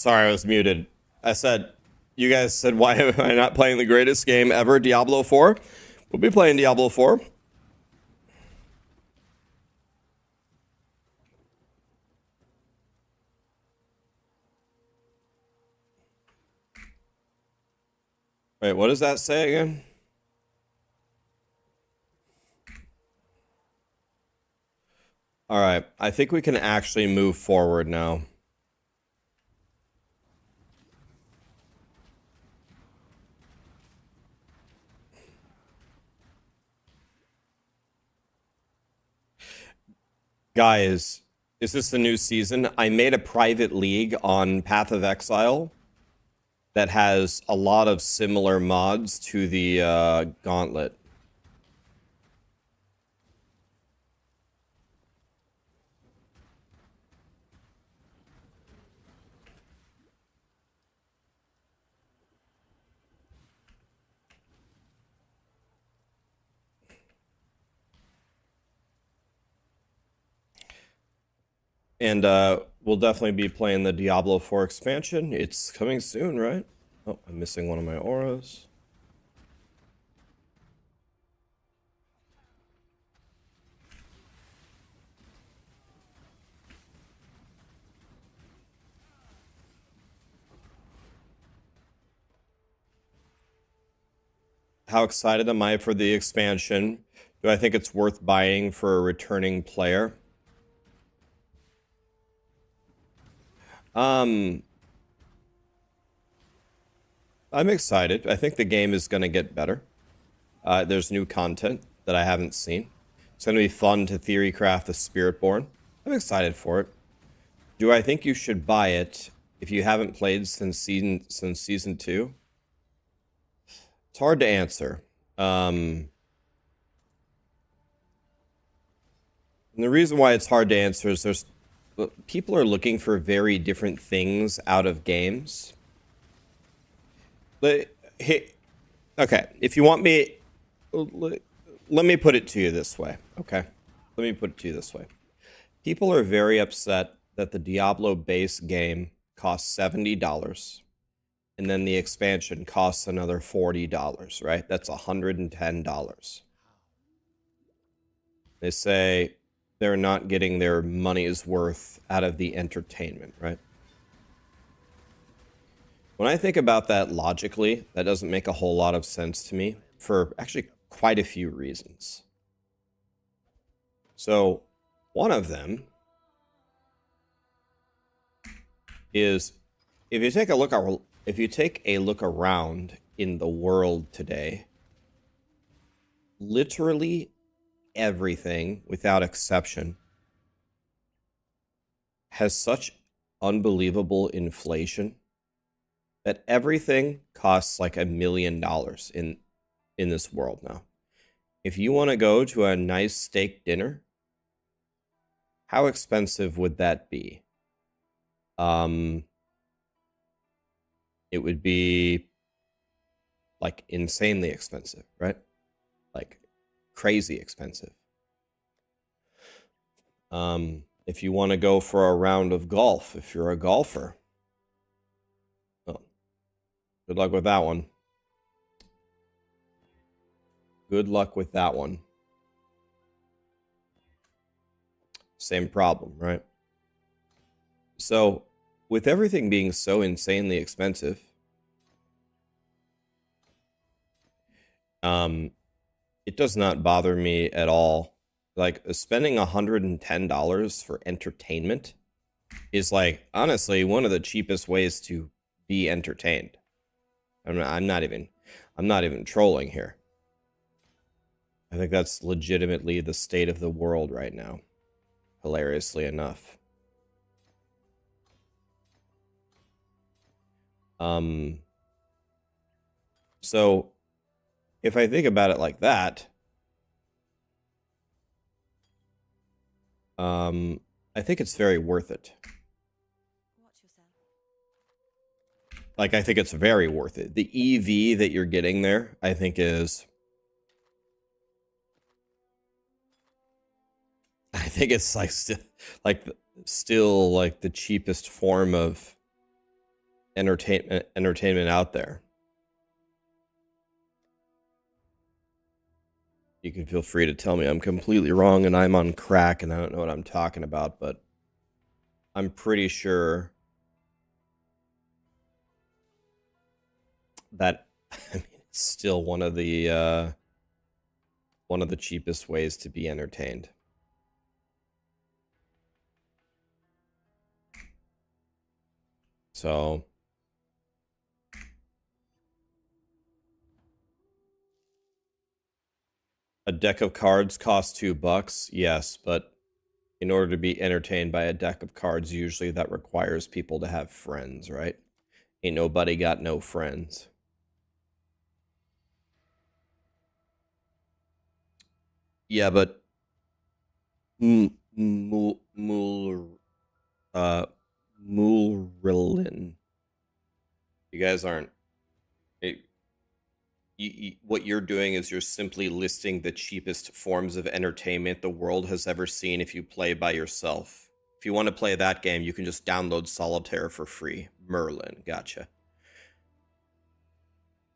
Sorry, I was muted. I said, you guys said, why am I not playing the greatest game ever, Diablo 4? We'll be playing Diablo 4. Wait, what does that say again? All right, I think we can actually move forward now. Guys, is this the new season? I made a private league on Path of Exile that has a lot of similar mods to the Gauntlet. And we'll definitely be playing the Diablo 4 expansion. It's coming soon, right? Oh, I'm missing one of my auras. How excited am I for the expansion? Do I think it's worth buying for a returning player? I'm excited. I think the game is going to get better. There's new content that I haven't seen. It's going to be fun to theory craft the Spiritborn. I'm excited for it. Do I think you should buy it if you haven't played since season 2? It's hard to answer. And the reason why it's hard to answer is people are looking for very different things out of games. But, hey, okay, if you want me, let me put it to you this way, okay? Let me put it to you this way. People are very upset that the Diablo base game costs $70, and then the expansion costs another $40, right? That's $110. They say they're not getting their money's worth out of the entertainment, right? When I think about that logically, that doesn't make a whole lot of sense to me for actually quite a few reasons. So, one of them is if you take a look around in the world today, literally everything without exception has such unbelievable inflation that everything costs like $1 million in this world now. If you want to go to a nice steak dinner, how expensive would that be? It would be like insanely expensive, right? Like crazy expensive. If you want to go for a round of golf, if you're a golfer, oh, good luck with that one. Good luck with that one. Same problem, right? So, with everything being so insanely expensive, it does not bother me at all. Like, spending $110 for entertainment is, like, honestly, one of the cheapest ways to be entertained. I'm not even trolling here. I think that's legitimately the state of the world right now, hilariously enough. So if I think about it like that, I think it's very worth it. Like, I think it's very worth it. The EV that you're getting there, I think is... I think it's like still like the cheapest form of entertainment out there. You can feel free to tell me I'm completely wrong and I'm on crack and I don't know what I'm talking about, but I'm pretty sure that I mean, it's still one of the cheapest ways to be entertained. So a deck of cards costs $2, yes, but in order to be entertained by a deck of cards, usually that requires people to have friends, right? Ain't nobody got no friends. Yeah, but Mulrilin. You guys aren't. What you're doing is you're simply listing the cheapest forms of entertainment the world has ever seen if you play by yourself. If you want to play that game, you can just download Solitaire for free. Merlin, gotcha.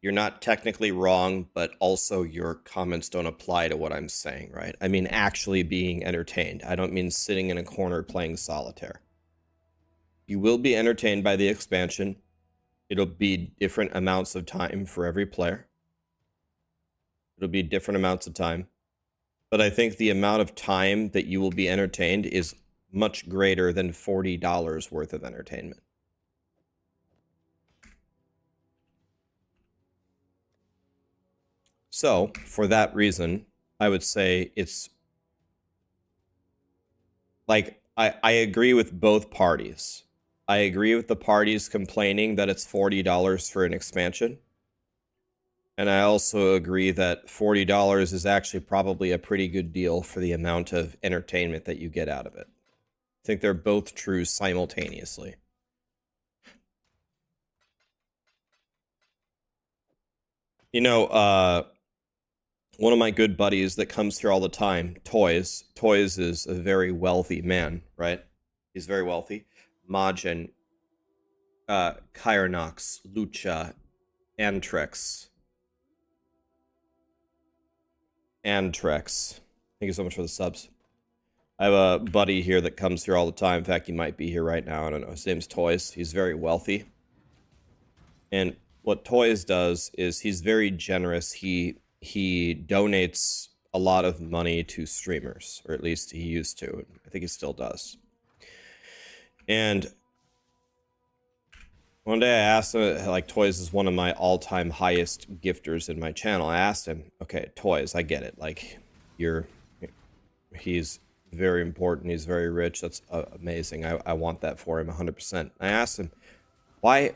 You're not technically wrong, but also your comments don't apply to what I'm saying, right? I mean actually being entertained. I don't mean sitting in a corner playing Solitaire. You will be entertained by the expansion. It'll be different amounts of time for every player. It'll be different amounts of time. But I think the amount of time that you will be entertained is much greater than $40 worth of entertainment. So, for that reason, I would say it's like I agree with both parties. I agree with the parties complaining that it's $40 for an expansion. And I also agree that $40 is actually probably a pretty good deal for the amount of entertainment that you get out of it. I think they're both true simultaneously. You know, one of my good buddies that comes here all the time, Toys. Toys is a very wealthy man, right? He's very wealthy. Majin, Kyronox, Lucha, Antrex. Thank you so much for the subs. I have a buddy here that comes here all the time. In fact, he might be here right now. I don't know. His name's Toys. He's very wealthy. And what Toys does is he's very generous. He donates a lot of money to streamers, or at least he used to. I think he still does. And one day I asked him, like, Toys is one of my all-time highest gifters in my channel. I asked him, okay, Toys, I get it. Like, he's very important. He's very rich. That's amazing. I want that for him 100%. I asked him, why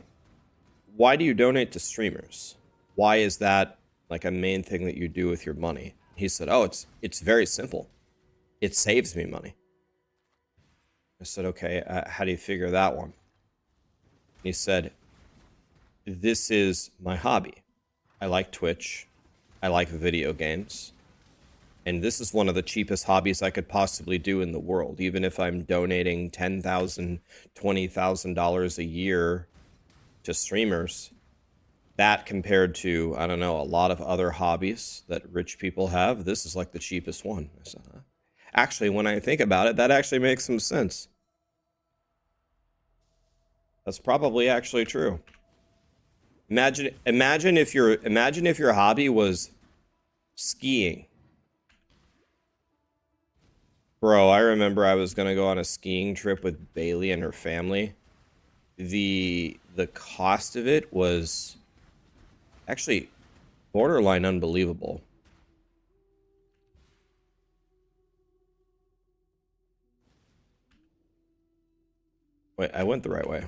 do you donate to streamers? Why is that like a main thing that you do with your money? He said, oh, it's very simple. It saves me money. I said, okay, how do you figure that one? He said, this is my hobby. I like Twitch. I like video games. And this is one of the cheapest hobbies I could possibly do in the world. Even if I'm donating $10,000, $20,000 a year to streamers, that compared to, I don't know, a lot of other hobbies that rich people have, this is like the cheapest one. I said, actually, when I think about it, that actually makes some sense. That's probably actually true. Imagine if your hobby was skiing. Bro, I remember I was gonna go on a skiing trip with Bailey and her family. The cost of it was actually borderline unbelievable. Wait, I went the right way.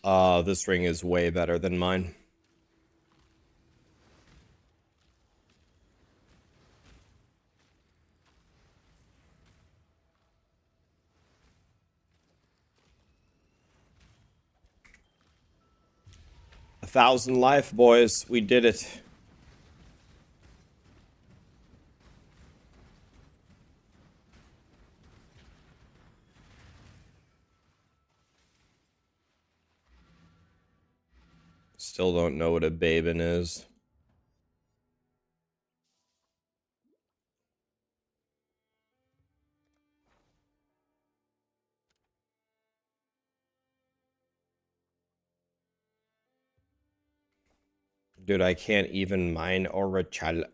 This ring is way better than mine. A 1,000 life, boys. We did it. Still don't know what a Babin is. Dude, I can't even mine Orichalum.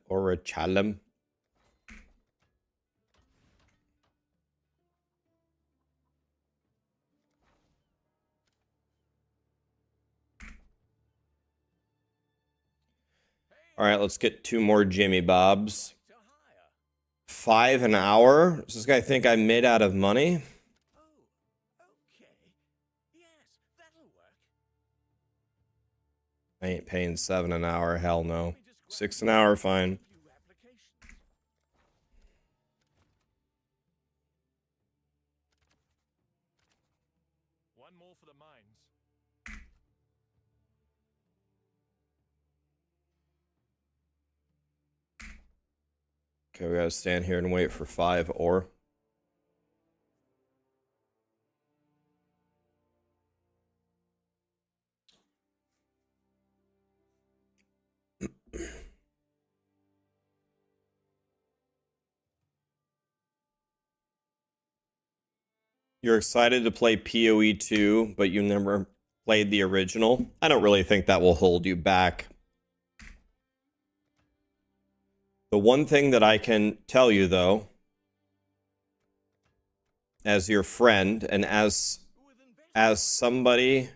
All right, let's get 2 more Jimmy Bobs. 5 an hour? Does this guy think I'm made out of money? I ain't paying 7 an hour. Hell no. 6 an hour, fine. One more for the mines. Okay, we gotta stand here and wait for 5 ore. You're excited to play PoE 2, but you never played the original? I don't really think that will hold you back. The one thing that I can tell you, though, as your friend and as somebody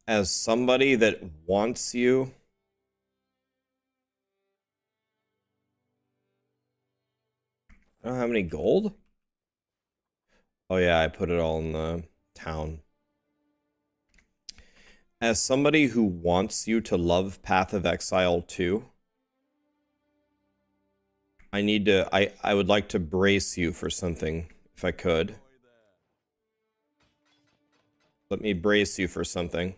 that wants you, I don't have any gold? Oh yeah, I put it all in the town. As somebody who wants you to love Path of Exile 2, I would like to brace you for something, if I could. Let me brace you for something.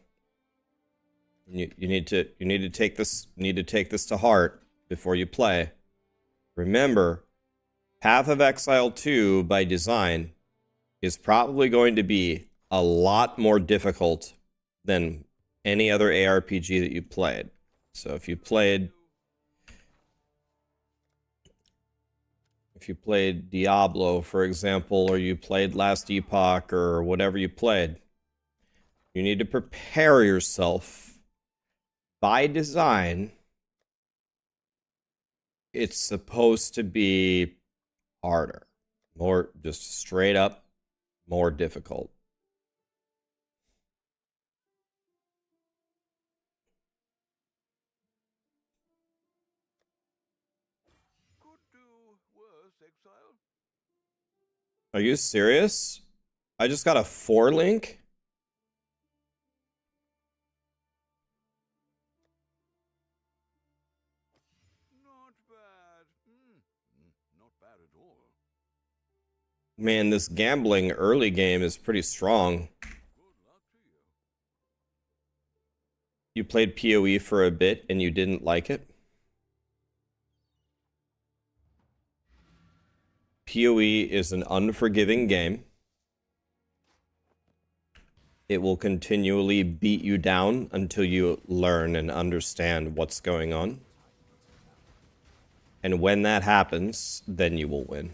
You need to take this to heart before you play. Remember, Path of Exile 2 by design is probably going to be a lot more difficult than any other ARPG that you played. So if you played Diablo, for example, or you played Last Epoch or whatever you played, you need to prepare yourself. By design, it's supposed to be harder, more just straight up more difficult. Could do worse, Exile. Are you serious? I just got a 4 link? Not bad. Not bad at all. Man, this gambling early game is pretty strong. Good luck to you. You played PoE for a bit and you didn't like it? PoE is an unforgiving game. It will continually beat you down until you learn and understand what's going on. And when that happens, then you will win.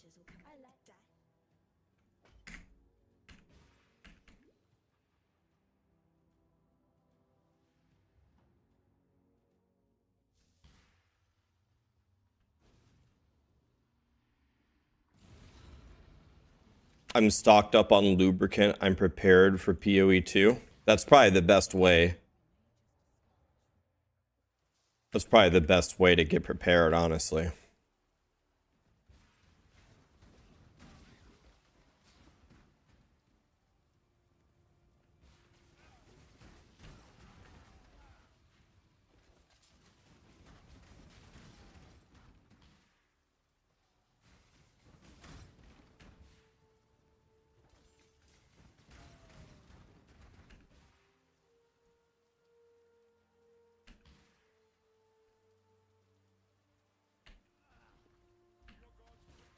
I like that. I'm stocked up on lubricant. I'm prepared for PoE 2. That's probably the best way. That's probably the best way to get prepared, honestly.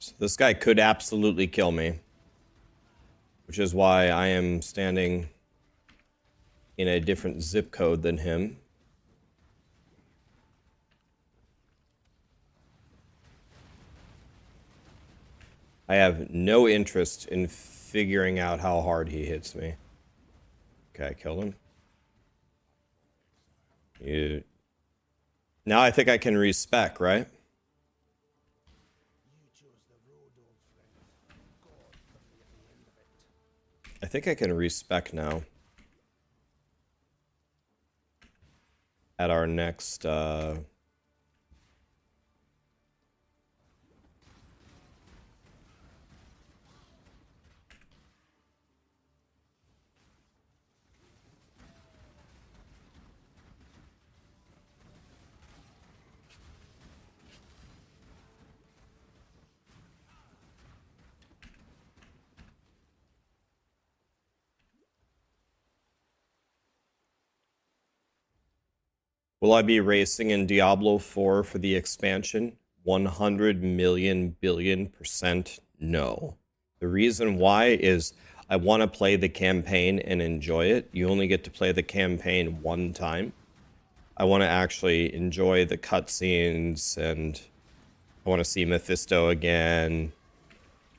So this guy could absolutely kill me, which is why I am standing in a different zip code than him. I have no interest in figuring out how hard he hits me. Okay, I killed him. Now I think I can respec, right? I think I can respec now. At our next, will I be racing in Diablo 4 for the expansion? 100 million billion % no. The reason why is I want to play the campaign and enjoy it. You only get to play the campaign one time. I want to actually enjoy the cutscenes, and I want to see Mephisto again.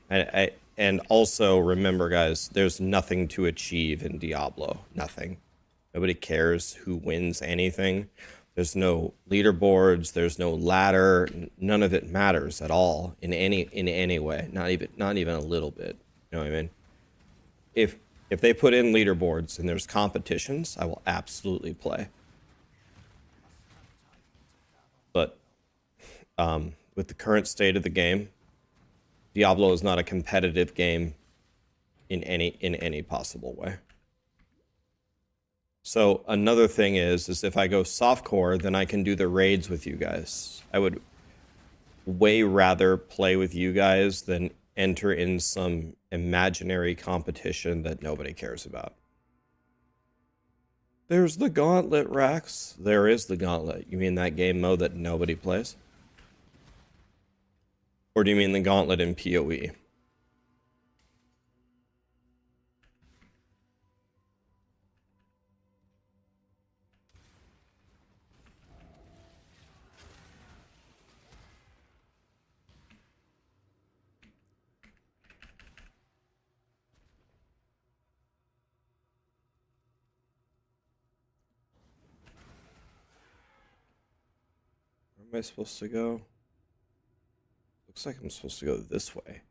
And also remember, guys, there's nothing to achieve in Diablo. Nothing. Nobody cares who wins anything. There's no leaderboards. There's no ladder. None of it matters at all in any way. Not even a little bit. You know what I mean? If they put in leaderboards and there's competitions, I will absolutely play. But with the current state of the game, Diablo is not a competitive game in any possible way. So another thing is if I go softcore, then I can do the raids with you guys. I would way rather play with you guys than enter in some imaginary competition that nobody cares about. There's the Gauntlet, Rax. There is the Gauntlet. You mean that game mode that nobody plays? Or do you mean the Gauntlet in PoE? Where am I supposed to go? Looks like I'm supposed to go this way,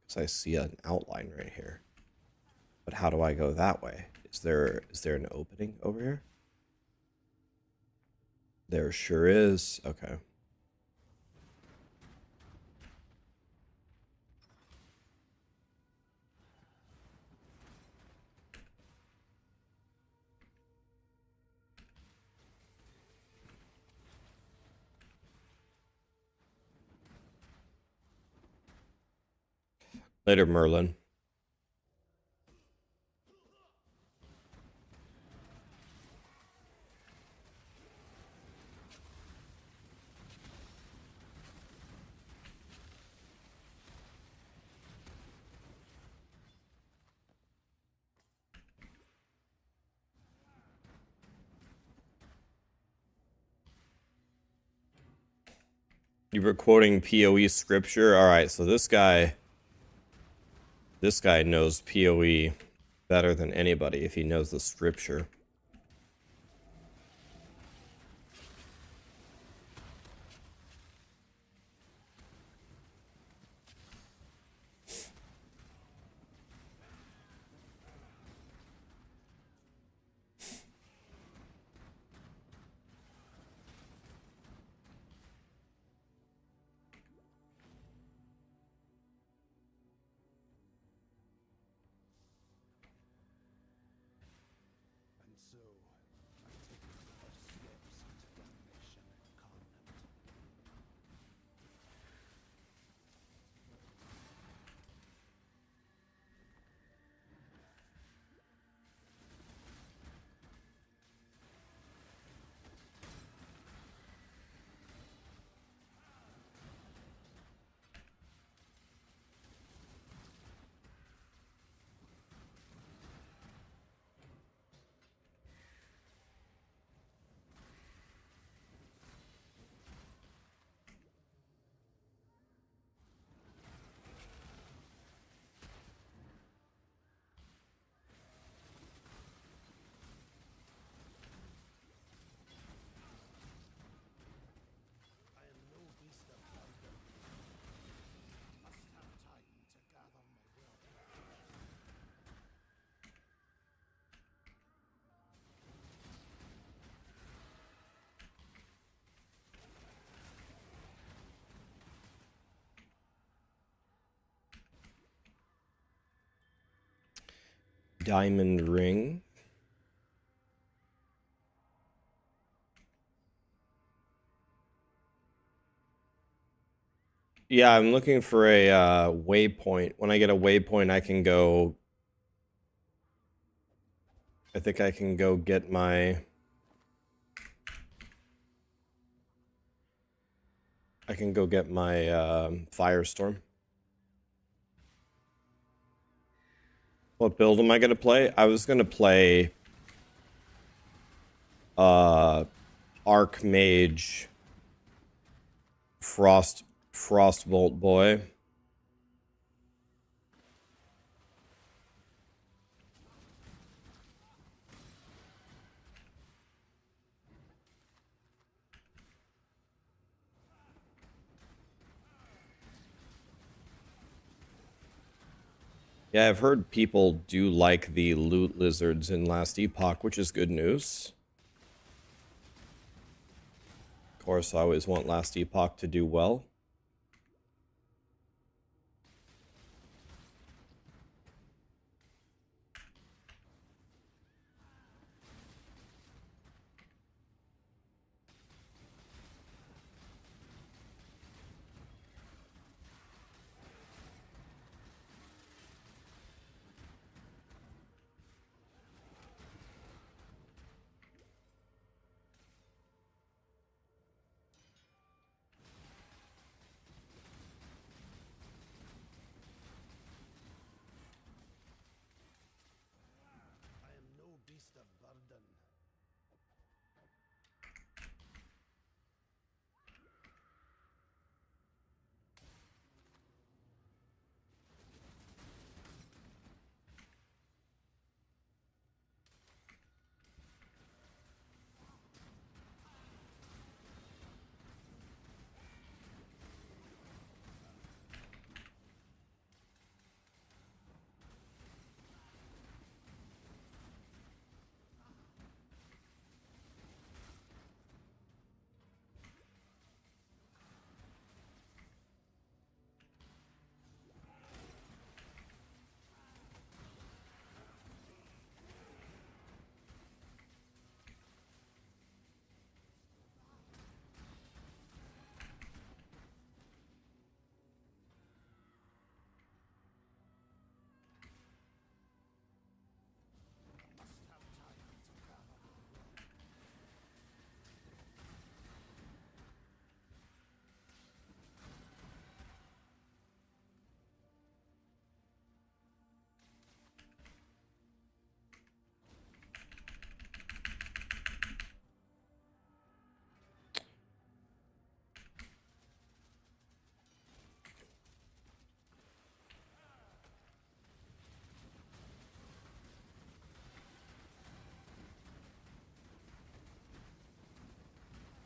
because I see an outline right here. But how do I go that way? Is there an opening over here? There sure is. Okay. Later, Merlin. You were quoting PoE scripture? Alright, so this guy This guy knows PoE better than anybody if he knows the scripture. And so, I take the first steps into damnation incarnate. I am no beast of burden. Must have time to gather my will. Diamond ring. Yeah, I'm looking for a waypoint. When I get a waypoint, I can go. I think I can go get my. I can go get my Firestorm. What build am I gonna play? I was gonna play Archmage Frostbolt boy. Yeah, I've heard people do like the loot lizards in Last Epoch, which is good news. Of course, I always want Last Epoch to do well.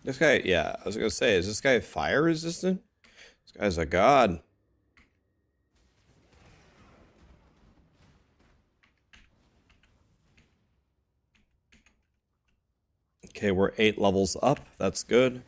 This guy, yeah, I was gonna say, is this guy fire resistant? This guy's a god. Okay, we're 8 levels up. That's good.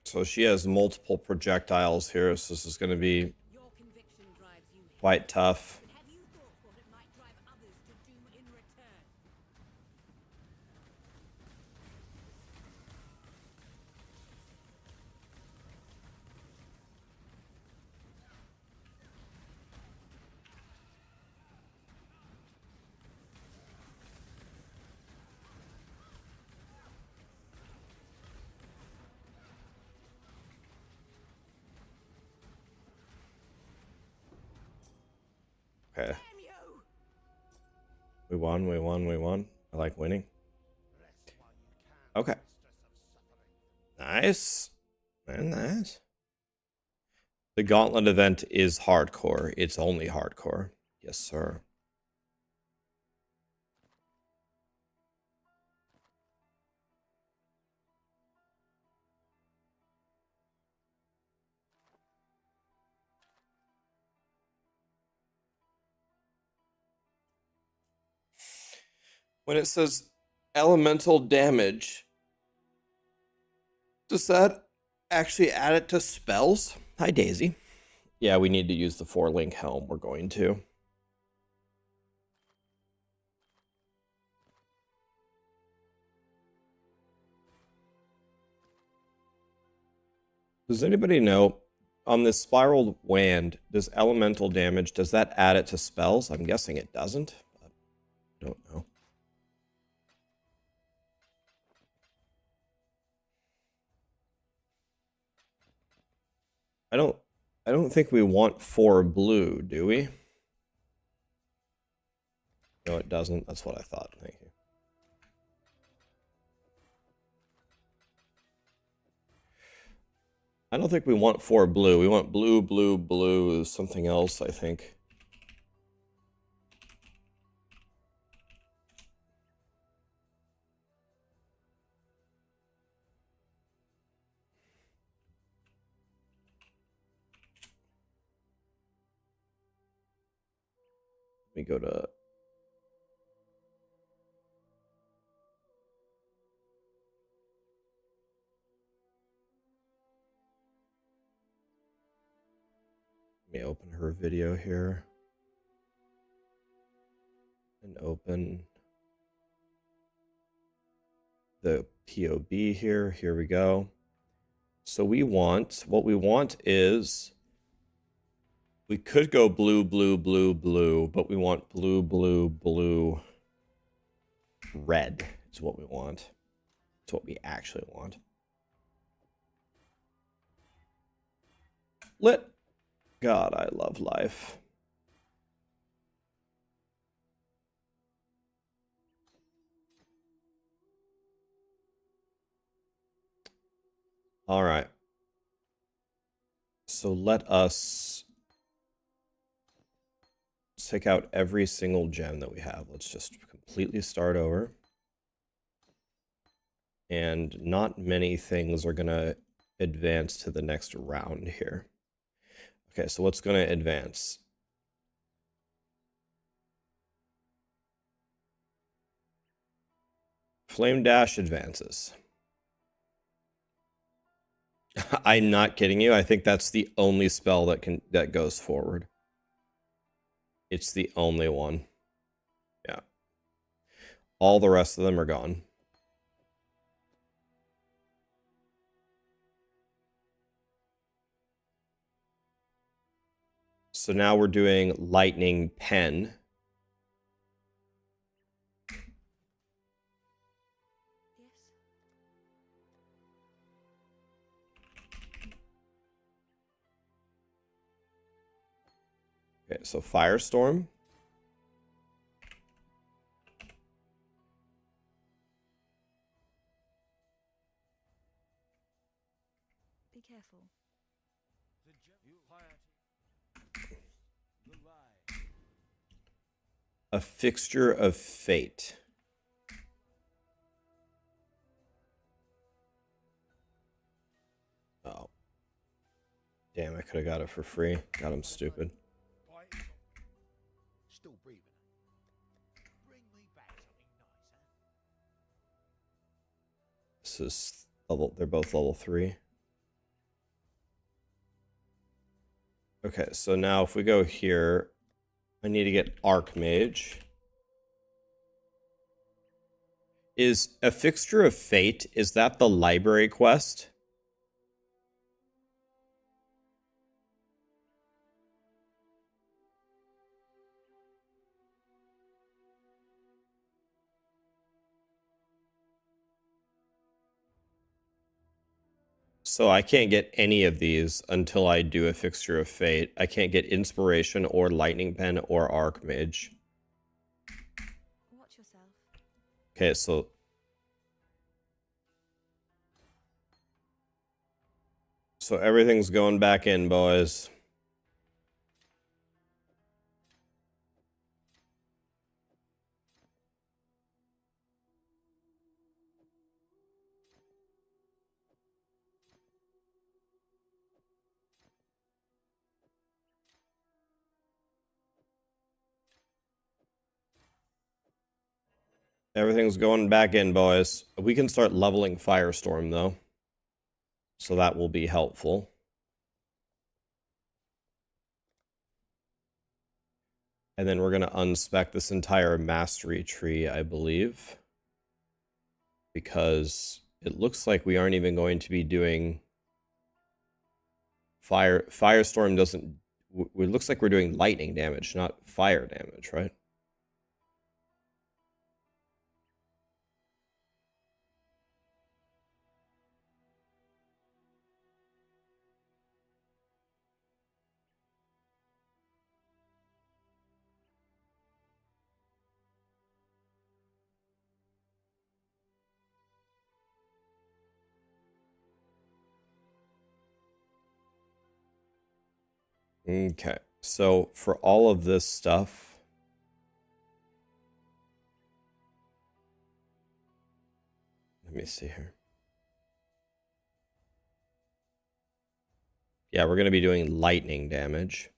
So she has multiple projectiles here, so this is going to be Your conviction drives you here. quite tough. But have you thought what it might drive others to do in return? Okay, Damn you! we won, we won, we won. I like winning. Rest while you can, Okay. mistress of suffering. Nice. And nice. The Gauntlet event is hardcore. It's only hardcore. Yes, sir. When it says elemental damage, does that actually add it to spells? Hi, Daisy. Yeah, we need to use the 4-link helm. We're going to. Does anybody know, on this spiraled wand, does elemental damage, does that add it to spells? I'm guessing it doesn't, but I don't know. I don't think we want 4 blue, do we? No, it doesn't. That's what I thought. Thank you. I don't think we want 4 blue. We want blue, blue, blue, something else, I think. Let me go to... Let me open her video here. And open the POB here. Here we go. So we want, what we want is, we could go blue, blue, blue, blue, but we want blue, blue, blue, red is what we want. It's what we actually want. Lit. God, I love life. All right. So let us take out every single gem that we have. Let's just completely start over. And not many things are going to advance to the next round here. Okay, so what's going to advance? Flame Dash advances. I'm not kidding you. I think that's the only spell that goes forward. It's the only one. Yeah. All the rest of them are gone. So now we're doing Lightning Pen. Yes. Okay, so Firestorm. A fixture of fate. Oh. Damn, I could have got it for free. God, I'm stupid. Biting on. Still breathing. Bring me back something nice, huh? This is level, they're both level 3. Okay, so now if we go here, I need to get Archmage. Is a fixture of fate, is that the library quest? So I can't get any of these until I do a fixture of fate. I can't get inspiration or lightning pen or Archmage. Watch yourself. Okay, so everything's going back in, boys. Everything's going back in, boys. We can start leveling Firestorm, though. So that will be helpful. And then we're going to unspec this entire mastery tree, I believe. Because it looks like we aren't even going to be doing... Firestorm doesn't... It looks like we're doing lightning damage, not fire damage, right? Okay, so for all of this stuff, let me see here. Yeah, we're going to be doing lightning damage.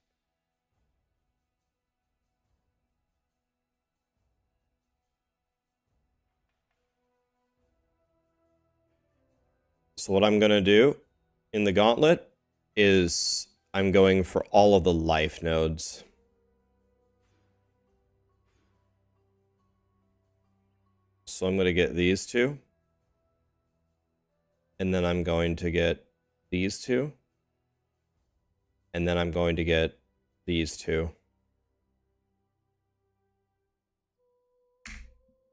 So what I'm going to do in the Gauntlet is I'm going for all of the life nodes. So I'm going to get these two. And then I'm going to get these two. And then I'm going to get these two.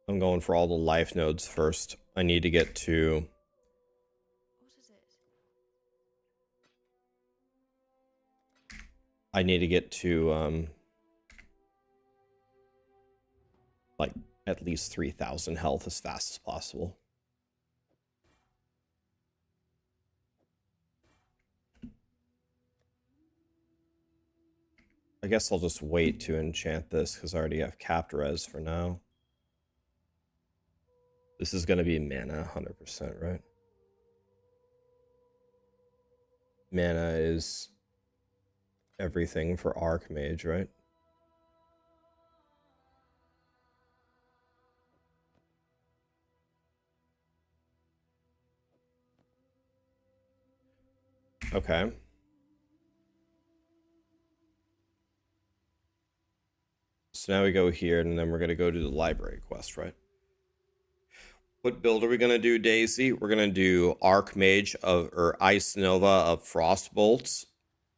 I'm going for all the life nodes first. I need to get to... What is it? I need to get to, like, at least 3,000 health as fast as possible. I guess I'll just wait to enchant this because I already have capped res for now. This is going to be mana 100%, right? Mana is everything for Archmage, right? Okay. So now we go here, and then we're going to go to the library quest, right? What build are we going to do, Daisy? We're going to do Archmage or Ice Nova of Frostbolts.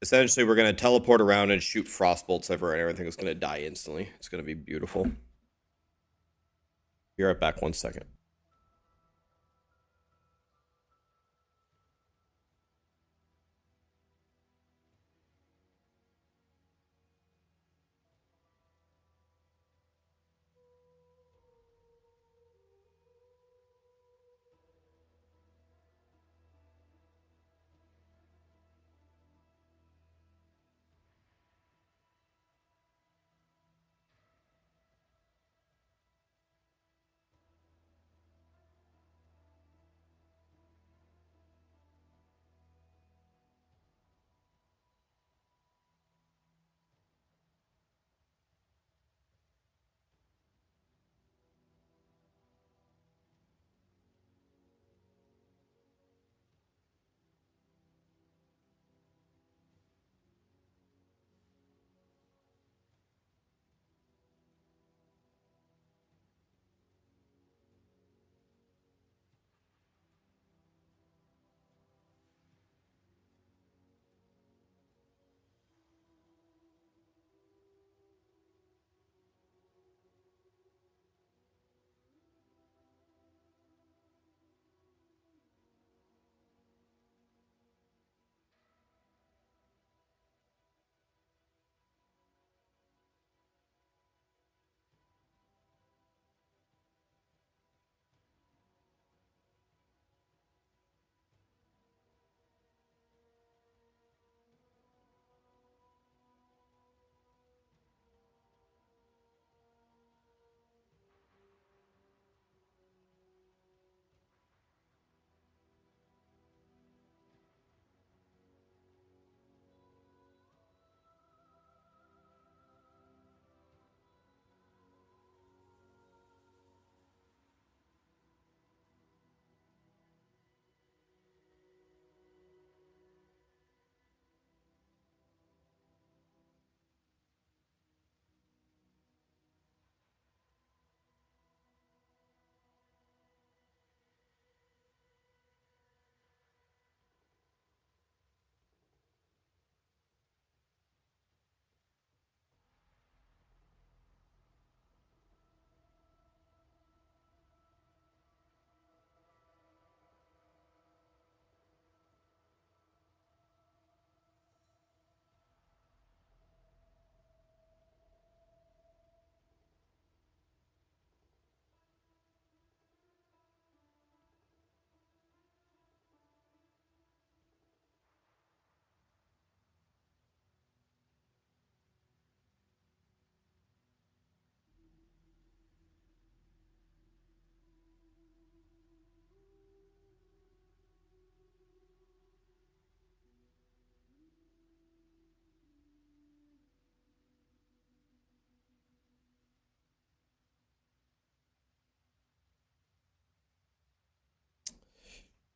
Essentially, we're going to teleport around and shoot Frostbolts everywhere, and everything is going to die instantly. It's going to be beautiful. Be right back 1 second.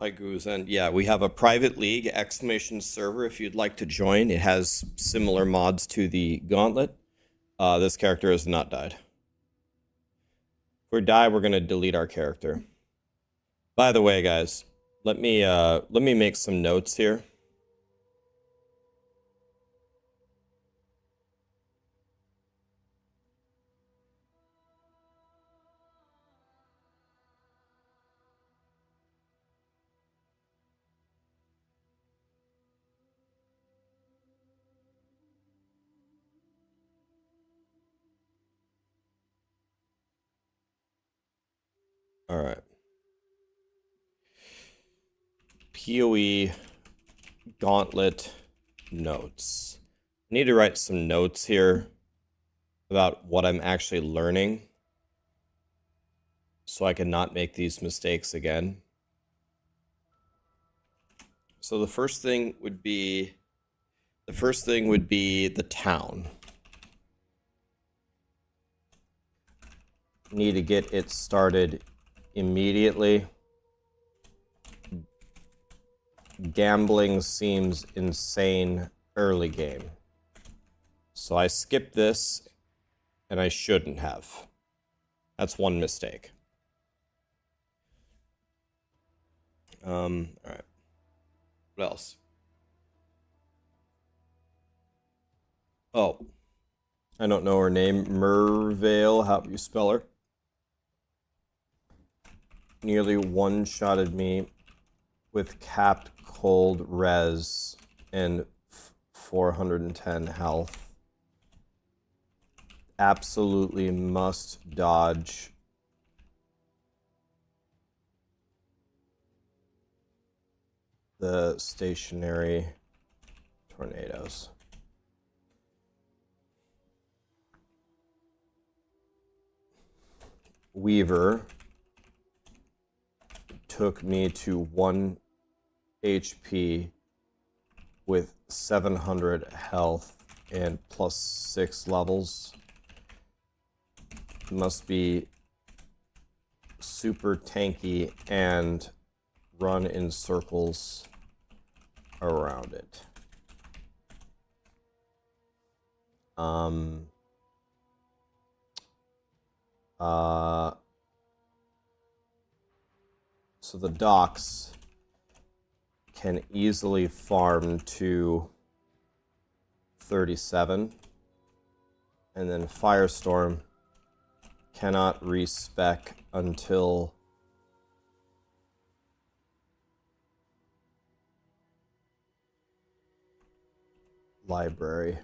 Hi, Goose. And yeah, we have a private league exclamation server if you'd like to join. It has similar mods to the Gauntlet. This character has not died. If we die, we're gonna delete our character. By the way, guys, let me make some notes here. All right. PoE Gauntlet notes. I need to write some notes here about what I'm actually learning so I can not make these mistakes again. So the first thing would be the town. Need to get it started immediately. Gambling seems insane early game. So I skipped this, and I shouldn't have. That's one mistake. All right. What else? Oh, I don't know her name. Mervale, how you spell her? Nearly one-shotted me with capped cold res and 410 health. Absolutely must dodge. The stationary tornadoes. Weaver took me to 1 HP with 700 health and plus 6 levels. Must be super tanky and run in circles around it. So the docks can easily farm to 37, and then Firestorm cannot respec until library.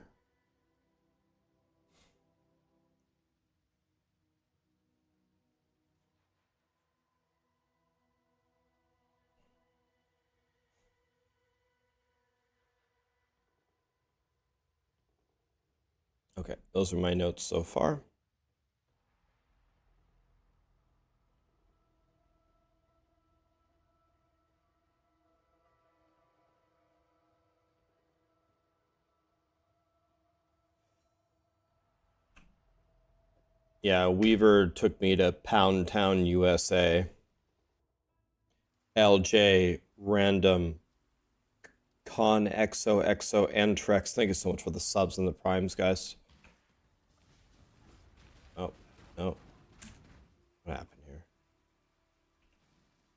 Okay, those are my notes so far. Yeah, Weaver took me to Pound Town, USA. LJ, Random, Con, XOXO, and Trex. Thank you so much for the subs and the primes, guys. Oh, no. What happened here?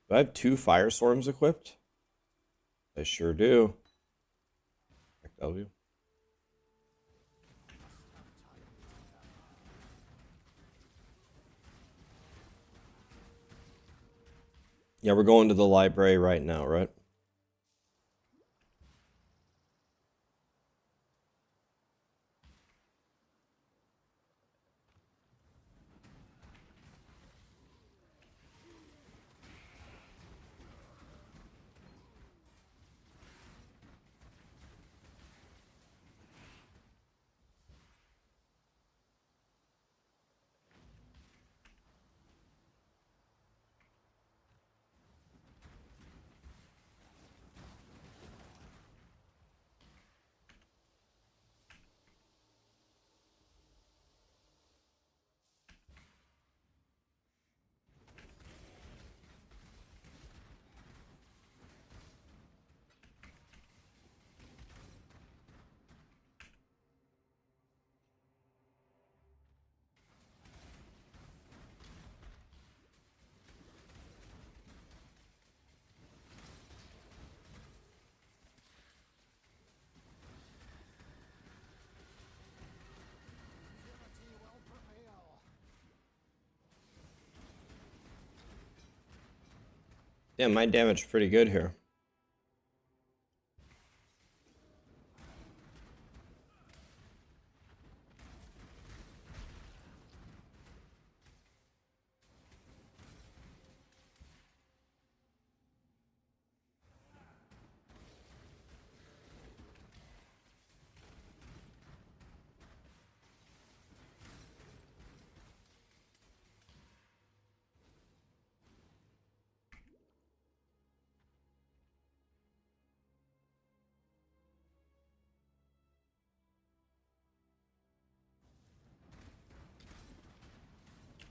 Do I have 2 Firestorms equipped? I sure do. W. Yeah, we're going to the library right now, right? Yeah, my damage pretty good here.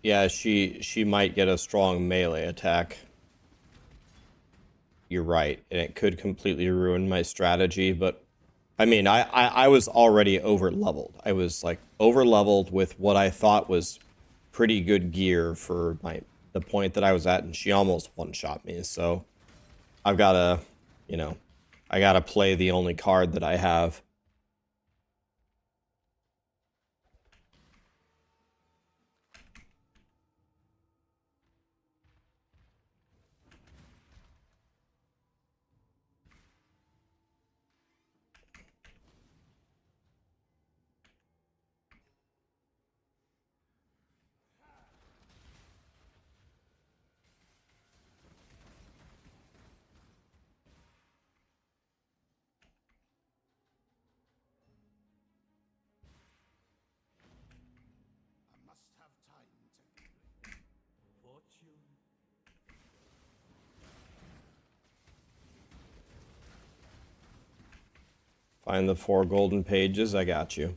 Yeah, she might get a strong melee attack. You're right, and it could completely ruin my strategy, but I mean, I was already over leveled. I was like over leveled with what I thought was pretty good gear for the point that I was at, and she almost one-shot me. So I've gotta, you know, I gotta play the only card that I have. I must have time to fortune. Find the 4 golden pages. I got you.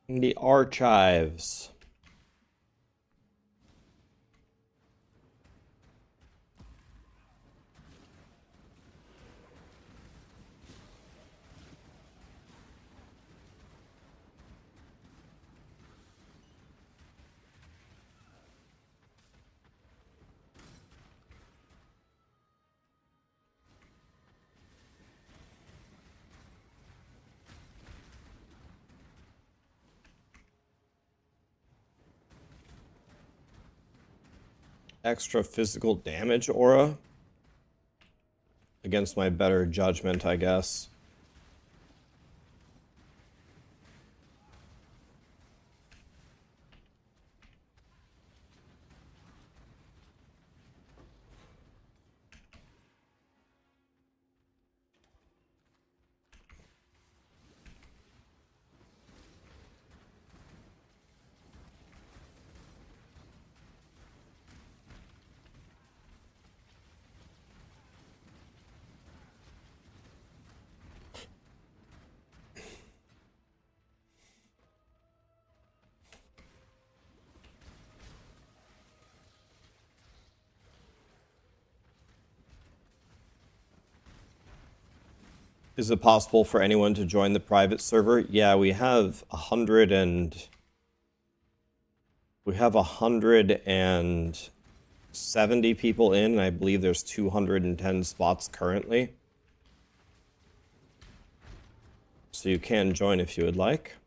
The archives. Extra physical damage aura against my better judgment, I guess. Is it possible for anyone to join the private server? Yeah, we have 170 people in, and I believe there's 210 spots currently. So you can join if you would like.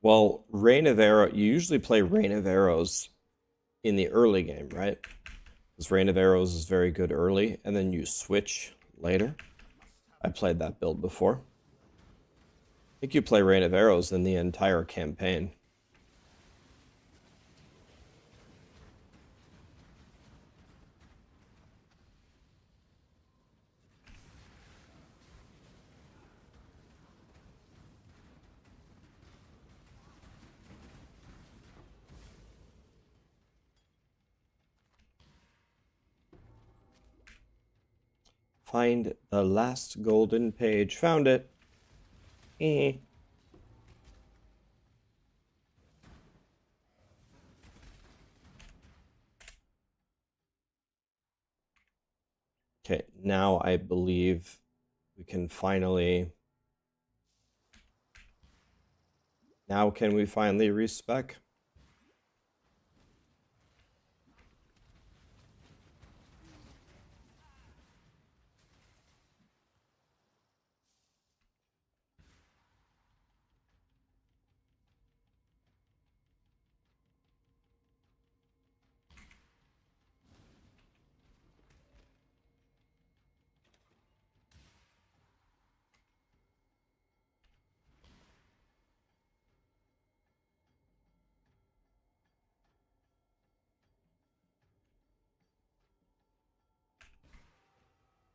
Well, Rain of Arrow, you usually play Rain of Arrows in the early game, right? Because Rain of Arrows is very good early, and then you switch later. I played that build before. I think you play Rain of Arrows in the entire campaign. Find the last golden page. Found it. Eh. Okay, now I believe we can finally... Now can we finally respec?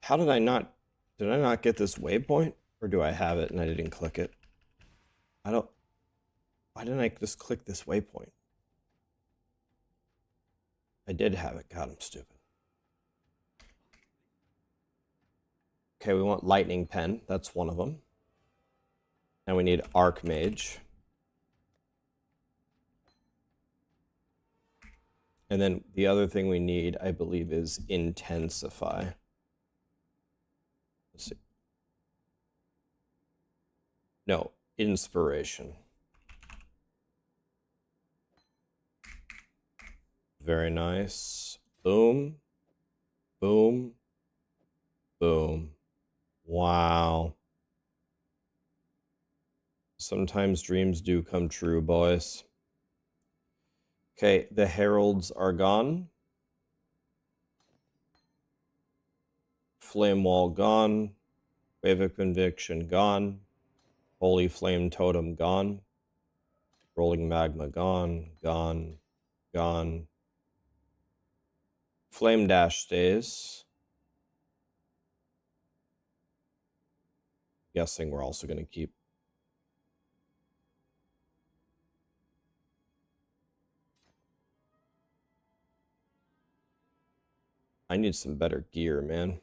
How did I not... Did I not get this waypoint? Or do I have it and I didn't click it? I don't... Why didn't I just click this waypoint? I did have it. God, I'm stupid. Okay, we want Lightning Pen. That's one of them. And we need Archmage. And then the other thing we need, I believe, is Intensify. Let's see. No, Inspiration. Very nice. Boom. Boom. Boom. Wow. Sometimes dreams do come true, boys. Okay, the Heralds are gone. Flame Wall gone. Wave of Conviction gone. Holy Flame Totem gone. Rolling Magma gone. Gone. Gone. Flame Dash stays. Guessing we're also going to keep. I need some better gear, man.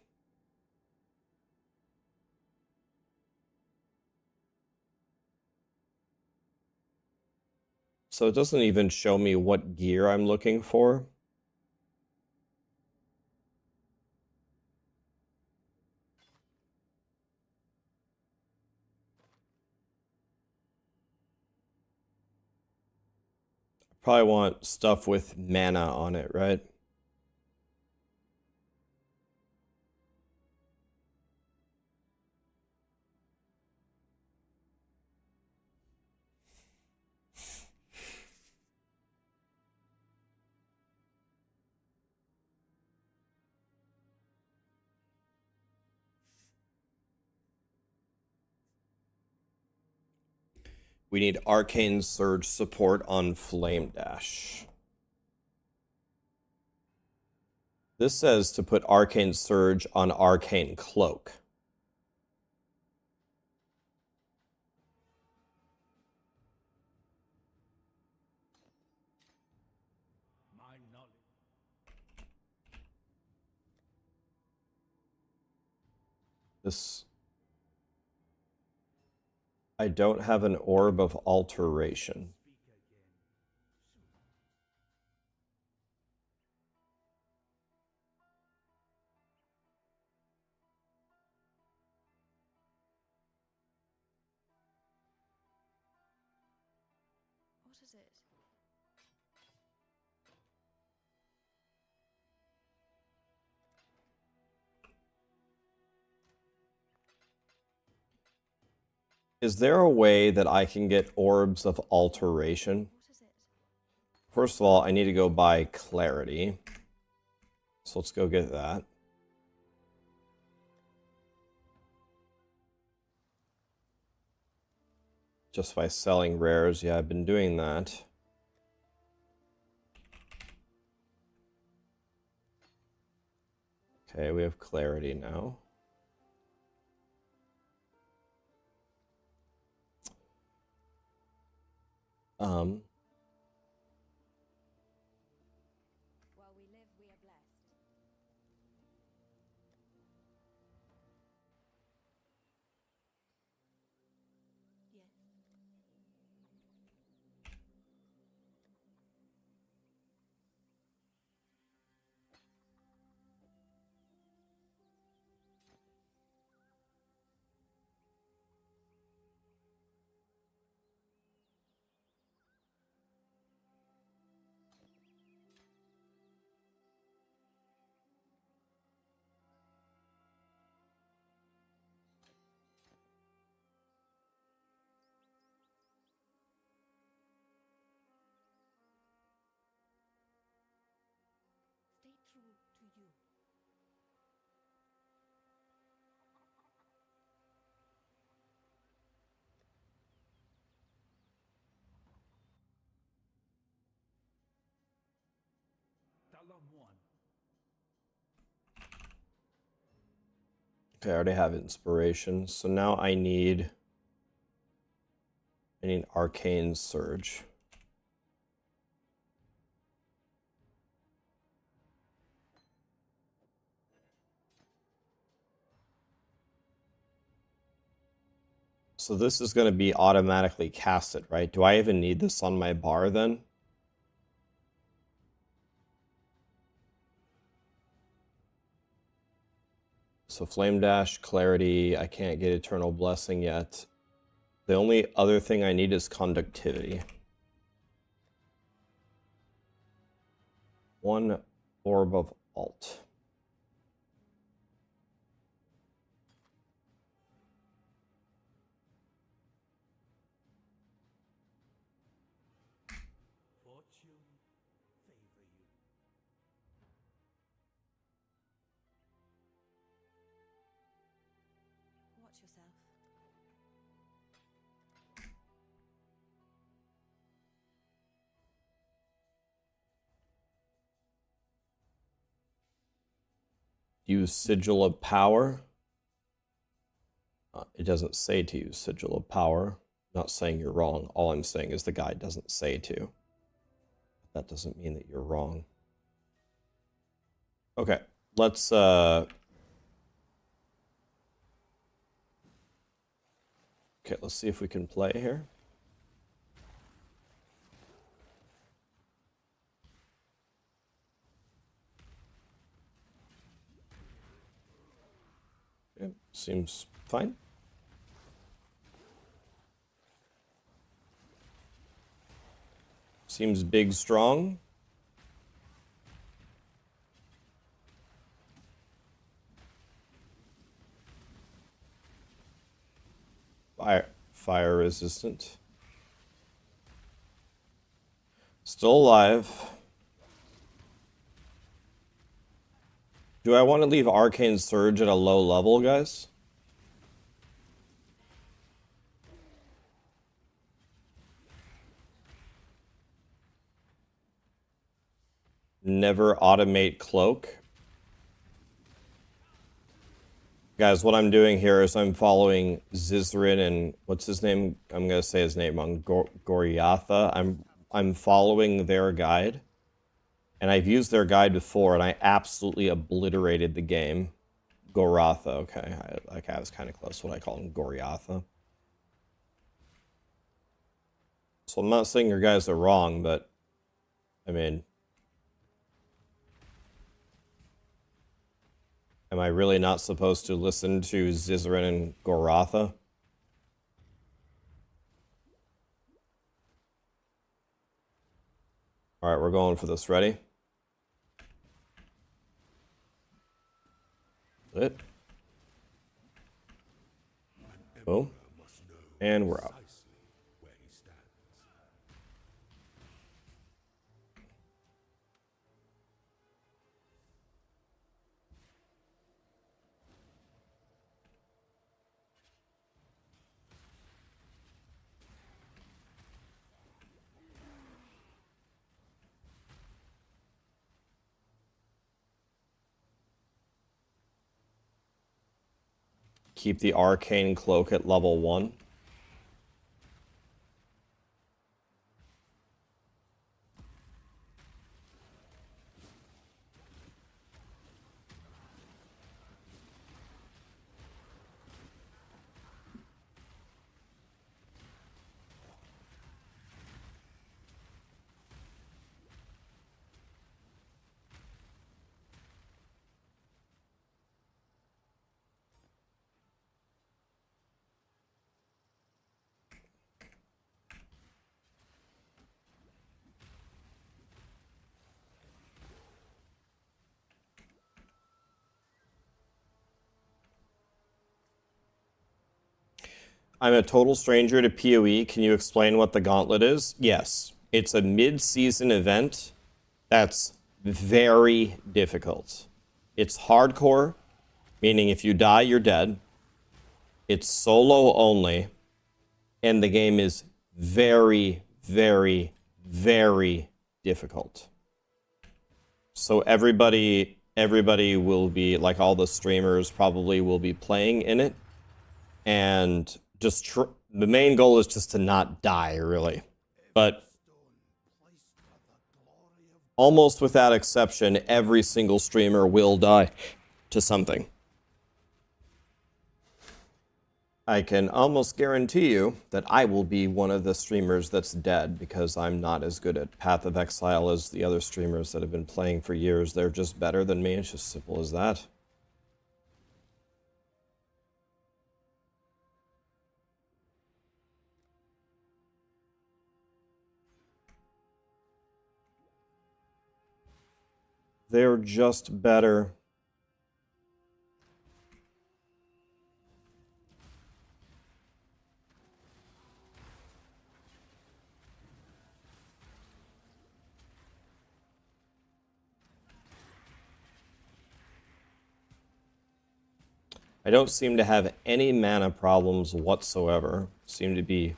So it doesn't even show me what gear I'm looking for. Probably want stuff with mana on it, right? We need Arcane Surge support on Flame Dash. This says to put Arcane Surge on Arcane Cloak. My knowledge. This... I don't have an Orb of Alteration. What is it? Is there a way that I can get Orbs of Alteration? What is it? First of all, I need to go buy Clarity. So let's go get that. Just by selling rares. Yeah, I've been doing that. Okay, we have Clarity now. While we live, we are blessed. one. Okay, I already have inspiration, so now I need Arcane Surge. So this is going to be automatically casted, right? Do I even need this on my bar then? So Flame Dash, Clarity, I can't get Eternal Blessing yet. The only other thing I need is Conductivity. 1 Orb of Alt. Fortune favor you. Watch yourself. Use Sigil of Power. It doesn't say to use Sigil of Power. I'm not saying you're wrong. All I'm saying is the guide doesn't say to. That doesn't mean that you're wrong. Okay, let's okay, let's see if we can play here. Okay, seems fine. Seems big, strong. Fire resistant. Still alive. Do I want to leave Arcane Surge at a low level, guys? Never automate Cloak. Guys, what I'm doing here is I'm following Zizrin and what's his name? I'm gonna say his name on Goriatha. I'm following their guide, and I've used their guide before, and I absolutely obliterated the game. Goratha, okay, I was kind of close. What I call him, Goriatha. So I'm not saying your guys are wrong, but I mean, am I really not supposed to listen to Zizrin and Goratha? All right, we're going for this. Ready? Lit. Boom. And we're out. Keep the Arcane Cloak at level 1. I'm a total stranger to PoE. Can you explain what the Gauntlet is? Yes. It's a mid-season event that's very difficult. It's hardcore, meaning if you die, you're dead. It's solo only, and the game is very, very, very difficult. So everybody will be, like, all the streamers probably will be playing in it, and just the main goal is just to not die, really. But almost without exception, every single streamer will die to something. I can almost guarantee you that I will be one of the streamers that's dead because I'm not as good at Path of Exile as the other streamers that have been playing for years. They're just better than me. It's just simple as that. They're just better. I don't seem to have any mana problems whatsoever. Seem to be...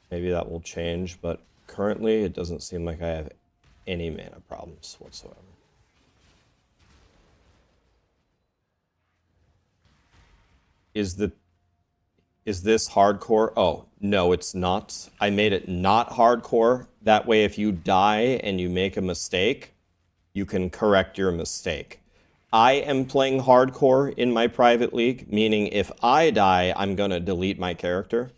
Maybe that will change, but currently it doesn't seem like I have any mana problems whatsoever. Is this hardcore? Oh, no, it's not. I made it not hardcore. That way, if you die and you make a mistake, you can correct your mistake. I am playing hardcore in my private league, meaning if I die, I'm going to delete my character.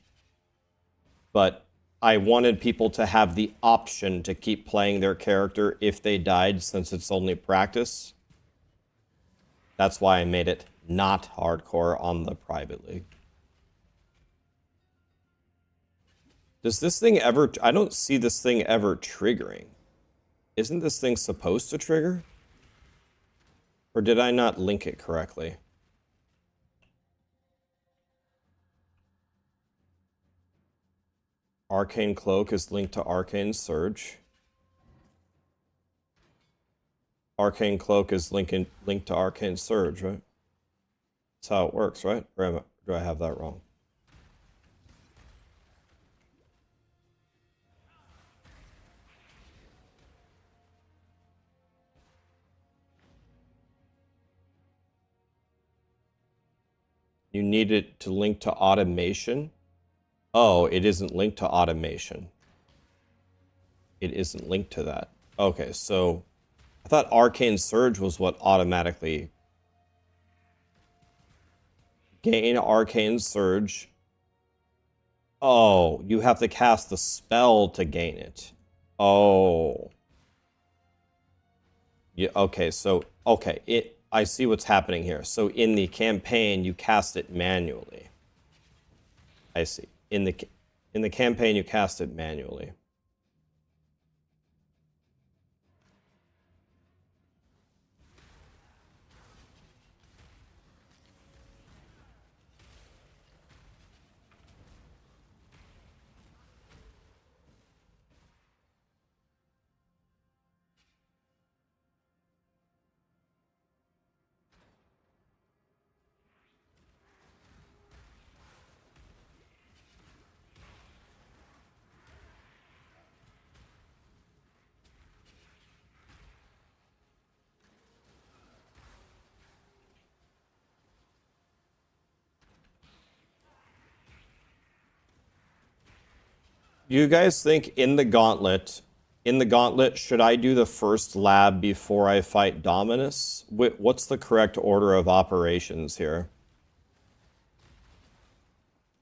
But I wanted people to have the option to keep playing their character if they died, since it's only practice. That's why I made it not hardcore on the private league. Does this thing ever... I don't see this thing ever triggering. Isn't this thing supposed to trigger? Or did I not link it correctly? Arcane Cloak is linked to Arcane Surge. Arcane Cloak is linked to Arcane Surge, right? That's how it works, right? Or do I have that wrong? You need it to link to automation? Oh, it isn't linked to automation. It isn't linked to that. Okay, so I thought Arcane Surge was what automatically... Gain Arcane Surge. Oh, you have to cast the spell to gain it. Oh. Yeah, okay, so... Okay, I see what's happening here. So in the campaign, you cast it manually. I see. In the campaign, you cast it manually. You guys think in the Gauntlet, should I do the first lab before I fight Dominus? What's the correct order of operations here?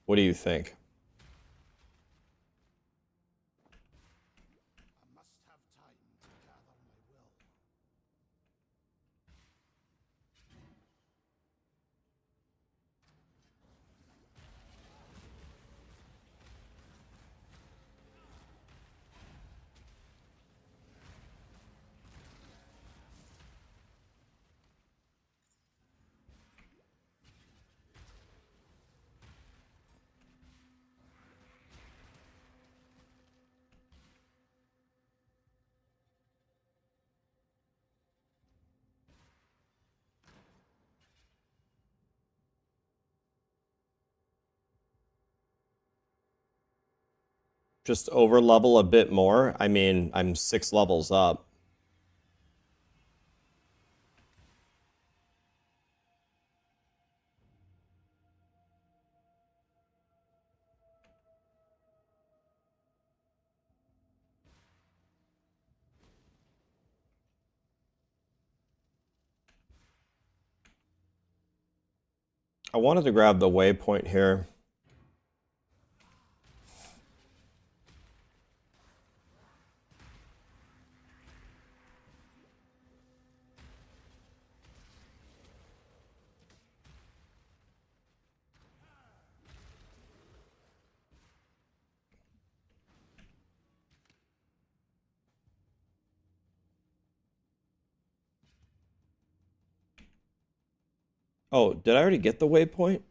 What do you think? I must have time to gather my will. just over level a bit more. I mean, I'm 6 levels up. I wanted to grab the waypoint here. Oh, did I already get the waypoint?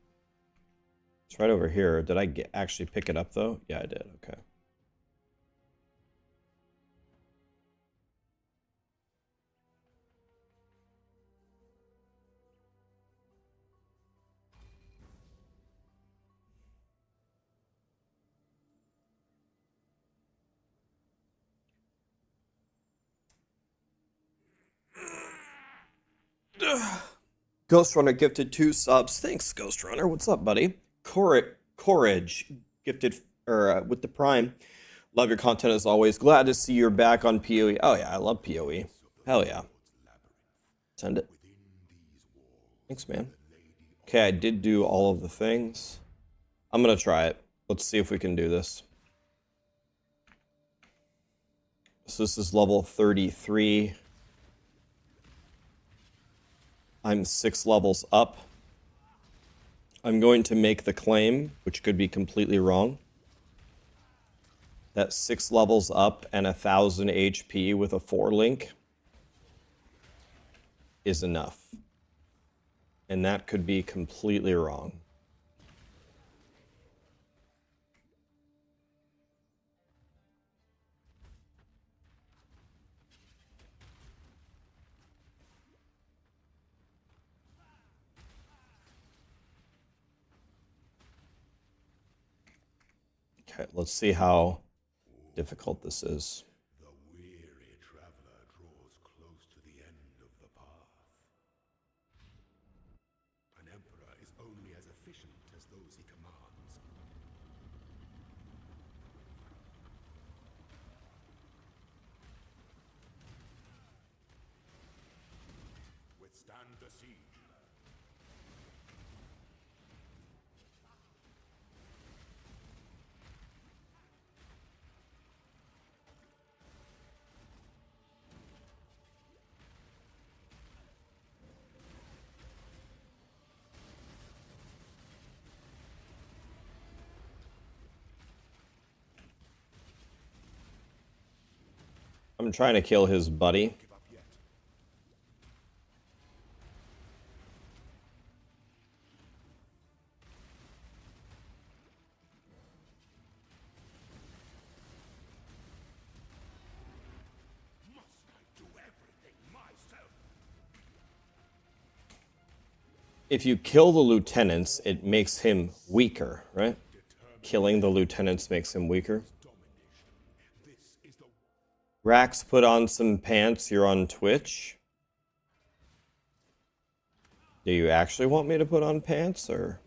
It's right over here. Did I actually pick it up, though? Yeah, I did. Okay. Ghost Runner gifted 2 subs. Thanks, Ghost Runner. What's up, buddy? Courage gifted with the Prime. Love your content as always. Glad to see you're back on PoE. Oh yeah, I love PoE. Hell yeah. Send it. Thanks, man. Okay, I did do all of the things. I'm gonna try it. Let's see if we can do this. So this is level 33. I'm 6 levels up. I'm going to make the claim, which could be completely wrong, that 6 levels up and 1,000 HP with a 4 link is enough. And that could be completely wrong. Okay, let's see how difficult this is. The weary traveler draws close to the end of the path. An emperor is only as efficient as those he commands. Withstand the siege. I'm trying to kill his buddy. Give up yet. Must I do everything myself? If you kill the lieutenants, it makes him weaker, right? Killing the lieutenants makes him weaker. This is the Rax put on some pants. You're on Twitch. Do you actually want me to put on pants, or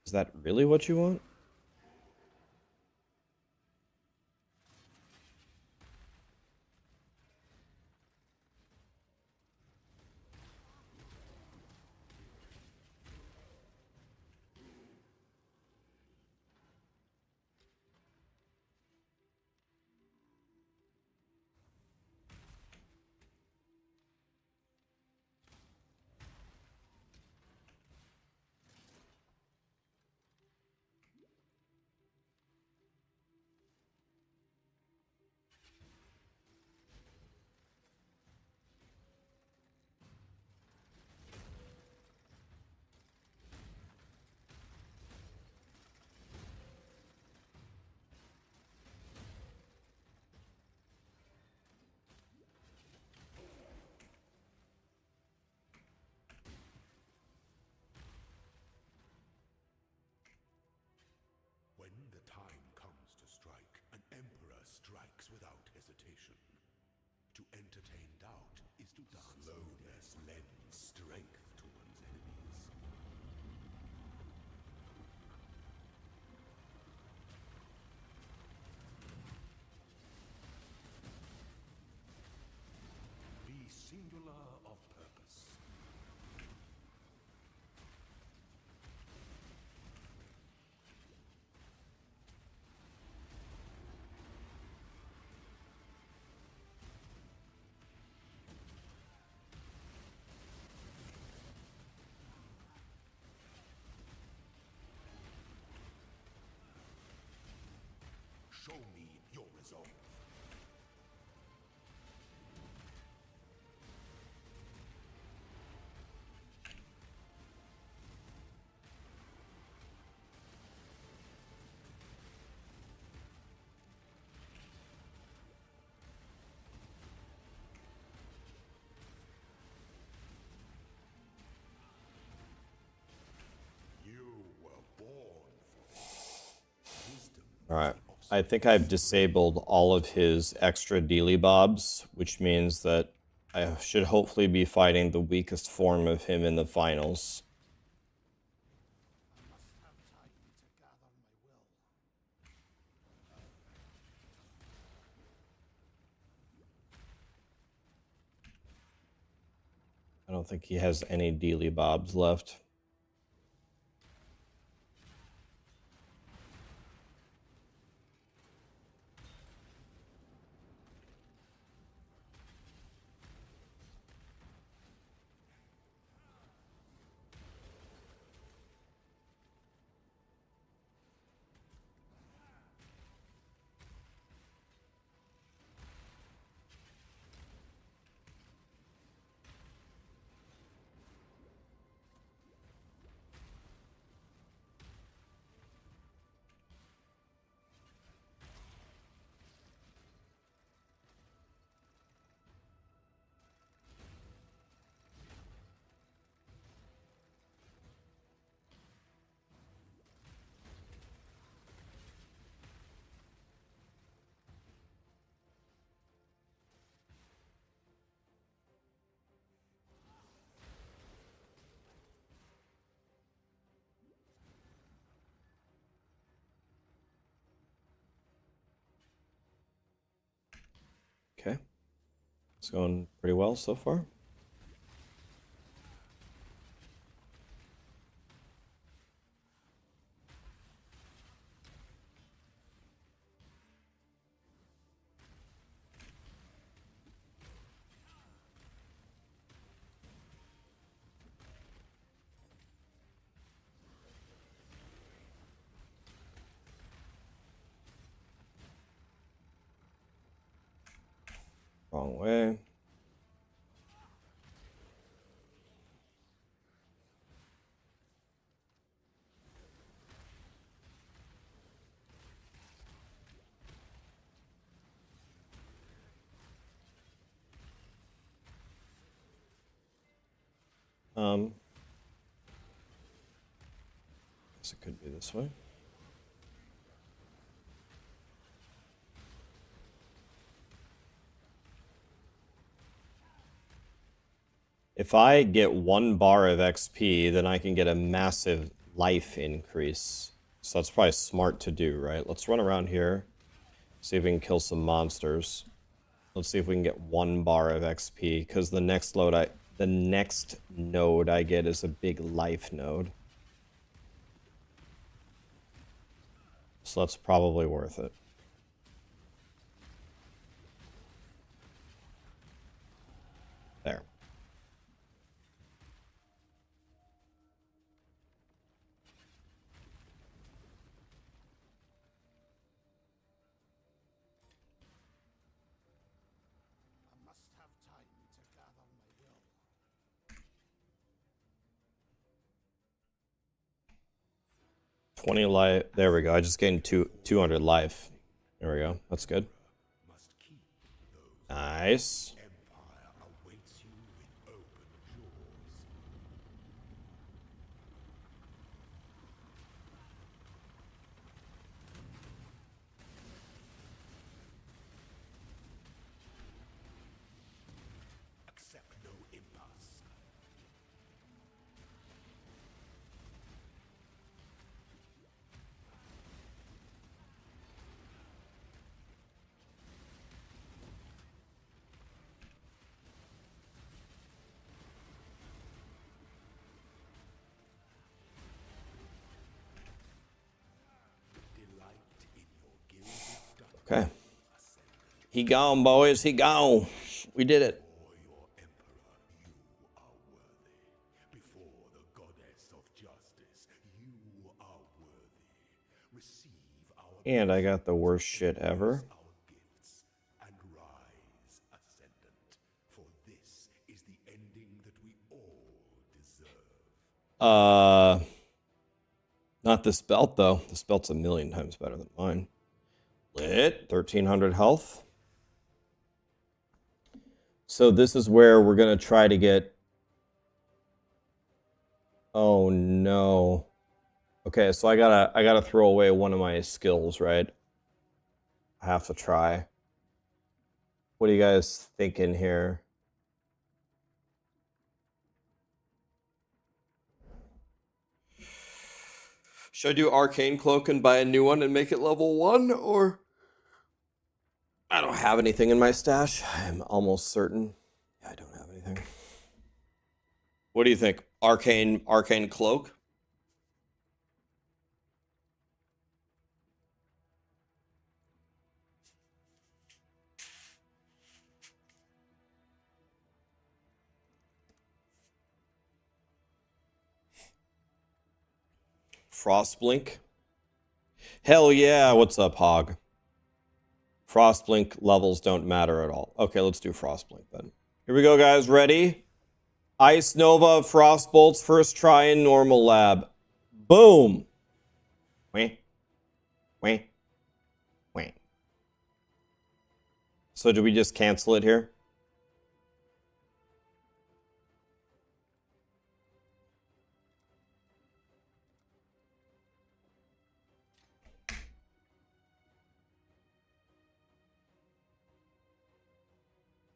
is that really what you want? information. To entertain doubt is to dance. Slowness lends strength to one's enemies. Be singular of purpose. Show me your resolve. You were born for this. Wisdom. All right. I think I've disabled all of his extra dealy bobs, which means that I should hopefully be fighting the weakest form of him in the finals. I must have time to gather my will. I don't think he has any dealy bobs left. Okay. It's going pretty well so far. Wrong way. Guess it could be this way. If I get 1 bar of XP, then I can get a massive life increase. So that's probably smart to do, right? Let's run around here, see if we can kill some monsters. Let's see if we can get 1 bar of XP, because the next node I get is a big life node. So that's probably worth it. There. I must have time to gather my will. 20 life. There we go. I just gained 200 life. There we go. That's good. Must keep those. Nice. Empire awaits you with open jaws. Okay. He gone, boys. He gone. We did it. For your emperor, you are worthy. Before the goddess of justice, you are worthy. Receive our And I got the worst shit ever. our gifts and rise, ascendant. For this is the ending that we all deserve. Not this belt though. This belt's a million times better than mine. Lit, 1300 health. So this is where we're gonna try to get. Oh no. Okay, so I gotta throw away one of my skills, right? I have to try. What are you guys thinking here? Should I do Arcane Cloak and buy a new one and make it level 1, or I don't have anything in my stash. I'm almost certain. Yeah, I don't have anything. What do you think? Arcane Cloak? Frostblink? Hell yeah, what's up, Hog? Frostblink levels don't matter at all. Okay, let's do Frostblink then. Here we go, guys. Ready? Ice Nova, Frostbolts, first try in normal lab. Boom! Wait. Wait. Wait. So do we just cancel it here?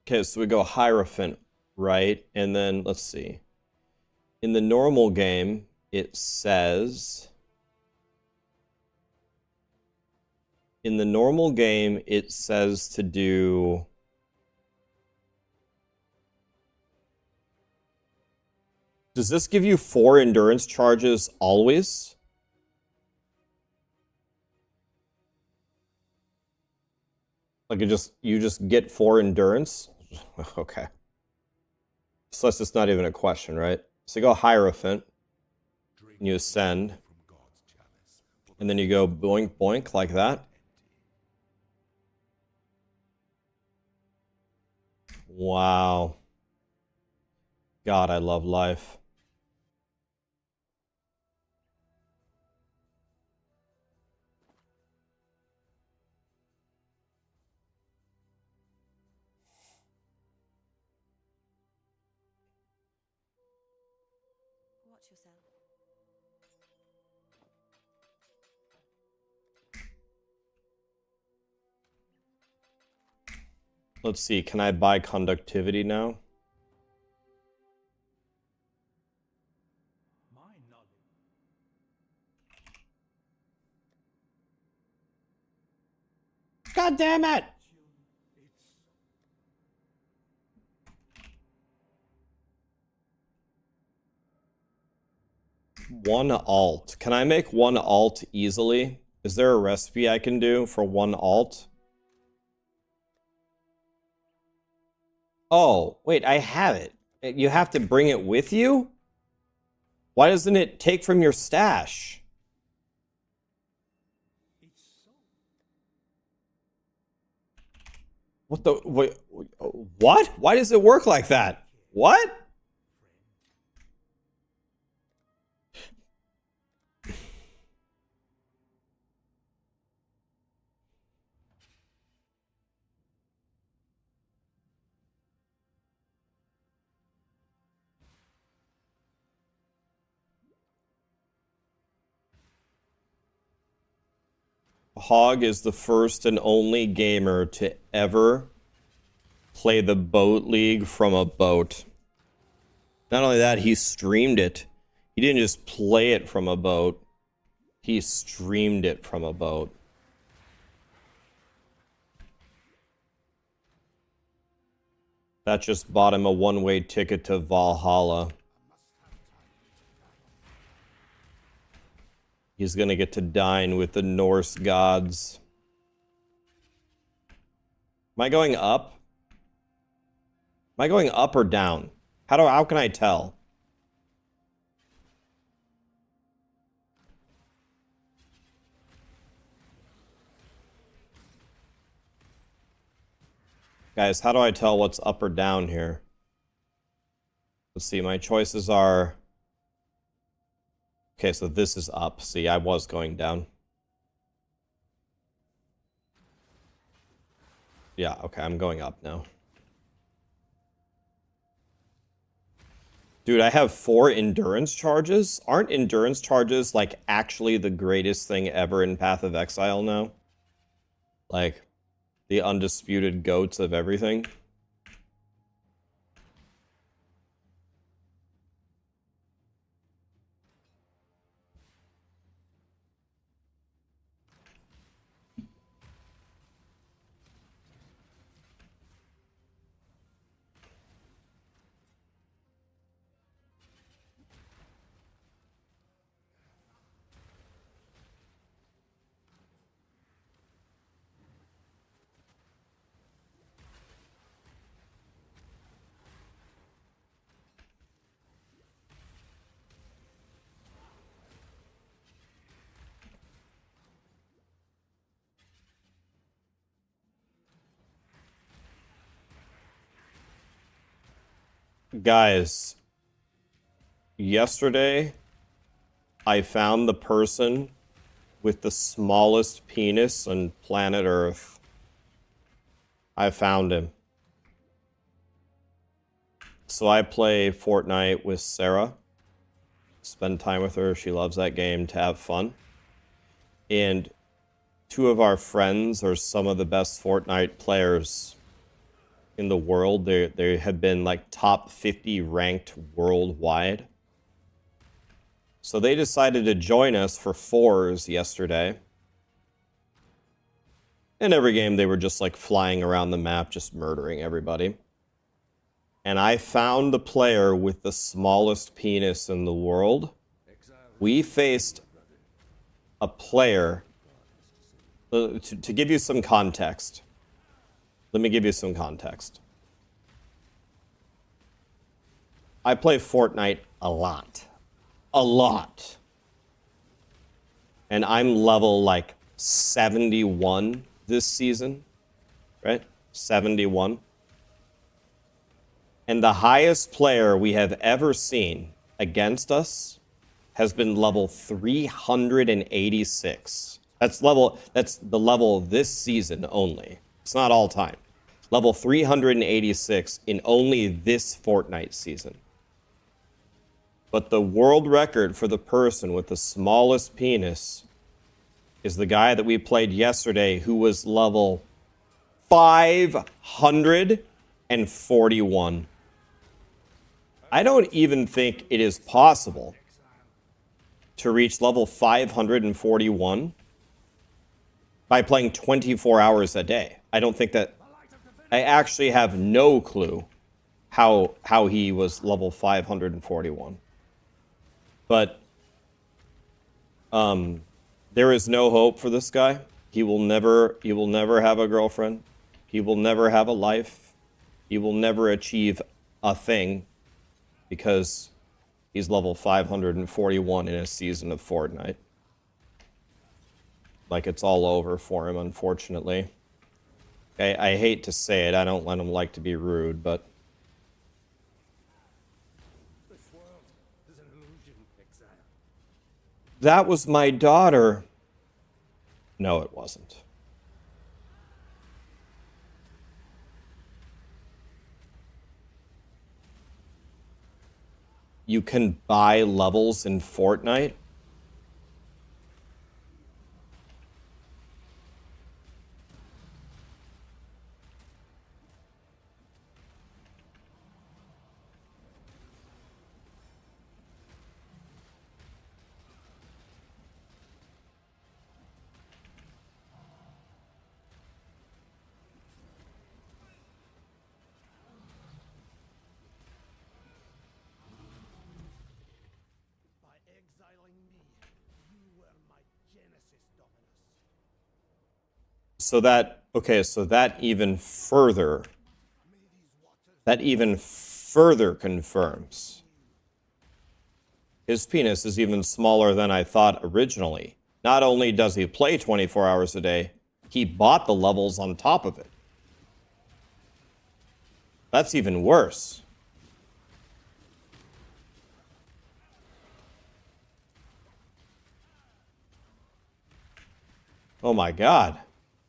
Okay, so we go Hierophant, right? And then, let's see. In the normal game, it says... In the normal game, it says to do... Does this give you 4 endurance charges always? Like you just get 4 endurance? Okay. So that's just not even a question, right? So you go Hierophant, and you ascend, and then you go boink boink like that. Wow. God, I love life. Watch yourself. Let's see, can I buy conductivity now? My knowledge. God damn it! One alt. Can I make one alt easily? Is there a recipe I can do for one alt? Oh, wait, I have it. You have to bring it with you? Why doesn't it take from your stash? What the... Wait, what? Why does it work like that? What? Hog is the first and only gamer to ever play the boat league from a boat. Not only that, he streamed it. He didn't just play it from a boat. He streamed it from a boat. That just bought him a one-way ticket to Valhalla. He's gonna get to dine with the Norse gods. Am I going up? Am I going up or down? How can I tell? Guys, how do I tell what's up or down here? Let's see, my choices are... Okay, so this is up. See, I was going down. Yeah, okay, I'm going up now. Dude, I have 4 endurance charges. Aren't endurance charges, like, actually the greatest thing ever in Path of Exile now? Like, the undisputed goats of everything. Guys, yesterday, I found the person with the smallest penis on planet Earth. I found him. So I play Fortnite with Sarah. Spend time with her. She loves that game to have fun. And 2 of our friends are some of the best Fortnite players in the world. They have been like top 50 ranked worldwide. So they decided to join us for 4s yesterday. And every game they were just like flying around the map, just murdering everybody. And I found the player with the smallest penis in the world. We faced a player, to give you some context. Let me give you some context. I play Fortnite a lot. A lot. And I'm level like 71 this season, right? 71. And the highest player we have ever seen against us has been level 386. That's the level this season only. It's not all time. Level 386 in only this Fortnite season. But the world record for the person with the smallest penis is the guy that we played yesterday, who was level 541. I don't even think it is possible to reach level 541 by playing 24 hours a day. I don't think that... I actually have no clue how he was level 541. But there is no hope for this guy. He will never have a girlfriend. He will never have a life. He will never achieve a thing because he's level 541 in a season of Fortnite. Like, it's all over for him, unfortunately. I hate to say it. I don't like to be rude, but... This world is an illusion, Exile. That was my daughter. No, it wasn't. You can buy levels in Fortnite? By exiling me, you were my Genesis Dominus. So that Okay, so that even further confirms his penis is even smaller than I thought originally. Not only does he play 24 hours a day, he bought the levels on top of it. That's even worse. Oh my god.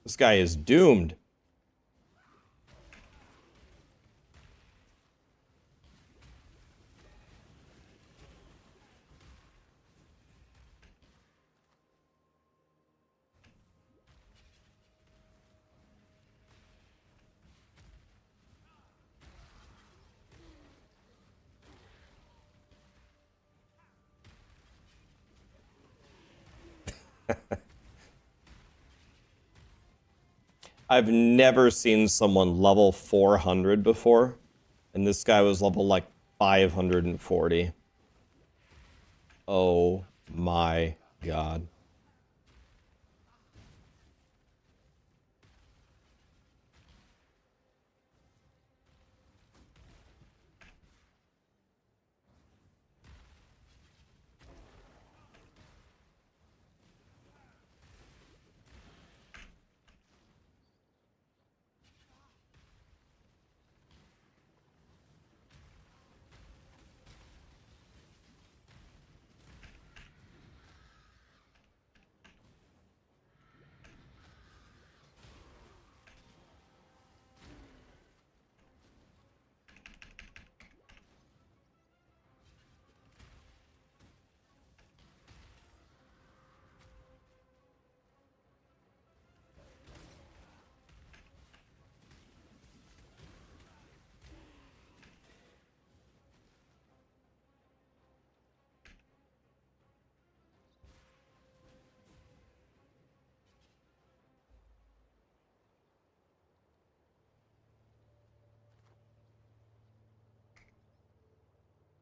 This guy is doomed. I've never seen someone level 400 before, and this guy was level like 540. Oh my god.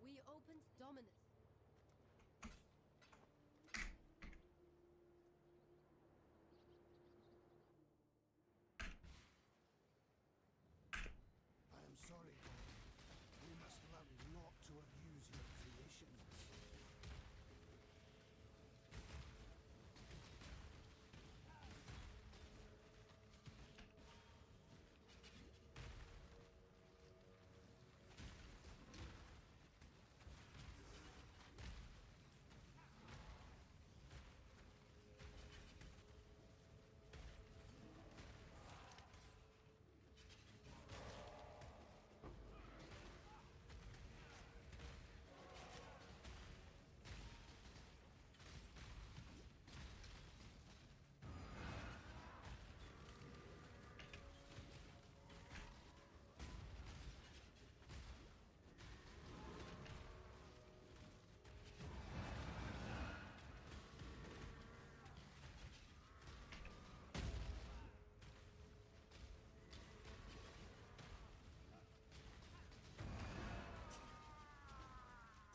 We opened Dominus. I am sorry, God. We must learn not to abuse your creations.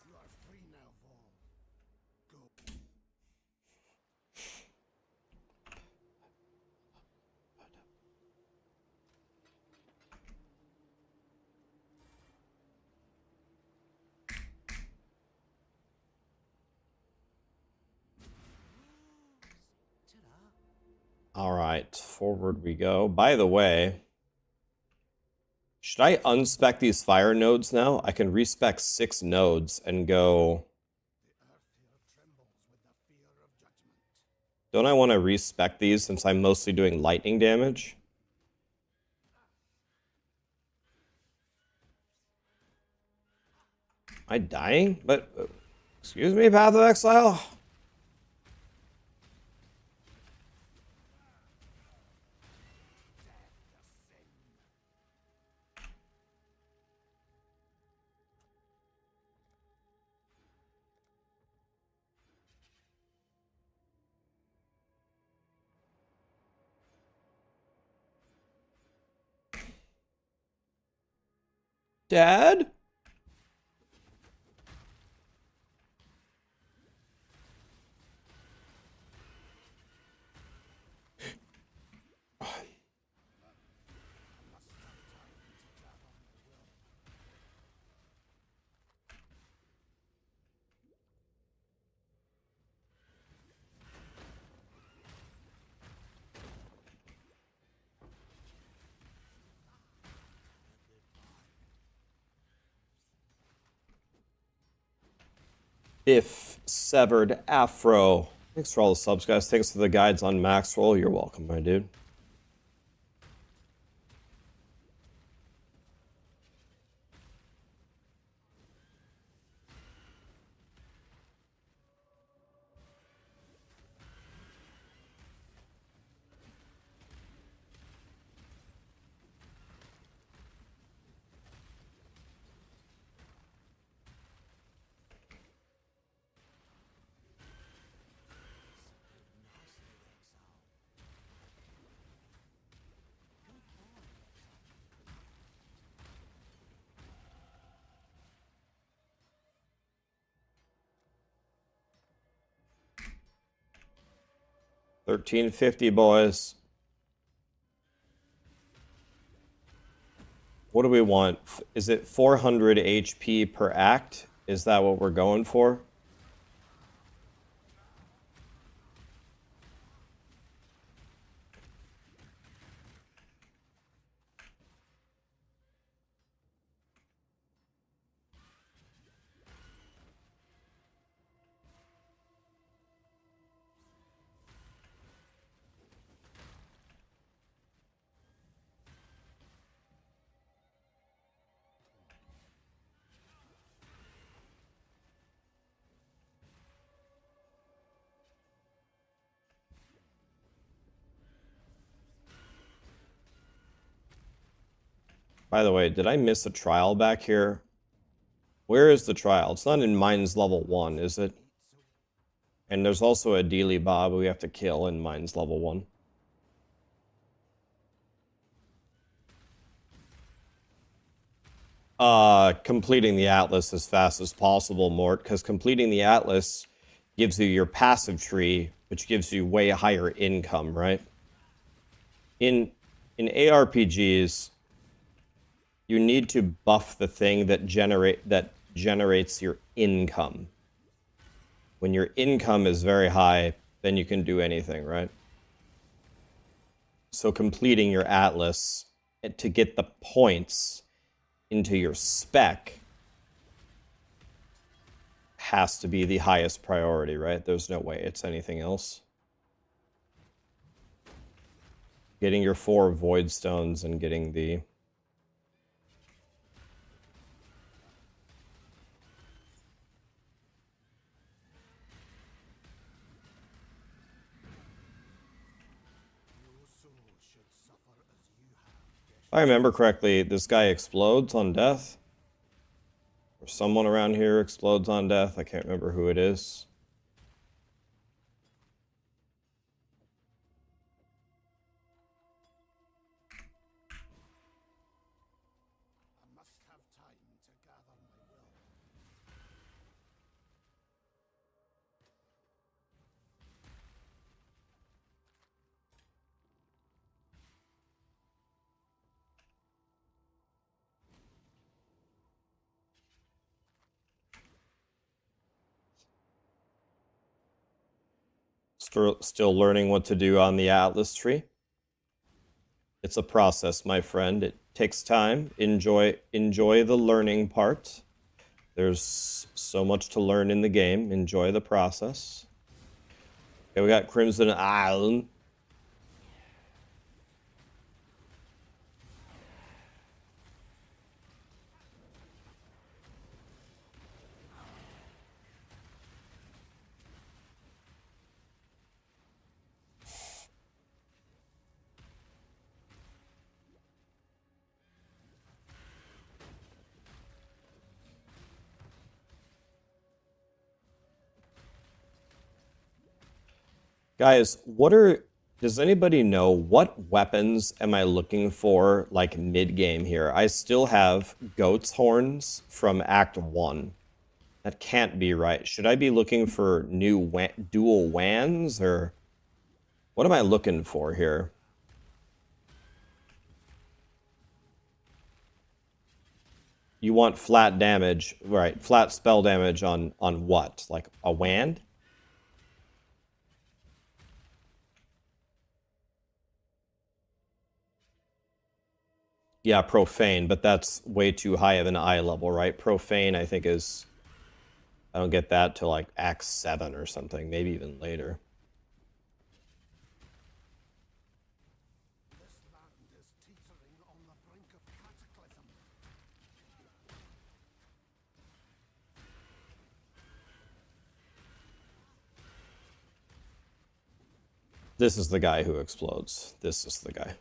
You are free now, Vol. Go. All right, forward we go. By the way, should I unspec these fire nodes now? I can respec 6 nodes and go... The earth here trembles with the fear of judgment. Don't I want to respec these since I'm mostly doing lightning damage? Am I dying? But, excuse me, Path of Exile? Dad? If Severed Afro. Thanks for all the subs, guys. Thanks for the guides on Maxroll. You're welcome, my dude. $13.50, boys. What do we want? Is it 400 HP per act? Is that what we're going for? By the way, did I miss a trial back here? Where is the trial? It's not in Mines level 1, is it? And there's also a Dealy Bob we have to kill in Mines level 1. Completing the Atlas as fast as possible, Mort, because completing the Atlas gives you your passive tree, which gives you way higher income, right? In ARPGs, you need to buff the thing that generates your income. When your income is very high, then you can do anything, right? So completing your Atlas to get the points into your spec has to be the highest priority, right? There's no way it's anything else. Getting your 4 Void Stones and getting the... If I remember correctly, this guy explodes on death. Or someone around here explodes on death. I can't remember who it is. I must have time to gather my will. Still learning what to do on the Atlas tree. It's a process, my friend. It takes time. Enjoy the learning part. There's so much to learn in the game. Enjoy the process. Okay, we got Crimson Island. Guys, does anybody know what weapons am I looking for, like, mid-game here? I still have goat's horns from Act 1. That can't be right. Should I be looking for new dual wands, or what am I looking for here? You want flat damage, right? Flat spell damage on what? Like a wand? Yeah, profane, but that's way too high of an eye level, right? Profane, I think, is I don't get that till like Act 7 or something, maybe even later. This land is teetering on the brink of cataclysm. This is the guy who explodes. This is the guy.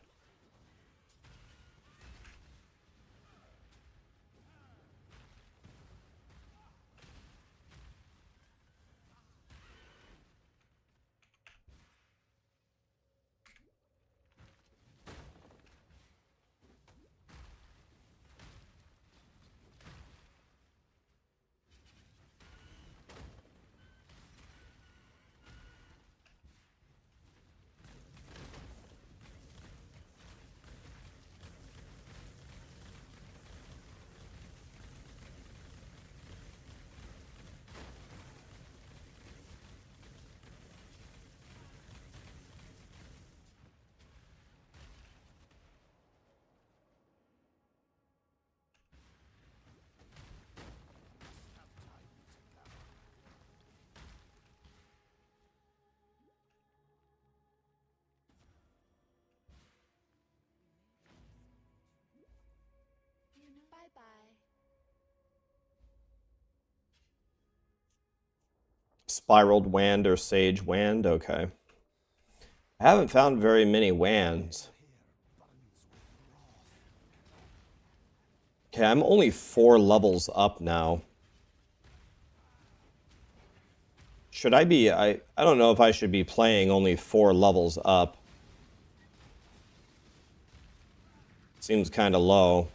Bye bye. Spiraled Wand or Sage Wand? Okay. I haven't found very many wands. Okay, I'm only 4 levels up now. Should I be... I don't know if I should be playing only 4 levels up. Seems kind of low.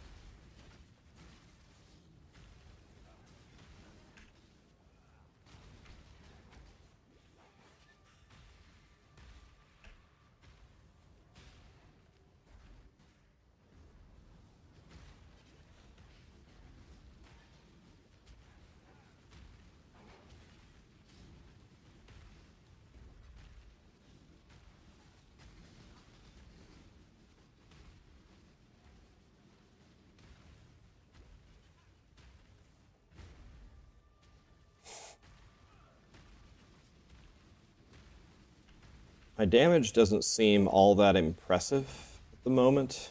My damage doesn't seem all that impressive at the moment.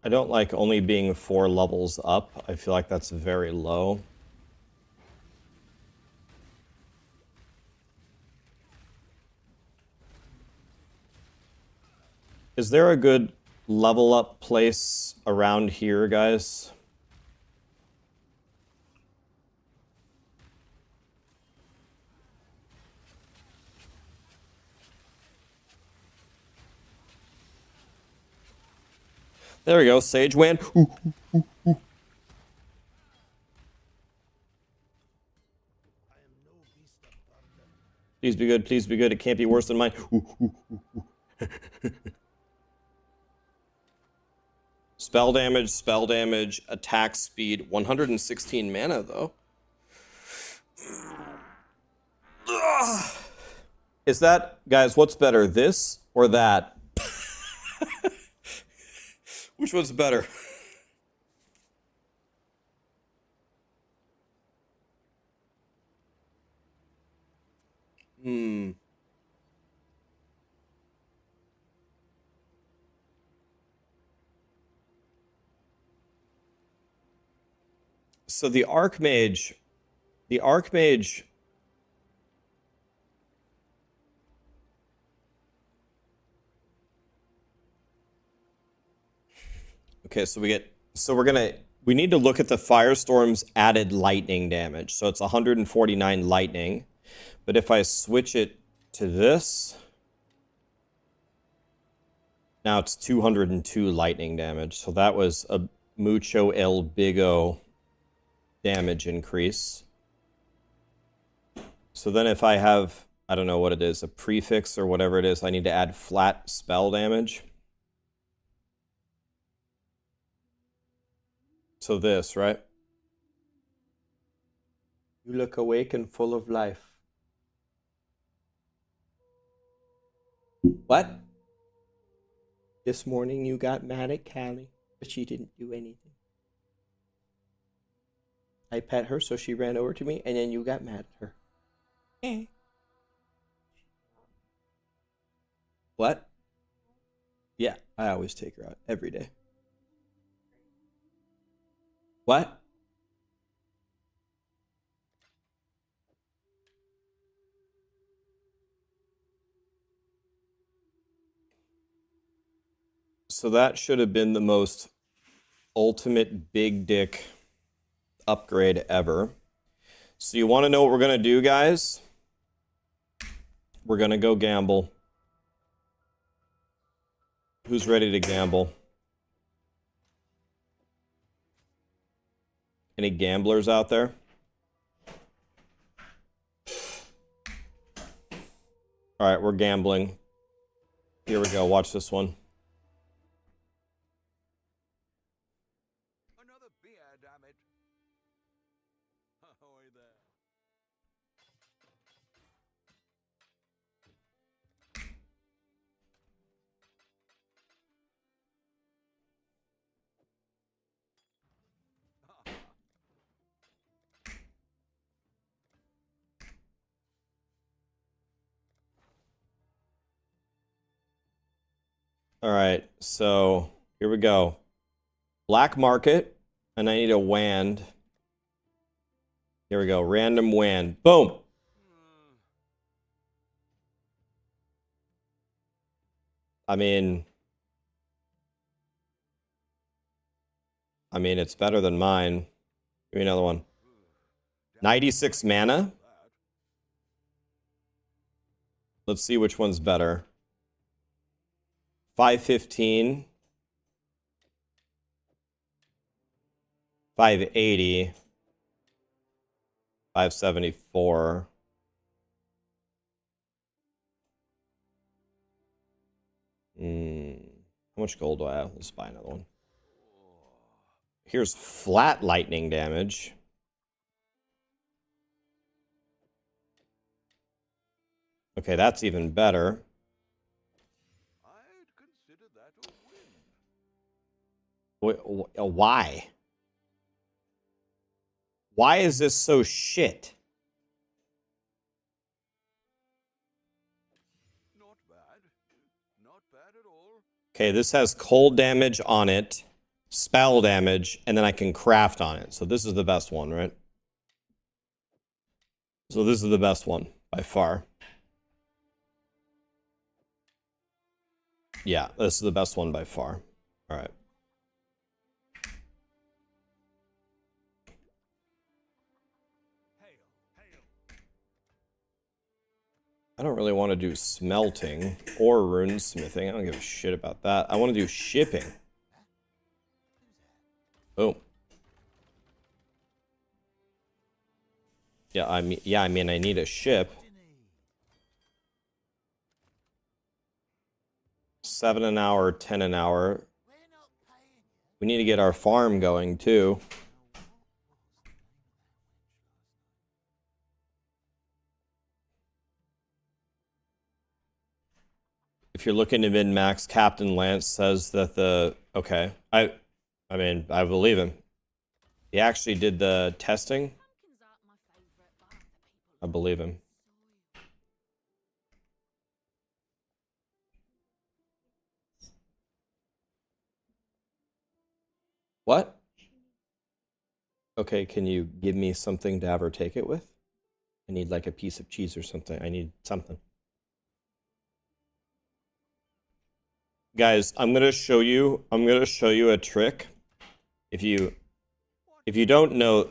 I don't like only being 4 levels up. I feel like that's very low. Is there a good level up place around here, guys? There we go, Sage Wand. Ooh. I am no beast of burden. Please be good, please be good. It can't be worse than mine. Ooh. Spell damage, attack speed, 116 mana though. Is that, guys, what's better, this or that? Which one's better? So the Archmage. Okay, so we need to look at the Firestorm's added lightning damage. So it's 149 lightning. But if I switch it to this, now it's 202 lightning damage. So that was a mucho el bigo damage increase. So then if I have, I don't know what it is, a prefix or whatever it is, I need to add flat spell damage. So this, right? You look awake and full of life. What? This morning you got mad at Callie, but she didn't do anything. I pet her, so she ran over to me, and then you got mad at her. Eh. What? Yeah, I always take her out every day. What? So that should have been the most ultimate big dick upgrade ever. So you want to know what we're going to do, guys? We're going to go gamble. Who's ready to gamble? Any gamblers out there? All right, we're gambling. Here we go. Watch this one. Another beer, damn it. Ahoy there. All right, so here we go. Black market, and I need a wand. Here we go, random wand. Boom! I mean, it's better than mine. Give me another one. 96 mana? Let's see which one's better. 515. 580. 574. How much gold do I have? Let's buy another one. Here's flat lightning damage. Okay, that's even better. I'd consider that a win. Why? Why is this so shit? Not bad. Not bad at all. Okay, this has cold damage on it, spell damage, and then I can craft on it. So this is the best one, right? So this is the best one by far. Yeah, this is the best one by far. All right. I don't really want to do smelting or runesmithing. I don't give a shit about that. I want to do shipping. Boom. Yeah, I mean, I need a ship. 7 an hour, 10 an hour. We need to get our farm going too. If you're looking to min-max, Captain Lance says that okay. I mean, I believe him. He actually did the testing. I believe him. What? Okay, can you give me something to have her take it with? I need like a piece of cheese or something. I need something. Guys, I'm gonna show you a trick. If you don't know,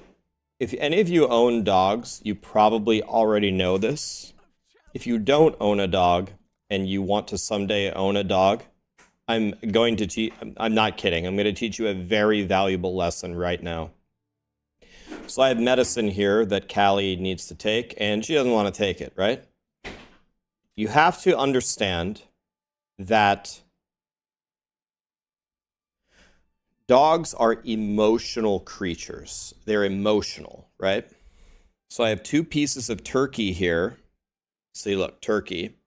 if any of you own dogs, you probably already know this. If you don't own a dog and you want to someday own a dog, I'm going to teach, I'm not kidding, I'm going to teach you a very valuable lesson right now. So I have medicine here that Callie needs to take, and she doesn't want to take it, right? You have to understand that dogs are emotional creatures. They're emotional, right? So I have 2 pieces of turkey here. See, look, turkey.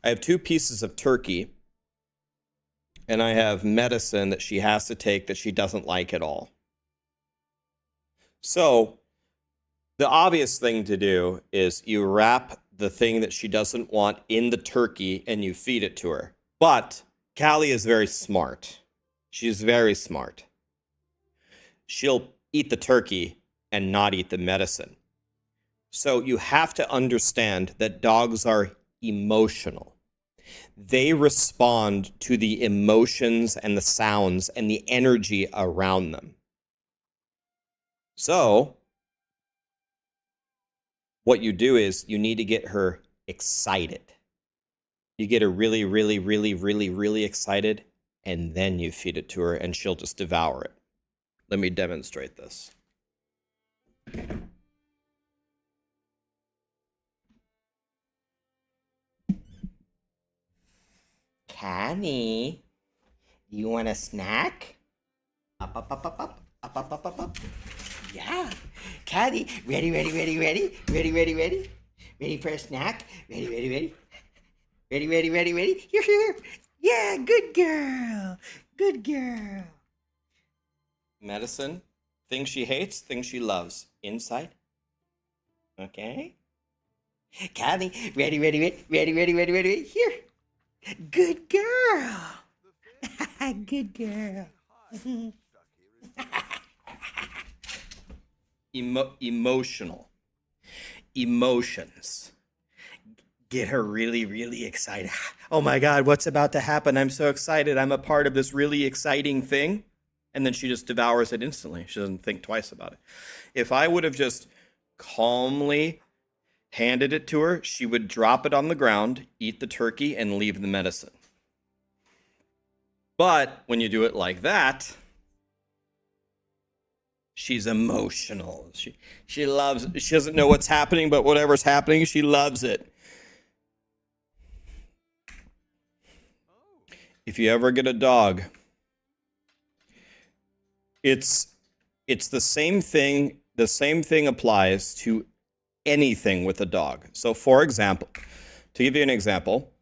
I have 2 pieces of turkey, and I have medicine that she has to take that she doesn't like at all. So the obvious thing to do is you wrap the thing that she doesn't want in the turkey and you feed it to her. But Callie is very smart. She's very smart. She'll eat the turkey and not eat the medicine. So you have to understand that dogs are emotional. They respond to the emotions and the sounds and the energy around them. So what you do is you need to get her excited. You get her really, really, really, really, really excited, and then you feed it to her, and she'll just devour it. Let me demonstrate this. Connie, you want a snack? Up, up, up, up, up, up, up, up, up, up. Yeah. Connie, ready, ready, ready, ready, ready, ready, ready, ready for a snack? Ready, ready, ready, ready, ready, ready, ready. You're here. Yeah, good girl, good girl. Medicine, things she hates, things she loves. Inside. Okay. Connie, ready, ready, ready, ready, ready, ready, ready. Here. Good girl. Good girl. Emotional. Emotions. Get her really, really excited. Oh my God, what's about to happen? I'm so excited. I'm a part of this really exciting thing. And then she just devours it instantly. She doesn't think twice about it. If I would have just calmly handed it to her, she would drop it on the ground, eat the turkey, and leave the medicine. But when you do it like that, she's emotional. She loves, she doesn't know what's happening, but whatever's happening, she loves it. If you ever get a dog, it's the same thing. The same thing applies to anything with a dog. So for example, to give you an example,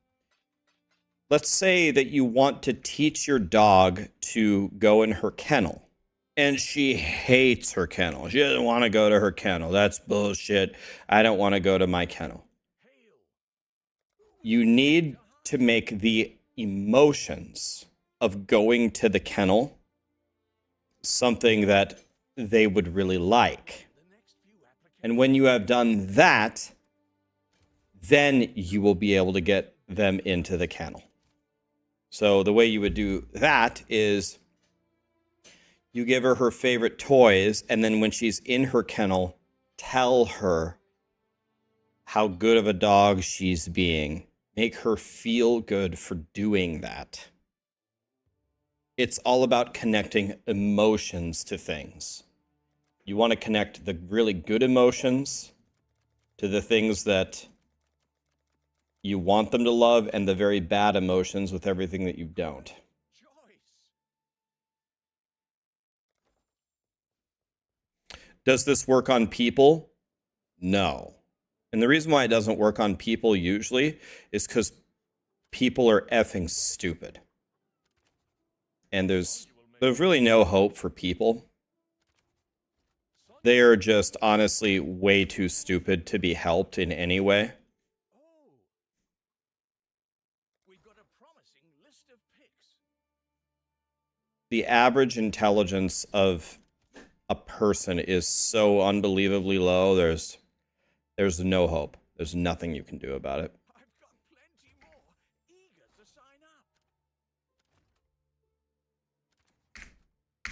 let's say that you want to teach your dog to go in her kennel, and she hates her kennel. She doesn't want to go to her kennel. That's bullshit. I don't want to go to my kennel. You need to make the emotions of going to the kennel something that they would really like. And when you have done that, then you will be able to get them into the kennel. So the way you would do that is you give her her favorite toys, and then when she's in her kennel, tell her how good of a dog she's being. Make her feel good for doing that. It's all about connecting emotions to things. You want to connect the really good emotions to the things that you want them to love and the very bad emotions with everything that you don't. Choice. Does this work on people? No. And the reason why it doesn't work on people usually is because people are effing stupid. And there's really no hope for people. They are just honestly way too stupid to be helped in any way. Oh. We've got a promising list of picks. The average intelligence of a person is so unbelievably low. There's no hope. There's nothing you can do about it. I've got plenty more eager to sign up.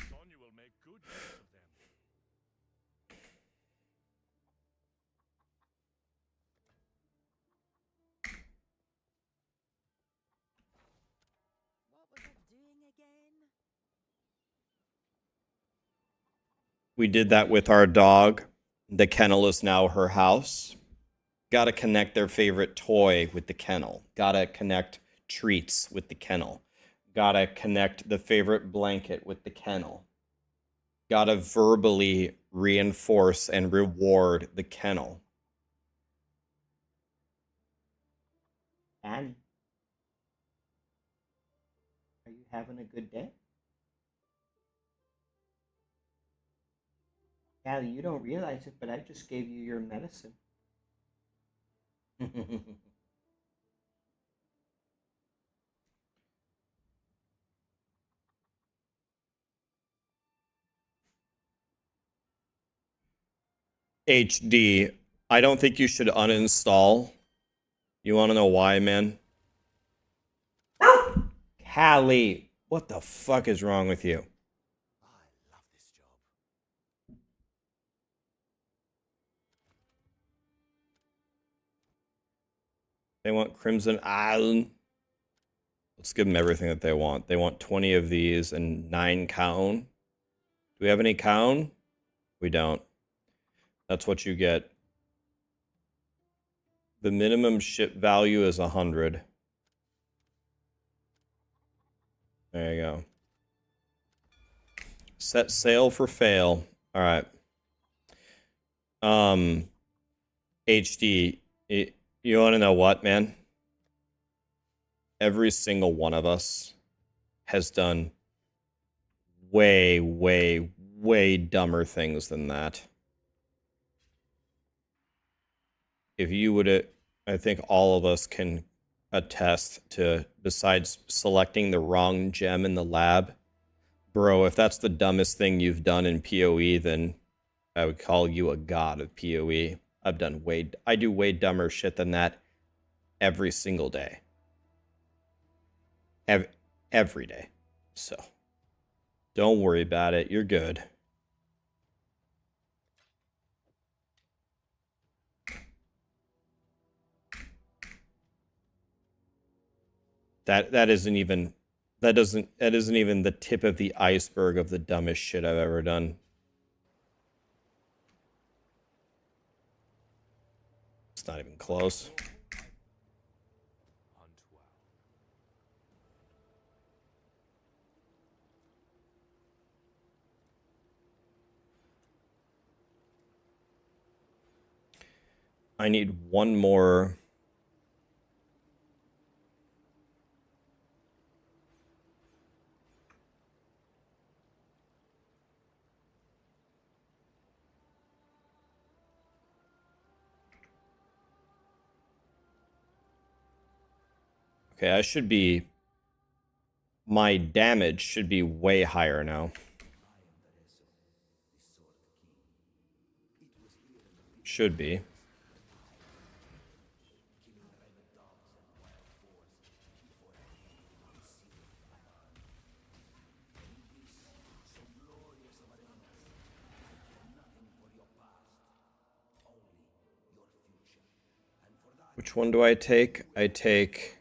Sonya will make good use of them. What was I doing again? We did that with our dog. The kennel is now her house. Gotta connect their favorite toy with the kennel. Gotta connect treats with the kennel. Gotta connect the favorite blanket with the kennel. Gotta verbally reinforce and reward the kennel. Annie, are you having a good day? Callie, you don't realize it, but I just gave you your medicine. HD, I don't think you should uninstall. You want to know why, man? Callie, what the fuck is wrong with you? I love this job. They want Crimson Island. Let's give them everything that they want. They want 20 of these and 9 Kaon. Do we have any Kaon? We don't. That's what you get. The minimum ship value is 100. There you go. Set sail for fail. All right. HD, you want to know what, man? Every single one of us has done way, way, way dumber things than that. If you would, I think all of us can attest to, besides selecting the wrong gem in the lab, bro, if that's the dumbest thing you've done in PoE, then I would call you a god of PoE. I do way dumber shit than that every single day. Every day. So, don't worry about it. You're good. That isn't even the tip of the iceberg of the dumbest shit I've ever done. It's not even close. Hunt well. I need one more. Okay, I should be... My damage should be way higher now. Should be. Which one do I take? I take...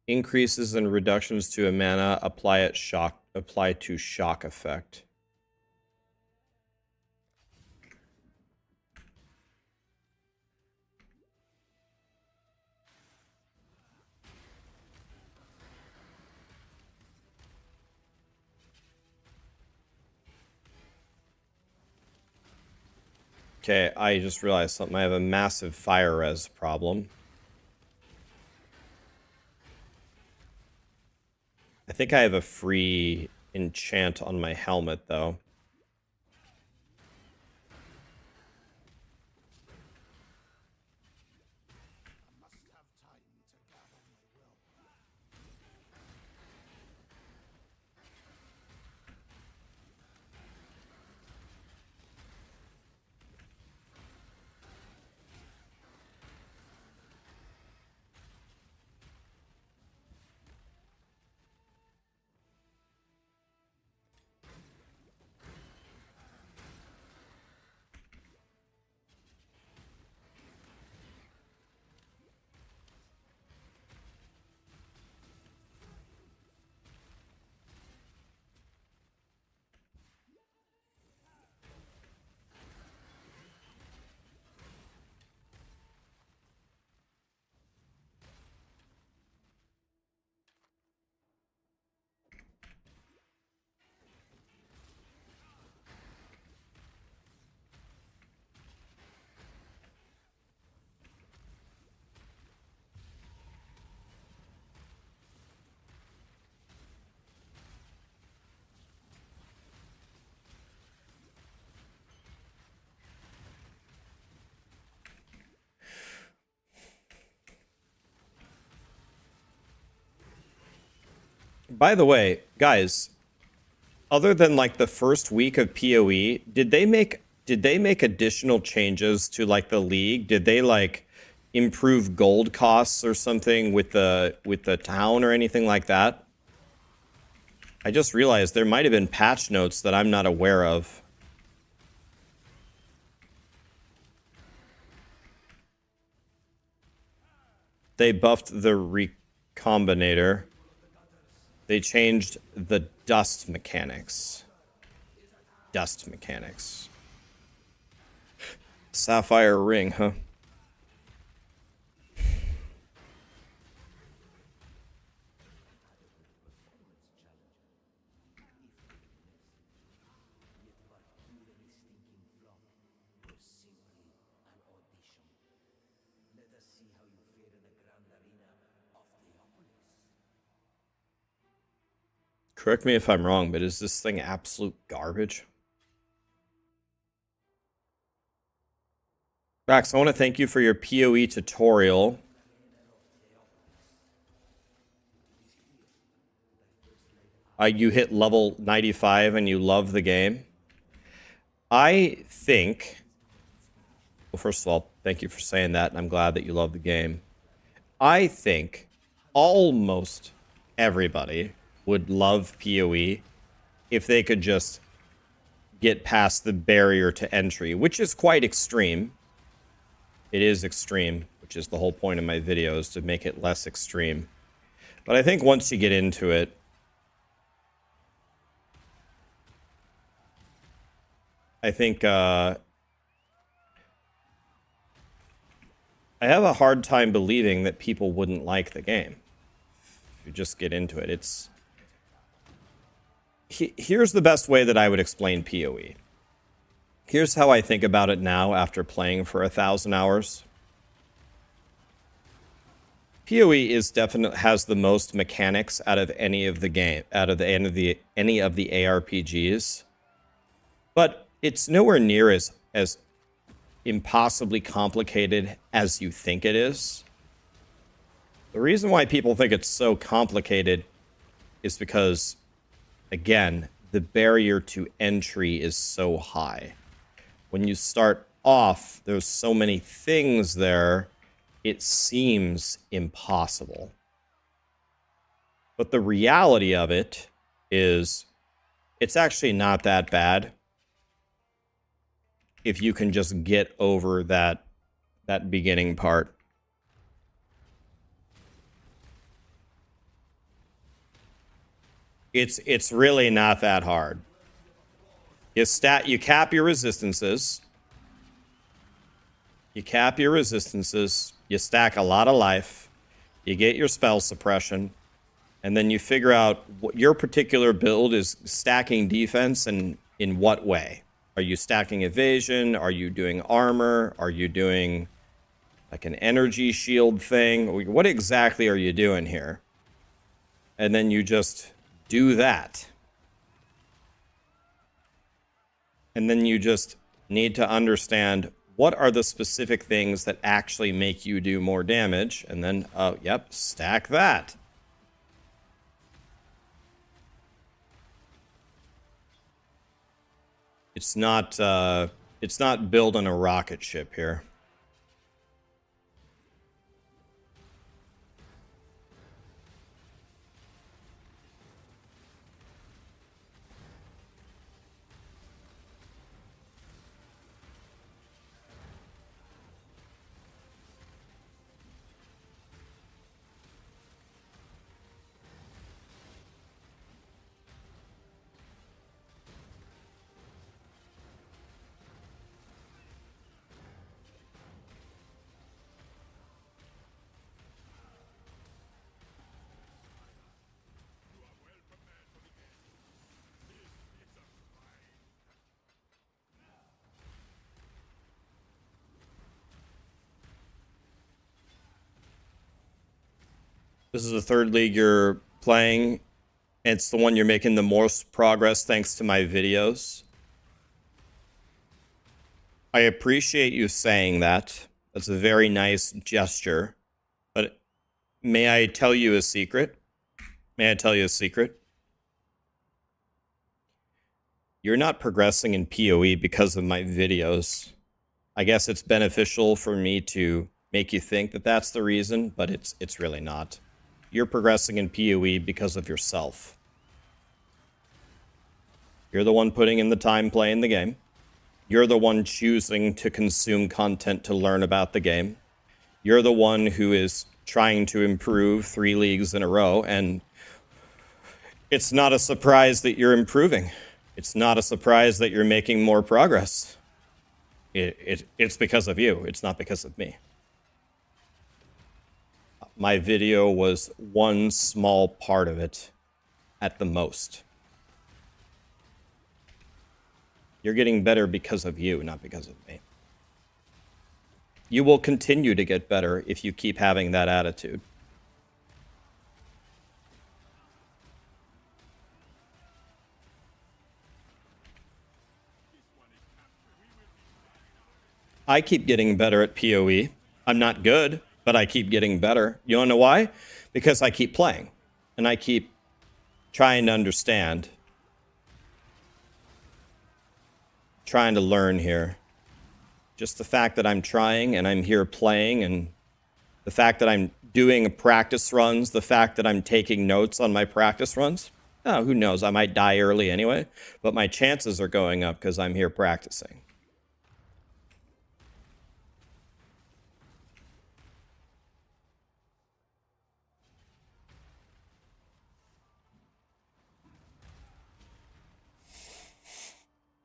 Increases and reductions to a mana, apply to shock effect. Okay, I just realized something. I have a massive fire res problem. I think I have a free enchant on my helmet, though. Must have time to gather my will. By the way, guys, other than like the first week of PoE, did they make additional changes to like the league? Did they like improve gold costs or something with the town or anything like that? I just realized there might have been patch notes that I'm not aware of. They buffed the recombinator. They changed the dust mechanics. Dust mechanics. Sapphire ring, huh? Correct me if I'm wrong, but is this thing absolute garbage? Rax, I want to thank you for your PoE tutorial. You hit level 95 and you love the game. I think... Well, first of all, thank you for saying that, and I'm glad that you love the game. I think almost everybody would love PoE if they could just get past the barrier to entry, which is quite extreme. It is extreme, which is the whole point of my videos, to make it less extreme. But I think once you get into it, I think I have a hard time believing that people wouldn't like the game. If you just get into it, it's... Here's the best way that I would explain PoE. Here's how I think about it now after playing for 1,000 hours. PoE is definitely has the most mechanics out of any of the any of the ARPGs, but it's nowhere near as impossibly complicated as you think it is. The reason why people think it's so complicated is because, again, the barrier to entry is so high. When you start off, there's so many things there, it seems impossible. But the reality of it is, it's actually not that bad if you can just get over that beginning part. It's really not that hard. You cap your resistances. You cap your resistances. You stack a lot of life. You get your spell suppression. And then you figure out what your particular build is stacking defense and in what way. Are you stacking evasion? Are you doing armor? Are you doing like an energy shield thing? What exactly are you doing here? And then you just do that. And then you just need to understand what are the specific things that actually make you do more damage. And then, oh, yep, stack that. It's not building a rocket ship here. This is the third league you're playing. It's the one you're making the most progress thanks to my videos. I appreciate you saying that. That's a very nice gesture. But may I tell you a secret? May I tell you a secret? You're not progressing in PoE because of my videos. I guess it's beneficial for me to make you think that that's the reason, but it's really not. You're progressing in PoE because of yourself. You're the one putting in the time playing the game. You're the one choosing to consume content to learn about the game. You're the one who is trying to improve 3 leagues in a row, and it's not a surprise that you're improving. It's not a surprise that you're making more progress. It's because of you. It's not because of me. My video was one small part of it at the most. You're getting better because of you, not because of me. You will continue to get better if you keep having that attitude. I keep getting better at PoE. I'm not good, but I keep getting better. You wanna know why? Because I keep playing, and I keep trying to understand, trying to learn here. Just the fact that I'm trying and I'm here playing, and the fact that I'm doing practice runs, the fact that I'm taking notes on my practice runs, oh, who knows? I might die early anyway, but my chances are going up because I'm here practicing.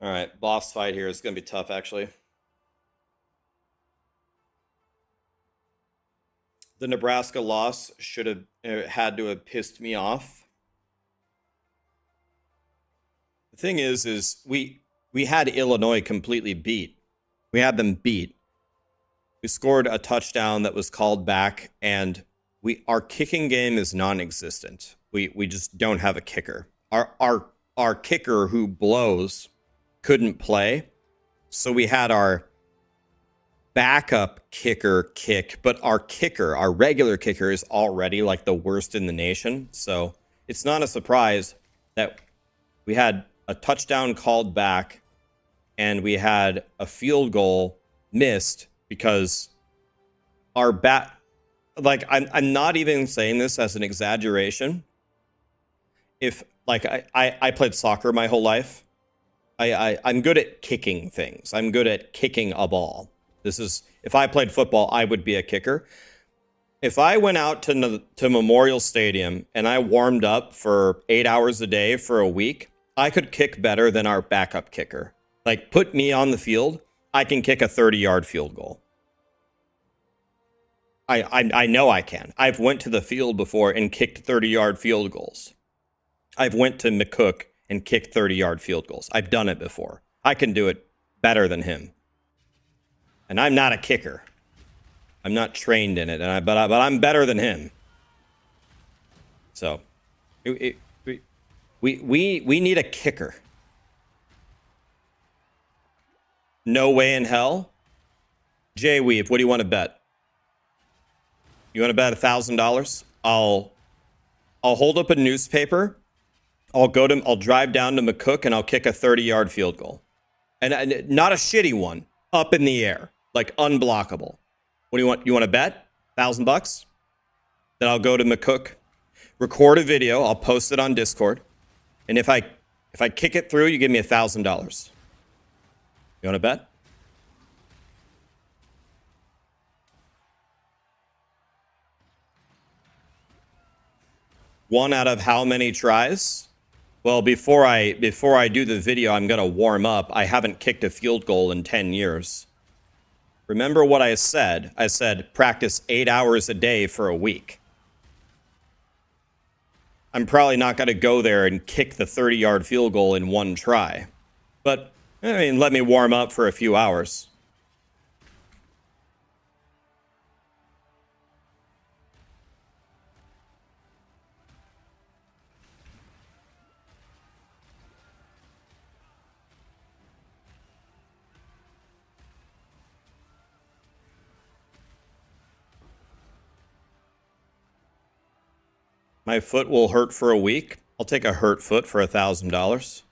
All right, boss fight here is going to be tough, actually. The Nebraska loss should have had to have pissed me off. The thing is we had Illinois completely beat. We had them beat. We scored a touchdown that was called back, and our kicking game is non-existent. We just don't have a kicker. Our kicker who blows couldn't play, so we had our backup kicker kick, but our regular kicker is already like the worst in the nation. So it's not a surprise that we had a touchdown called back and we had a field goal missed because our I'm not even saying this as an exaggeration. If like I played soccer my whole life. I'm good at kicking things. I'm good at kicking a ball. If I played football, I would be a kicker. If I went out to Memorial Stadium and I warmed up for 8 hours a day for a week, I could kick better than our backup kicker. Like, put me on the field, I can kick a 30-yard field goal. I know I can. I've went to the field before and kicked 30-yard field goals. I've went to McCook and kicked 30-yard field goals. I've done it before. I can do it better than him. And I'm not a kicker. I'm not trained in it, but I'm better than him. So, we need a kicker. No way in hell. Jay Weave, what do you want to bet? You want to bet $1,000? I'll hold up a newspaper. I'll drive down to McCook and I'll kick a 30-yard field goal. And not a shitty one, up in the air, like unblockable. What do you want? You want to bet $1,000? Then I'll go to McCook, record a video, I'll post it on Discord, and if I kick it through, you give me $1,000. You want to bet? One out of how many tries? Well, before I do the video, I'm gonna warm up. I haven't kicked a field goal in 10 years. Remember what I said? I said practice 8 hours a day for a week. I'm probably not gonna go there and kick the 30-yard field goal in one try. But, I mean, let me warm up for a few hours. My foot will hurt for a week. I'll take a hurt foot for $1,000.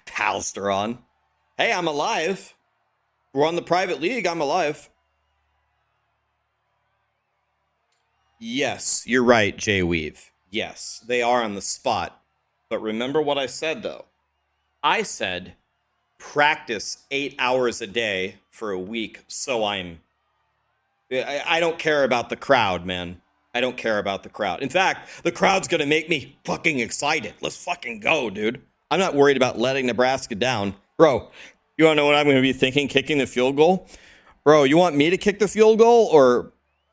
Palsteron. Hey, I'm alive. We're on the private league. I'm alive. Yes, you're right, Jay Weave. Yes, they are on the spot. But remember what I said, though. I said practice 8 hours a day for a week, so I don't care about the crowd, man. I don't care about the crowd. In fact, the crowd's going to make me fucking excited. Let's fucking go, dude. I'm not worried about letting Nebraska down. Bro, you want to know what I'm going to be thinking kicking the field goal? Bro, you want me to kick the field goal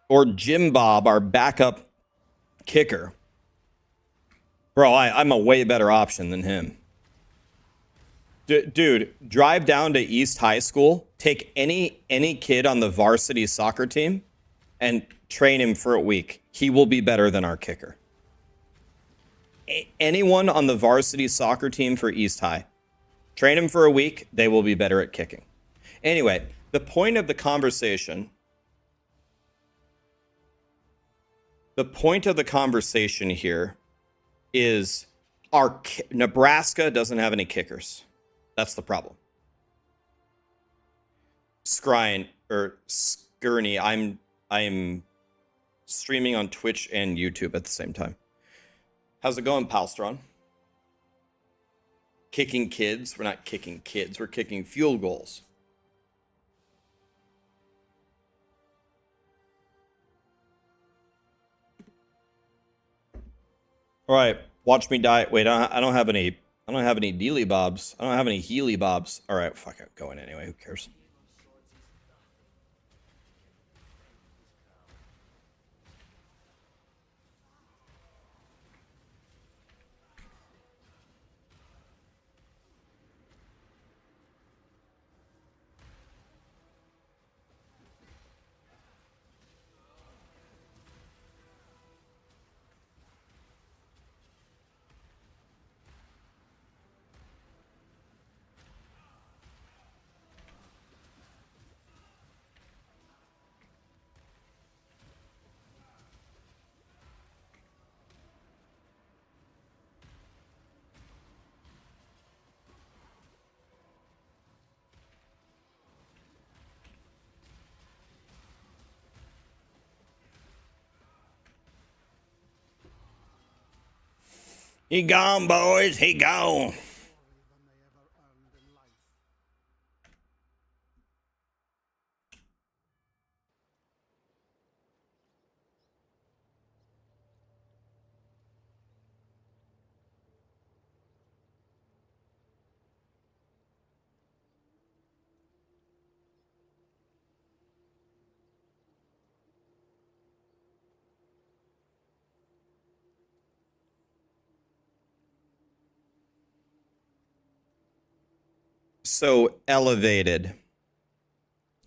or Jim Bob, our backup kicker? Bro, I'm a way better option than him. Dude, drive down to East High School, take any kid on the varsity soccer team, and train him for a week. He will be better than our kicker. Anyone on the varsity soccer team for East High, train him for a week, they will be better at kicking. Anyway, the point of the conversation here is Nebraska doesn't have any kickers. That's the problem. Skryne or Skirny, I'm streaming on Twitch and YouTube at the same time. How's it going, Palstron? Kicking kids? We're not kicking kids. We're kicking field goals. All right, watch me die. Wait, I don't have any. I don't have any Dealy Bobs. I don't have any Healy Bobs. All right, fuck it. Going anyway. Who cares? He gone, boys. He gone. So elevated.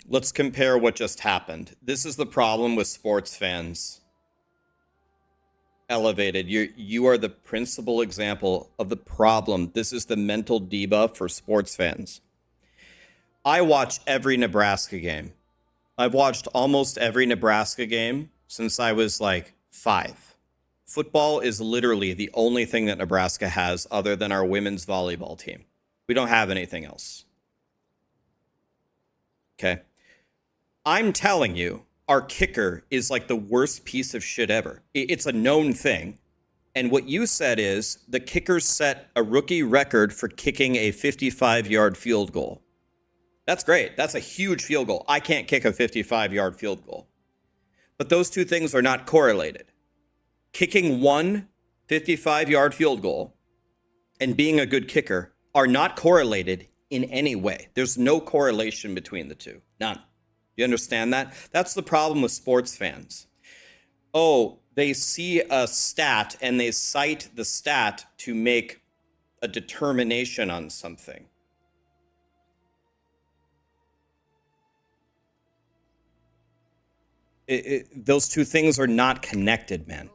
Let's compare what just happened. This is the problem with sports fans. Elevated. You are the principal example of the problem. This is the mental debuff for sports fans. I watch every Nebraska game. I've watched almost every Nebraska game since I was like 5. Football is literally the only thing that Nebraska has other than our women's volleyball team. We don't have anything else. Okay. I'm telling you, our kicker is like the worst piece of shit ever. It's a known thing. And what you said is the kicker set a rookie record for kicking a 55-yard field goal. That's great. That's a huge field goal. I can't kick a 55-yard field goal. But those two things are not correlated. Kicking one 55-yard field goal and being a good kicker are not correlated in any way. There's no correlation between the two. None. You understand that? That's the problem with sports fans. Oh, they see a stat and they cite the stat to make a determination on something. Those two things are not connected, man.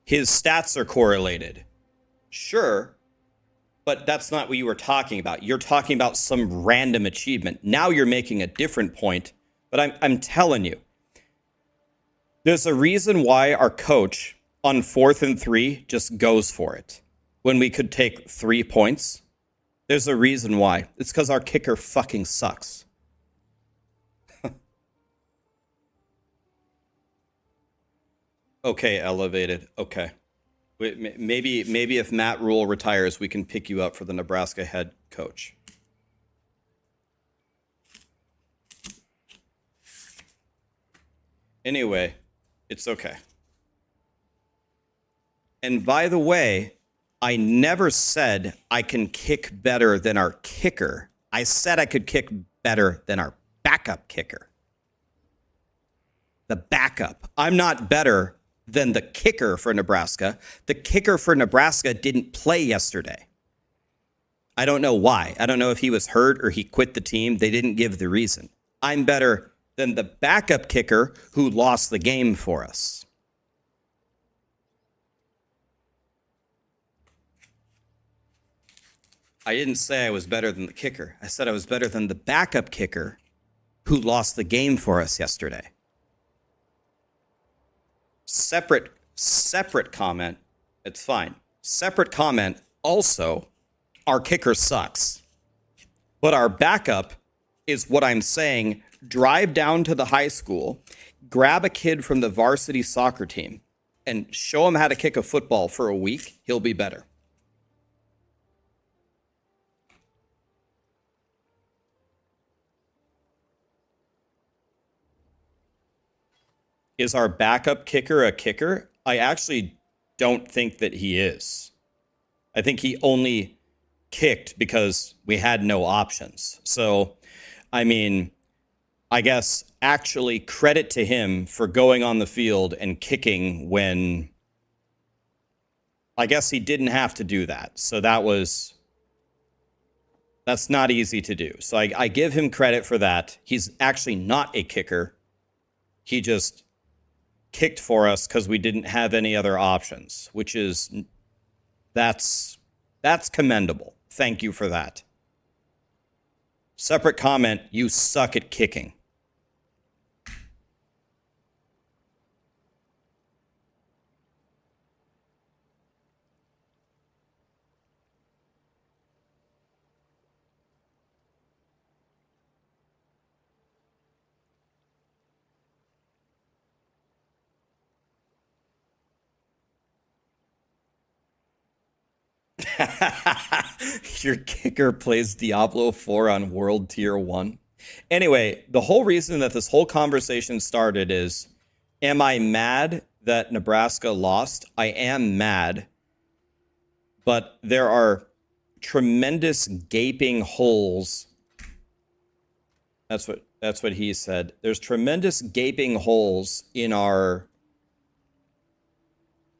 His stats are correlated. Sure, but that's not what you were talking about. You're talking about some random achievement. Now you're making a different point, but I'm telling you, there's a reason why our coach on 4th and 3 just goes for it when we could take 3 points. There's a reason why. It's because our kicker fucking sucks. Okay, elevated. Okay. Maybe if Maxroll retires, we can pick you up for the Nebraska head coach. Anyway, it's okay. And by the way, I never said I can kick better than our kicker. I said I could kick better than our backup kicker. The backup. I'm not better than the kicker for Nebraska. The kicker for Nebraska didn't play yesterday. I don't know why. I don't know if he was hurt or he quit the team. They didn't give the reason. I'm better than the backup kicker who lost the game for us. I didn't say I was better than the kicker. I said I was better than the backup kicker who lost the game for us yesterday. Separate comment. It's fine. Separate comment. Also, our kicker sucks. But our backup is what I'm saying. Drive down to the high school, grab a kid from the varsity soccer team, and show him how to kick a football for a week. He'll be better. Is our backup kicker a kicker? I actually don't think that he is. I think he only kicked because we had no options. So, I mean, I guess actually credit to him for going on the field and kicking when I guess he didn't have to do that. So that's not easy to do. So I give him credit for that. He's actually not a kicker. He just kicked for us because we didn't have any other options, which is that's commendable. Thank you for that. Separate comment, you suck at kicking. Your kicker plays Diablo 4 on World Tier 1. Anyway, the whole reason that this whole conversation started is, am I mad that Nebraska lost? I am mad. But there are tremendous gaping holes. That's what he said. There's tremendous gaping holes in our...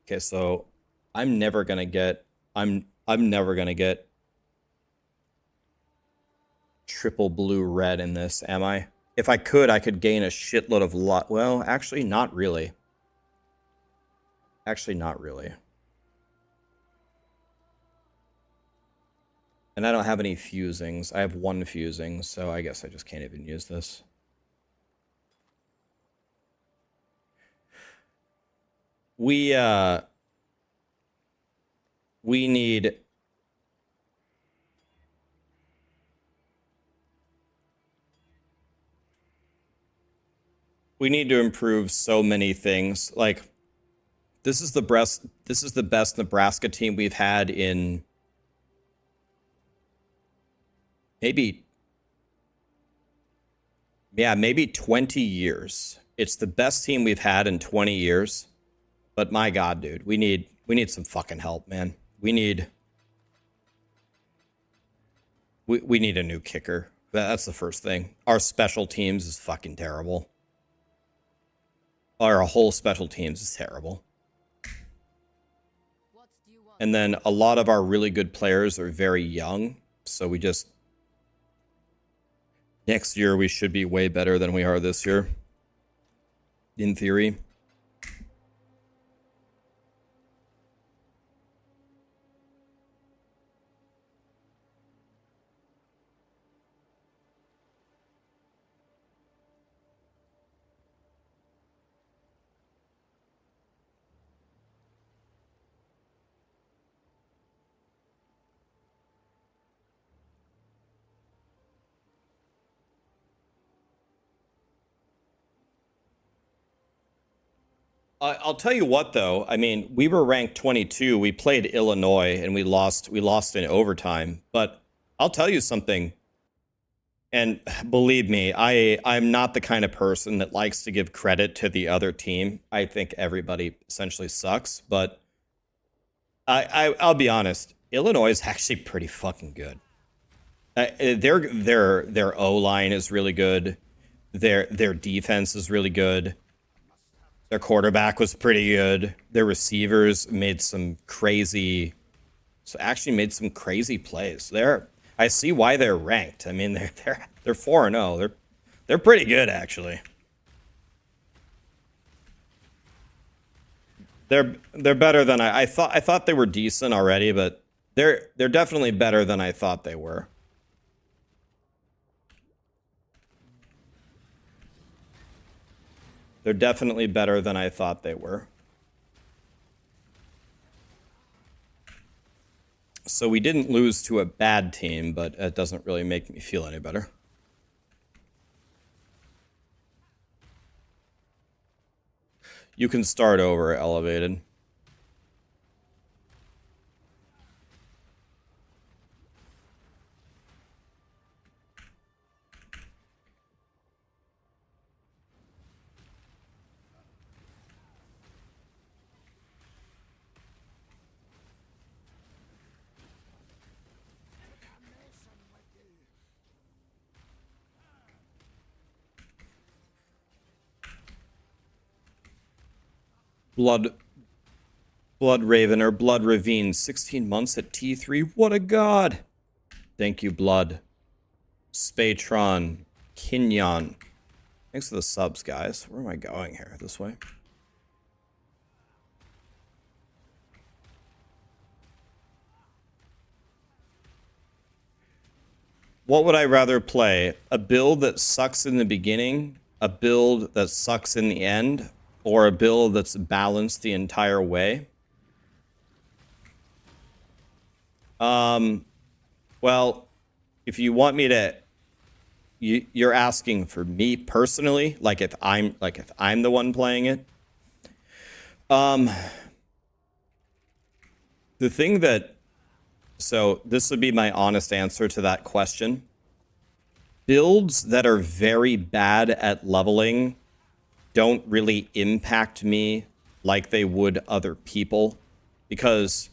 Okay, so I'm never going to get... I'm never gonna get triple blue red in this, am I? If I could gain a shitload of lot. Well, actually, not really. Actually, not really. And I don't have any fusings. I have one fusing, so I guess I just can't even use this. We need... We need to improve so many things. Like, this is the best Nebraska team we've had in maybe 20 years. It's the best team we've had in 20 years. But my God, dude, we need some fucking help, man. We need a new kicker. That's the first thing. Our special teams is fucking terrible. Our whole special teams is terrible. And then a lot of our really good players are very young, so we just... Next year, we should be way better than we are this year. In theory. I'll tell you what, though. I mean, we were ranked 22. We played Illinois, and we lost in overtime. But I'll tell you something. And believe me, I'm not the kind of person that likes to give credit to the other team. I think everybody essentially sucks. But I'll be honest. Illinois is actually pretty fucking good. Their O-line is really good. Their defense is really good. Their quarterback was pretty good. Their receivers made some crazy plays. I see why they're ranked. I mean, they're 4-0. They're pretty good, actually. They're better than I thought. I thought they were decent already, but they're definitely better than I thought they were. They're definitely better than I thought they were. So we didn't lose to a bad team, but it doesn't really make me feel any better. You can start over elevated. Blood Raven or Blood Ravine, 16 months at T3. What a god! Thank you, Blood. Spatron, Kinyon. Thanks for the subs, guys. Where am I going here? This way? What would I rather play? A build that sucks in the beginning, a build that sucks in the end, or a build that's balanced the entire way? Well, if you want me to, you're asking for me personally, like if I'm the one playing it. The thing that, so this would be my honest answer to that question. Builds that are very bad at leveling don't really impact me like they would other people, because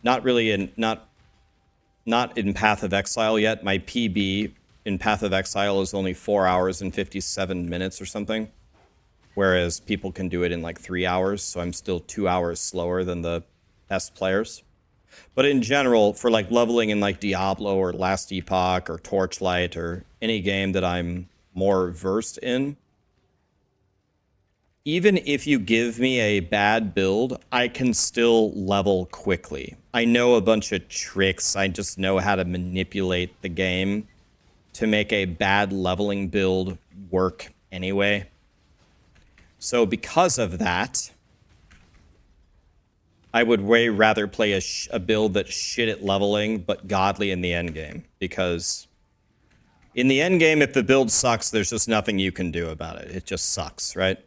not in Path of Exile yet. My PB in Path of Exile is only 4 hours and 57 minutes or something, whereas people can do it in like 3 hours, so I'm still 2 hours slower than the best players. But in general, for like leveling in like Diablo or Last Epoch or Torchlight or any game that I'm more versed in, even if you give me a bad build, I can still level quickly. I know a bunch of tricks. I just know how to manipulate the game to make a bad leveling build work anyway. So because of that, I would way rather play a build that's shit at leveling, but godly in the end game. Because in the end game, if the build sucks, there's just nothing you can do about it. It just sucks, right?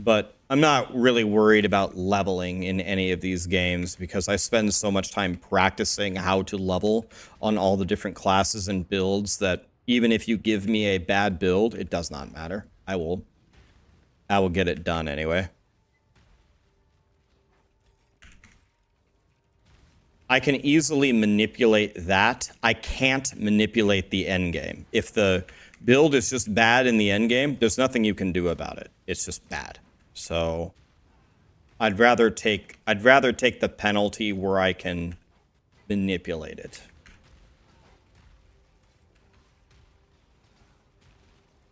But I'm not really worried about leveling in any of these games because I spend so much time practicing how to level on all the different classes and builds that even if you give me a bad build, it does not matter. I will get it done anyway. I can easily manipulate that. I can't manipulate the end game. If the build is just bad in the end game, there's nothing you can do about it. It's just bad. So I'd rather take the penalty where I can manipulate it.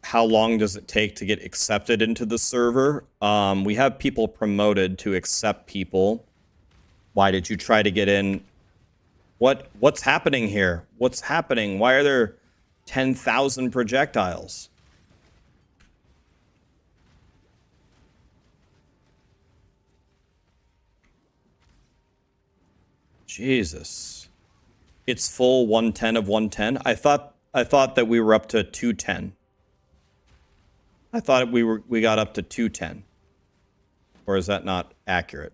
How long does it take to get accepted into the server? We have people promoted to accept people. Why did you try to get in? What's happening here? What's happening? Why are there 10,000 projectiles? Jesus. It's full 110 of 110. I thought that we were up to 210. I thought we got up to 210. Or is that not accurate?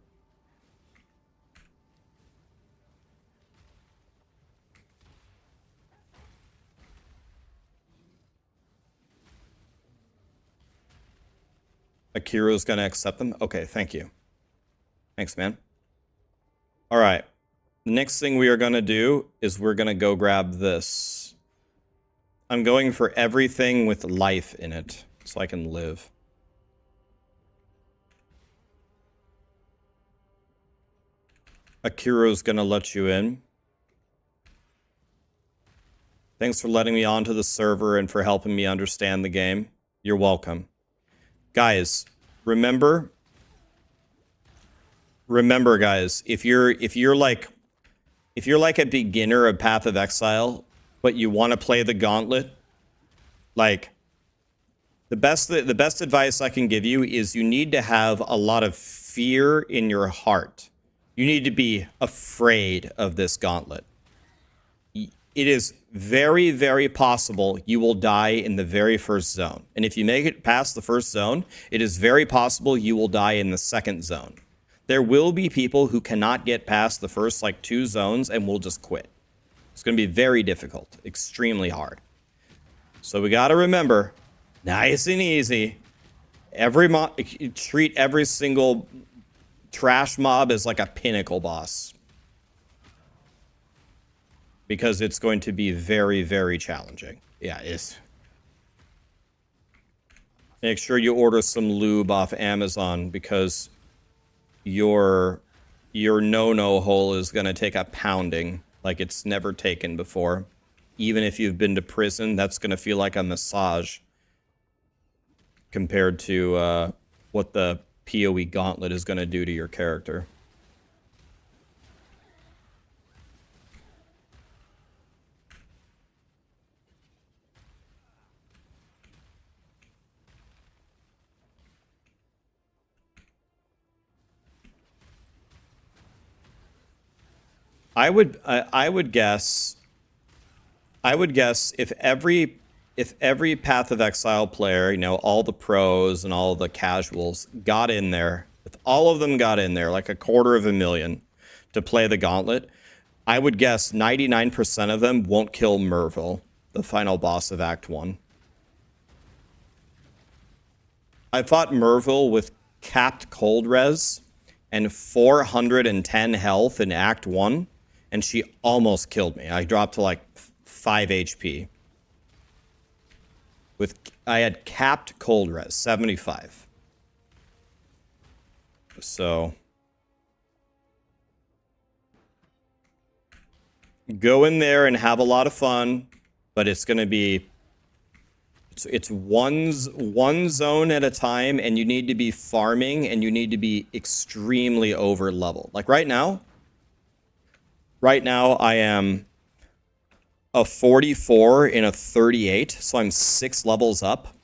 Akiro's gonna accept them? Okay, thank you. Thanks, man. All right. The next thing we are gonna do is we're gonna go grab this. I'm going for everything with life in it so I can live. Akiro's gonna let you in. Thanks for letting me onto the server and for helping me understand the game. You're welcome. Guys, remember guys, if you're like a beginner of Path of Exile, but you want to play the Gauntlet, like the best advice I can give you is you need to have a lot of fear in your heart. You need to be afraid of this Gauntlet. It is very, very possible you will die in the very first zone. And if you make it past the first zone, it is very possible you will die in the second zone. There will be people who cannot get past the first, like, 2 zones and will just quit. It's going to be very difficult, extremely hard. So we got to remember, nice and easy. Treat every single trash mob as like a pinnacle boss. Because it's going to be very, very challenging. Yeah, it is. Make sure you order some lube off Amazon because your no-no hole is going to take a pounding like it's never taken before. Even if you've been to prison, that's going to feel like a massage compared to what the PoE Gauntlet is going to do to your character. I would guess if every Path of Exile player, you know, all the pros and all the casuals got in there, if all of them got in there, like 250,000 to play the Gauntlet, I would guess 99% of them won't kill Merville, the final boss of Act 1. I fought Merville with capped cold res and 410 health in Act 1. And she almost killed me. I dropped to like 5 HP. I had capped cold res, 75. So Go in there and have a lot of fun, but it's going to be it's one zone at a time, and you need to be farming, and you need to be extremely over leveled. Like right now I am a 44 in a 38, so I'm 6 levels up.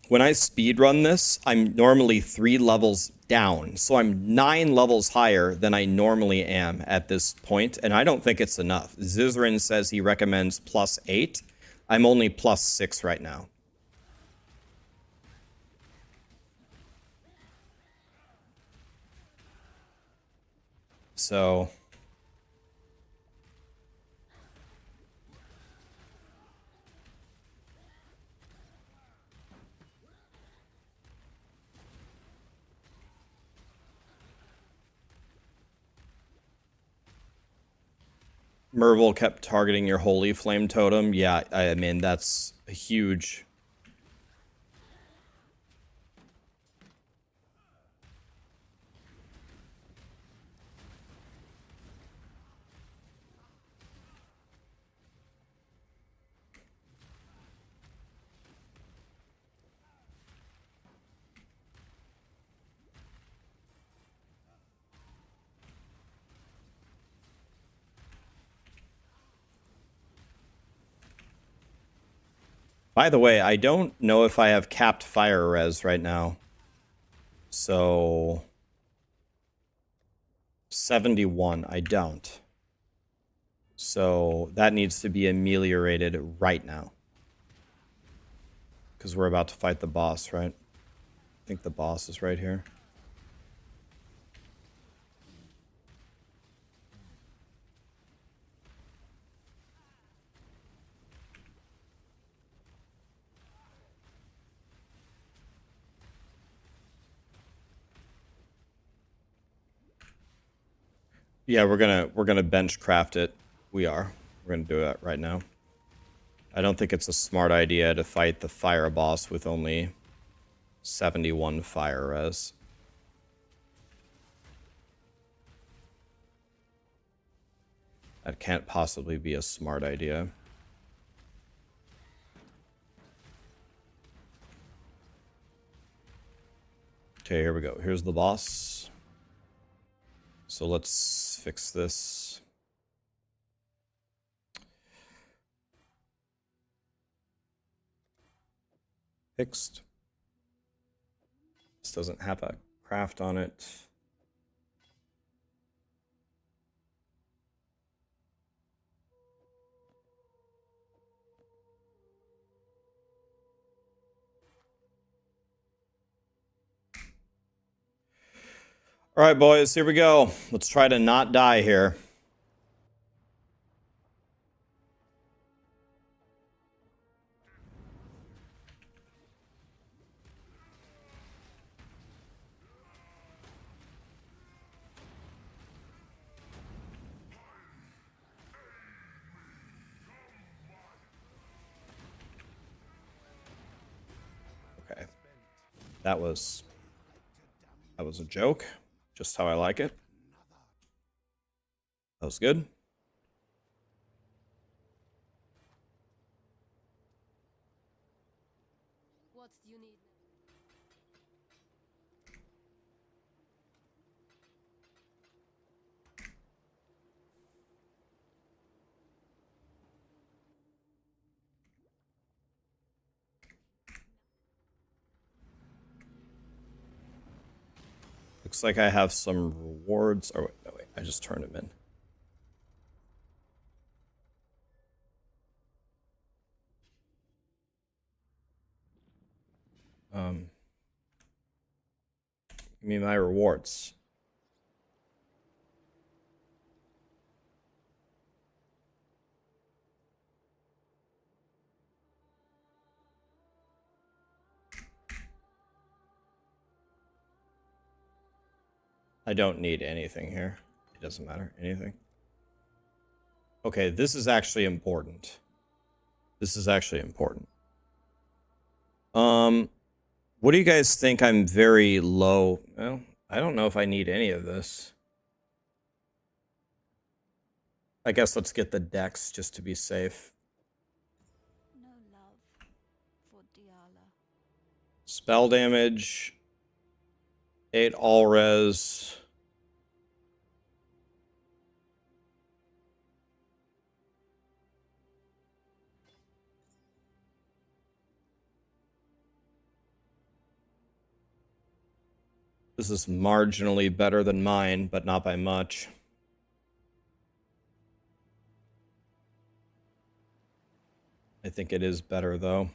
When I speedrun this, I'm normally 3 levels down, so I'm 9 levels higher than I normally am at this point, and I don't think it's enough. Zizrin says he recommends +8. I'm only +6 right now. So Mervil kept targeting your Holy Flame Totem. Yeah, I mean, that's a huge... By the way, I don't know if I have capped fire res right now. So 71, I don't. So that needs to be ameliorated right now. Because we're about to fight the boss, right? I think the boss is right here. Yeah, we're gonna bench craft it. We are. We're gonna do that right now. I don't think it's a smart idea to fight the fire boss with only 71 fire res. That can't possibly be a smart idea. Okay, here we go. Here's the boss. So let's fix this. Fixed. This doesn't have a craft on it. All right, boys, here we go. Let's try to not die here. Okay. That was a joke. Just how I like it. That was good. What do you need? Looks like I have some rewards. Oh, wait, no, wait. I just turned them in. Give me my rewards. I don't need anything here. It doesn't matter. Anything. Okay, this is actually important. This is actually important. What do you guys think? I'm very low. Well, I don't know if I need any of this. I guess let's get the dex just to be safe. No love for Diablo. Spell damage. 8 all res. This is marginally better than mine, but not by much. I think it is better, though.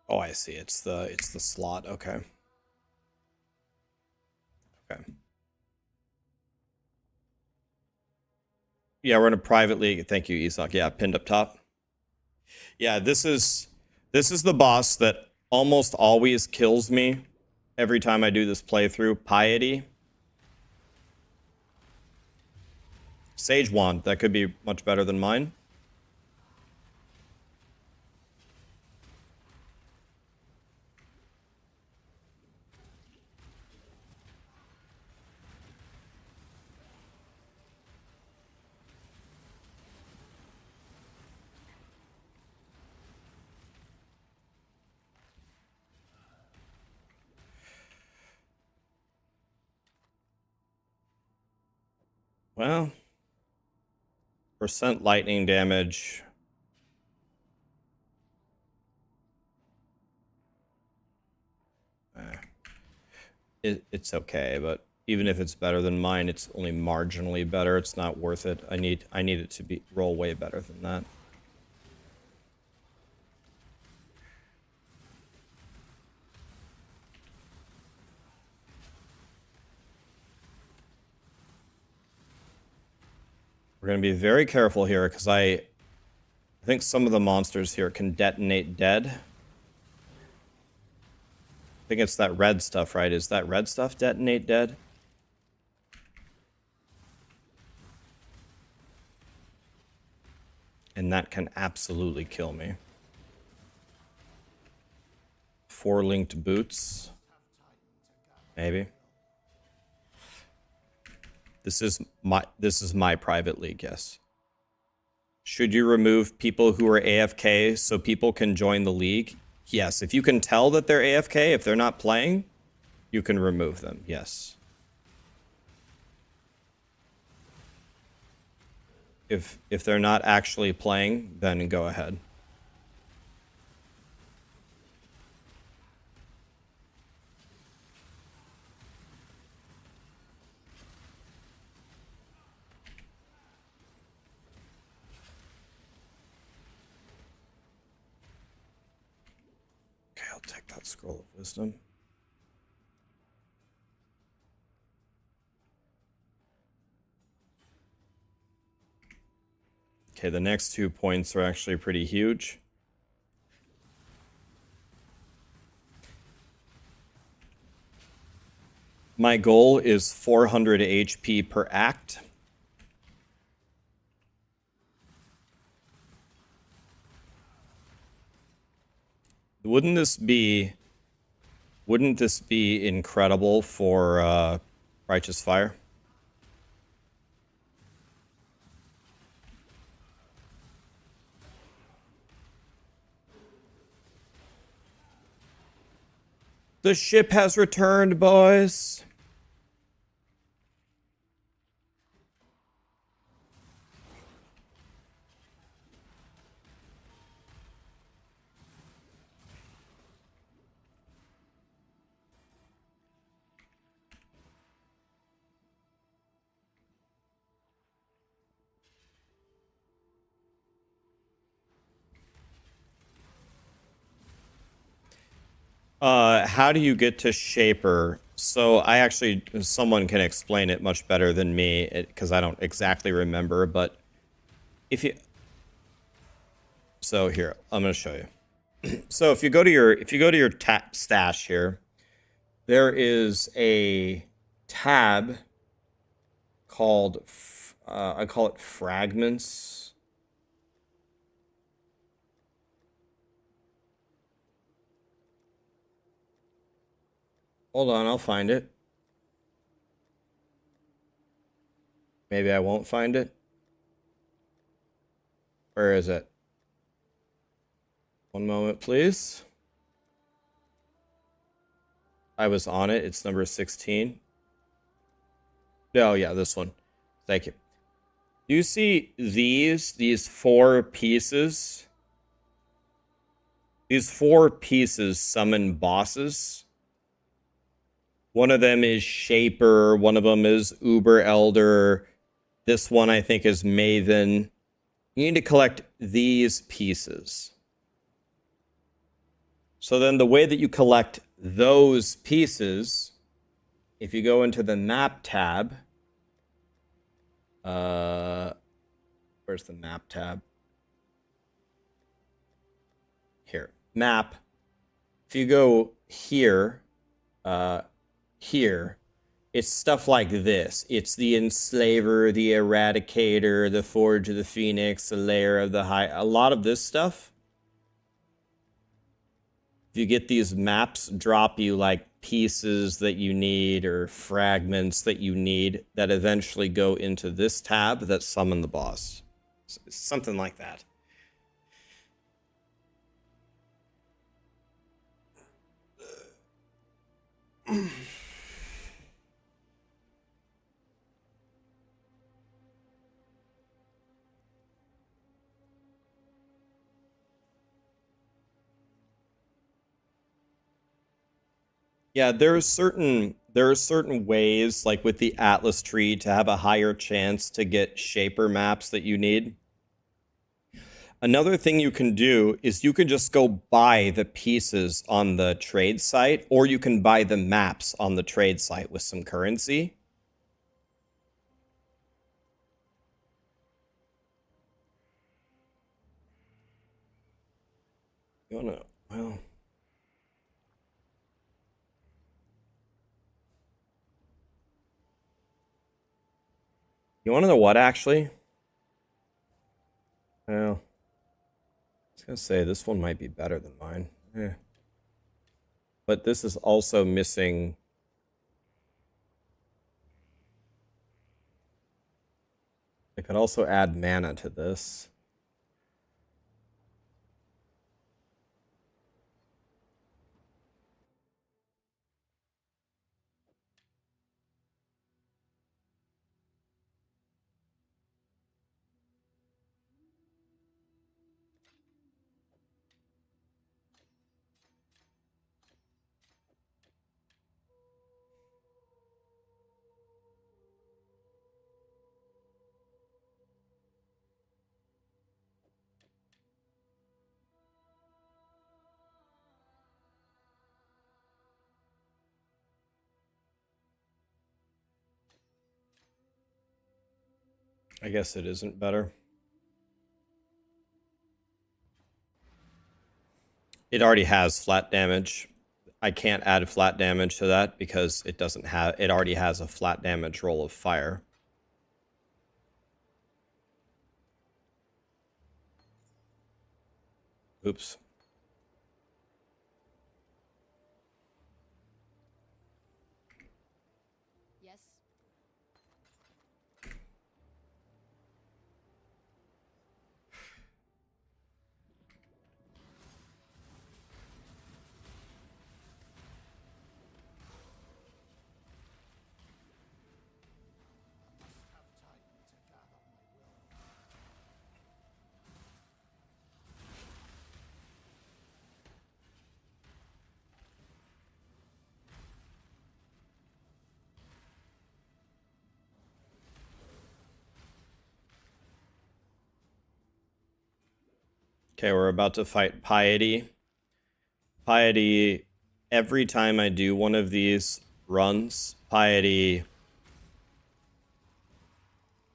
Oh, I see. It's the slot. Okay. Okay. Yeah, we're in a private league. Thank you, Isak. Yeah, pinned up top. Yeah, this is the boss that almost always kills me every time I do this playthrough. Piety. Sage Wand. That could be much better than mine. Well, percent lightning damage. It's okay, but even if it's better than mine, it's only marginally better. It's not worth it. I need it to be roll way better than that. We're going to be very careful here because I think some of the monsters here can detonate dead. I think it's that red stuff, right? Is that red stuff detonate dead? And that can absolutely kill me. 4 linked boots. Maybe. This is my private league, yes. Should you remove people who are AFK so people can join the league? Yes. If you can tell that they're AFK, if they're not playing, you can remove them, yes. If they're not actually playing, then go ahead. Okay, I'll take that scroll of wisdom. Okay, the next 2 points are actually pretty huge. My goal is 400 HP per act. Wouldn't this be incredible for Righteous Fire? The ship has returned, boys. How do you get to Shaper? So I actually, someone can explain it much better than me because I don't exactly remember, but if you, so here, I'm going to show you. So if you go to your stash here, there is a tab called, I call it fragments. Hold on, I'll find it. Maybe I won't find it. Where is it? One moment, please. I was on it. It's number 16. Oh, yeah, this one. Thank you. Do you see these 4 pieces? These 4 pieces summon bosses. One of them is Shaper. One of them is Uber Elder. This one, I think, is Maven. You need to collect these pieces. So then the way that you collect those pieces, if you go into the map tab, where's the map tab? Here, map. If you go here, here, it's stuff like this. It's the Enslaver, the Eradicator, the Forge of the Phoenix, the Lair of the High. A lot of this stuff, if you get these maps, drop you like pieces that you need or fragments that you need that eventually go into this tab that summon the boss. Something like that. Yeah, there are certain ways, like with the Atlas tree, to have a higher chance to get Shaper maps that you need. Another thing you can do is you can just go buy the pieces on the trade site, or you can buy the maps on the trade site with some currency. You wanna, well... You want to know what, actually? Well, I was going to say, this one might be better than mine. But this is also missing... I could also add mana to this. I guess it isn't better. It already has flat damage. I can't add flat damage to that because it doesn't have... It already has a flat damage roll of fire. Oops. Yes. Have time to gather my will. Okay, we're about to fight Piety. Piety, every time I do one of these runs, Piety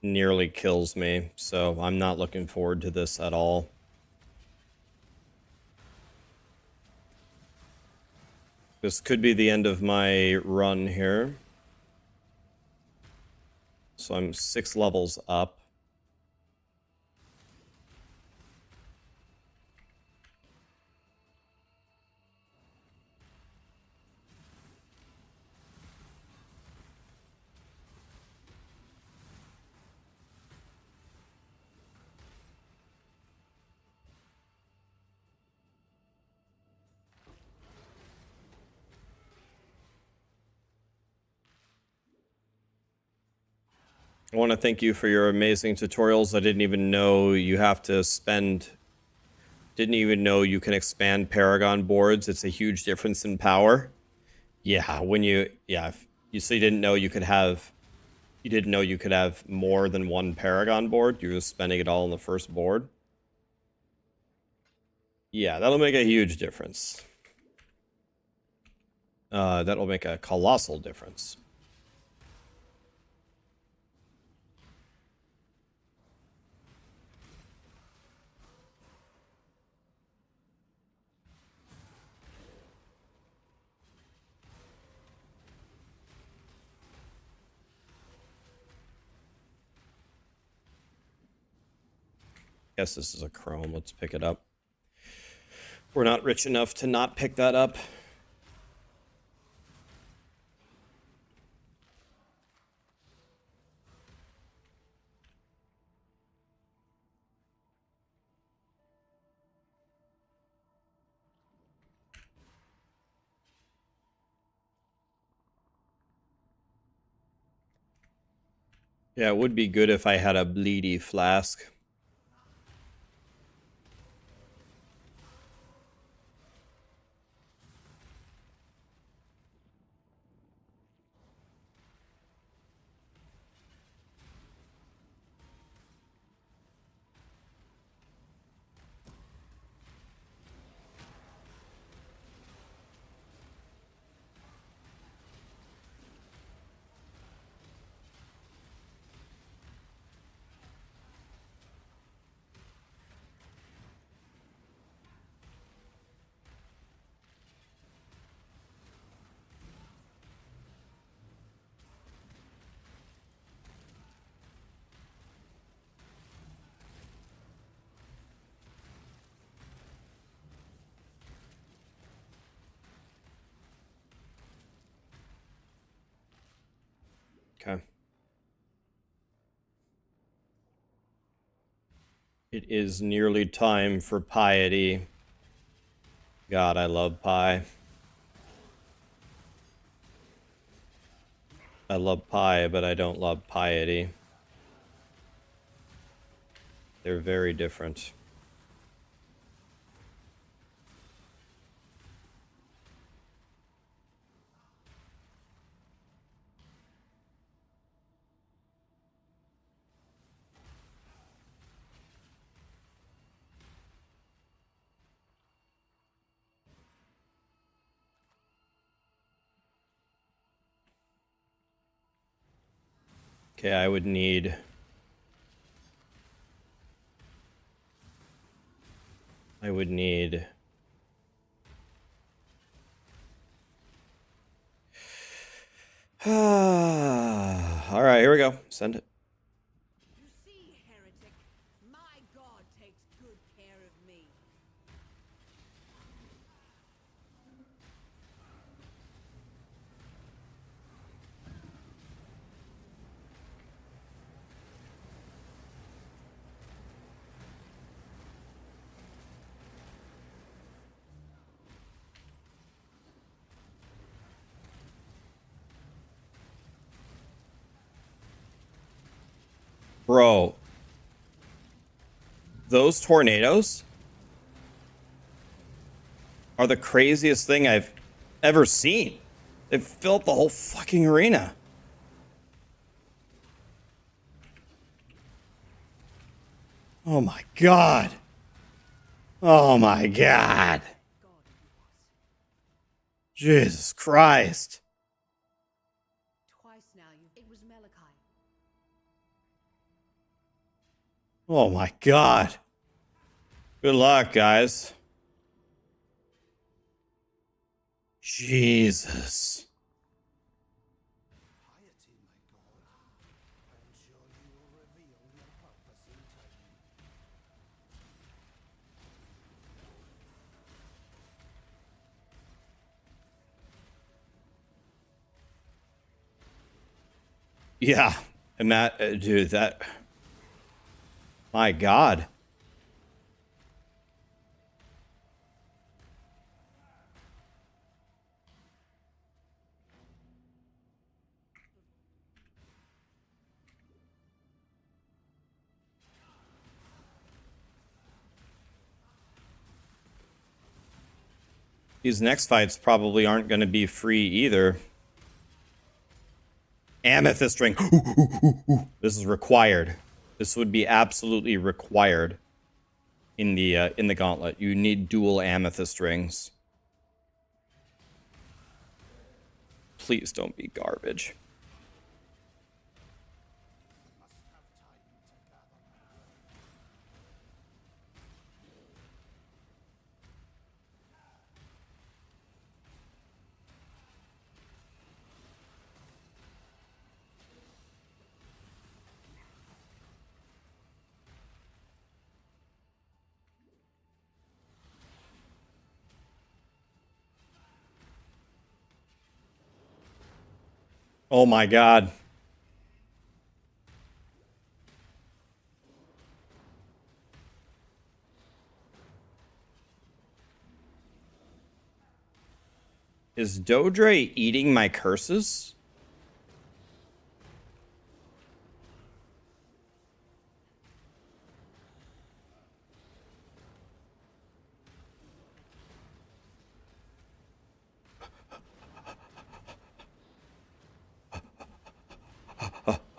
nearly kills me, so I'm not looking forward to this at all. This could be the end of my run here. So I'm 6 levels up. I want to thank you for your amazing tutorials. I didn't even know you have to spend... Didn't even know you can expand Paragon boards. It's a huge difference in power. Yeah, when you... Yeah, you so you didn't know you could have... You didn't know you could have more than one Paragon board. You were just spending it all on the first board. Yeah, that'll make a huge difference. That'll make a colossal difference. Guess this is a chrome. Let's pick it up. We're not rich enough to not pick that up. Yeah, it would be good if I had a bleedy flask. Okay. It is nearly time for piety. God, I love pie. I love pie, but I don't love piety. They're very different. Okay, I would need... Alright, here we go. Send it. You see, heretic, my God takes good care of me. Bro. Those tornadoes are the craziest thing I've ever seen. They've filled the whole fucking arena. Oh my god. Oh my god. Jesus Christ. Twice now, it was Malachi. Oh my god. Good luck, guys. Jesus. Piety, my god. I am sure you will reveal your purpose in time. Yeah. And Matt, dude, that. My god. These next fights probably aren't going to be free either. Amethyst ring. This is required. This would be absolutely required in the gauntlet. You need dual amethyst rings. Please don't be garbage. Must have time to gather my Oh my god. Is Dodre eating my curses?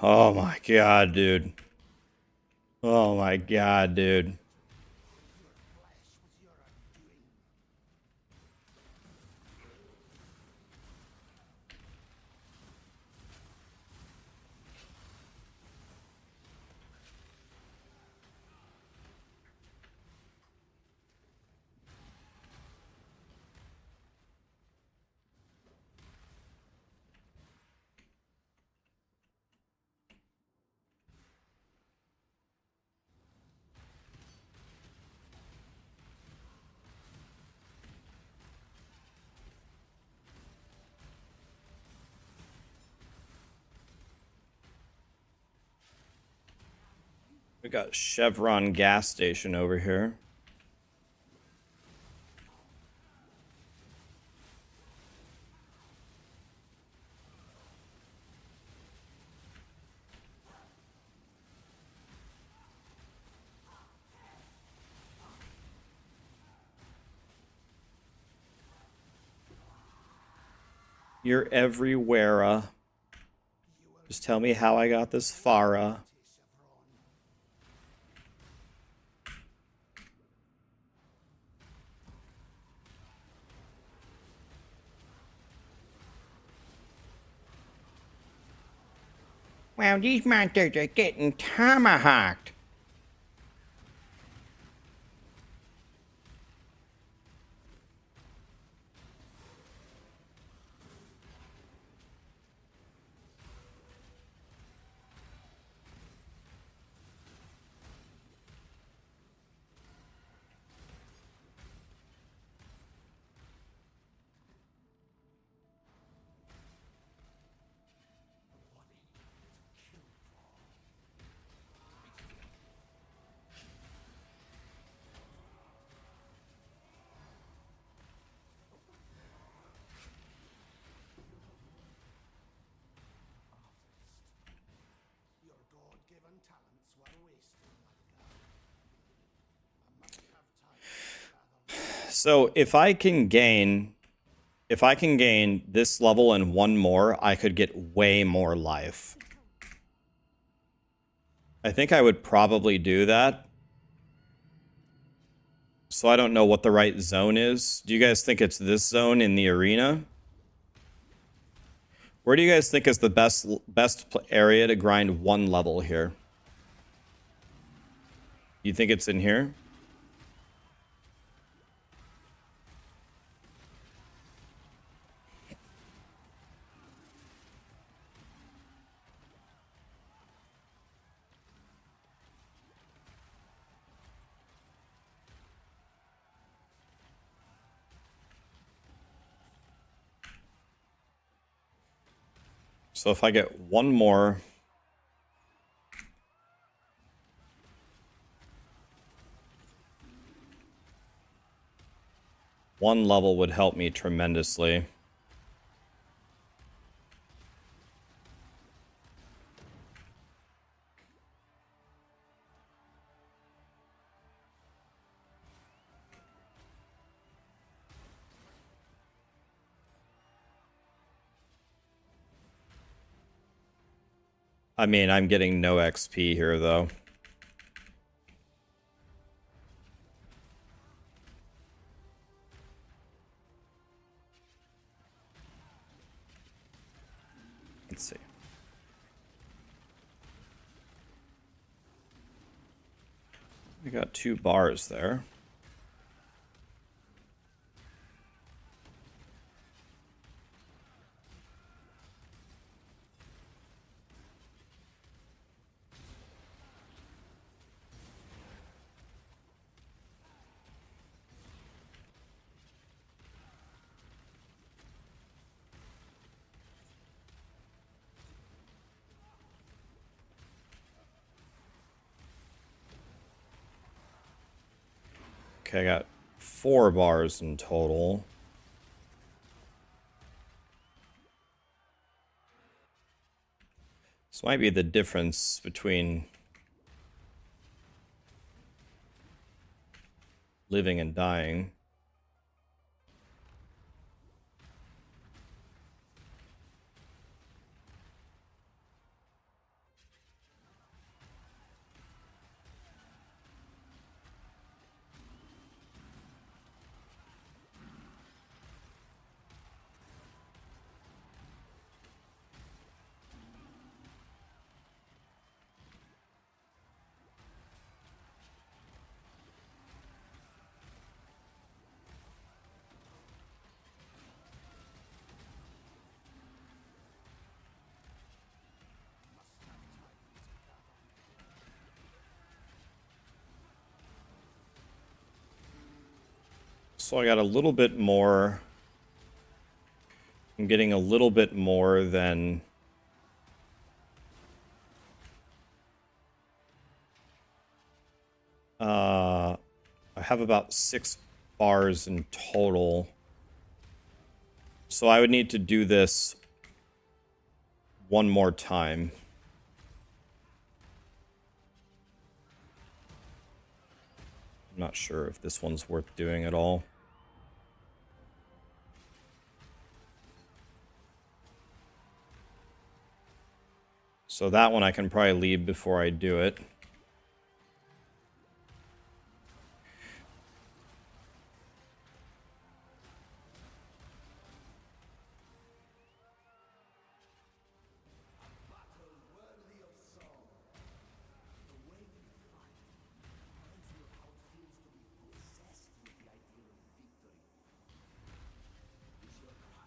Oh my god, dude. Oh my god, dude. flesh was your undoing. We got Chevron gas station over here. You're everywhere. Just tell me how I got this Farah. Wow, these monsters are getting tomahawked. Your God-given talents were wasted, my god. I must have time to gather. So if I can gain this level and one more, I could get way more life. I think I would probably do that. So I don't know what the right zone is. Do you guys think it's this zone in the arena? Where do you guys think is the best area to grind one level here? You think it's in here? So if I get one more... One level would help me tremendously. I mean, I'm getting no XP here, though. Let's see. We got 2 bars there. Okay, I got 4 bars in total. This might be the difference between living and dying. So I got a little bit more. I'm getting a little bit more than... I have about 6 bars in total. So I would need to do this one more time. I'm not sure if this one's worth doing at all. So that one I can probably leave before I do it.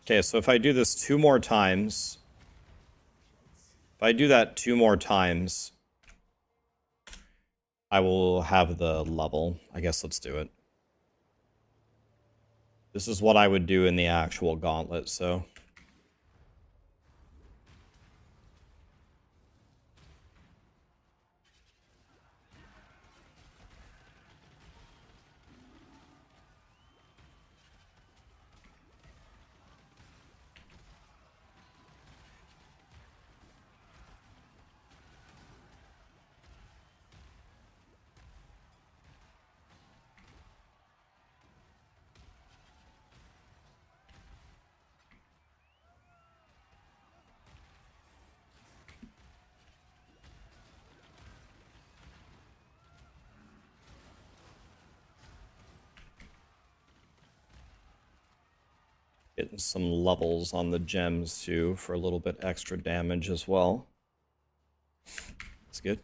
Okay, so if I do this 2 more times, if I do that 2 more times, I will have the level. I guess let's do it. This is what I would do in the actual Gauntlet, so... Getting some levels on the gems too for a little bit extra damage as well. That's good.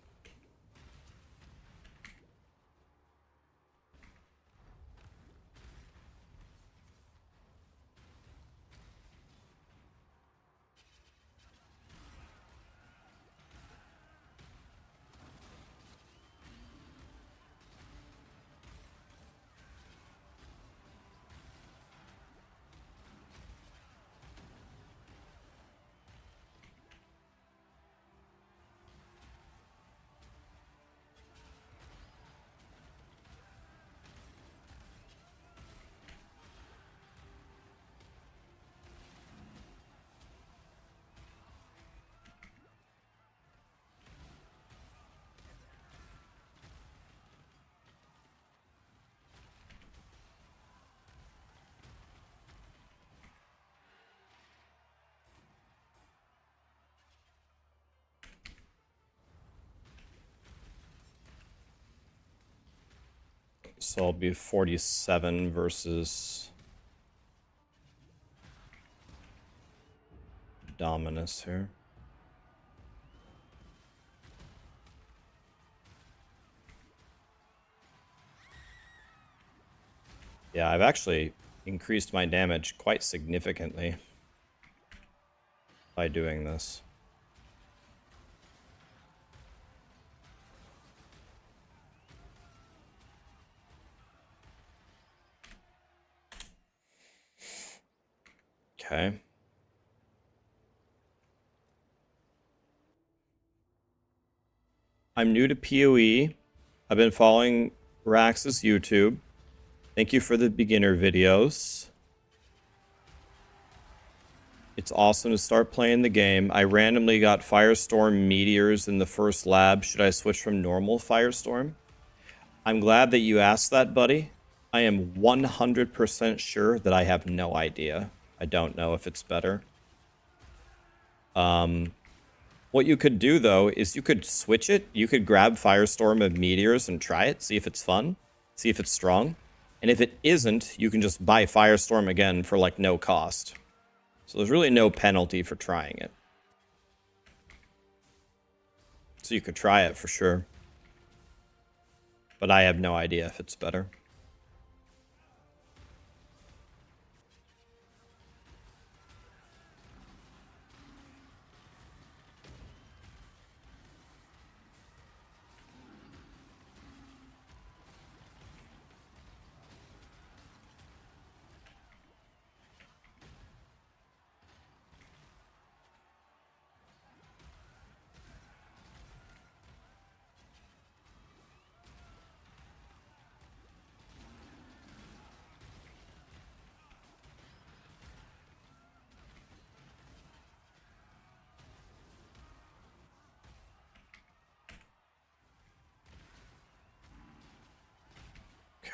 So I'll be 47 versus Dominus here. Yeah, I've actually increased my damage quite significantly by doing this. Okay. I'm new to PoE. I've been following Rax's YouTube. Thank you for the beginner videos. It's awesome to start playing the game. I randomly got Firestorm Meteors in the first lab. Should I switch from normal Firestorm? I'm glad that you asked that, buddy. I am 100% sure that I have no idea. I don't know if it's better. What you could do, though, is you could switch it. You could grab Firestorm of Meteors and try it, see if it's fun, see if it's strong. And if it isn't, you can just buy Firestorm again for, like, no cost. So there's really no penalty for trying it. So you could try it for sure. But I have no idea if it's better.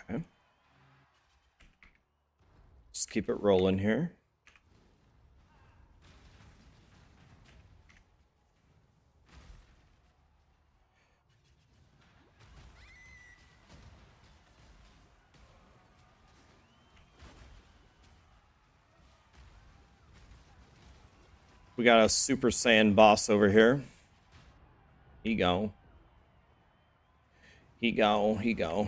Okay. Just keep it rolling here. We got a Super Saiyan boss over here. He go. He go. He go.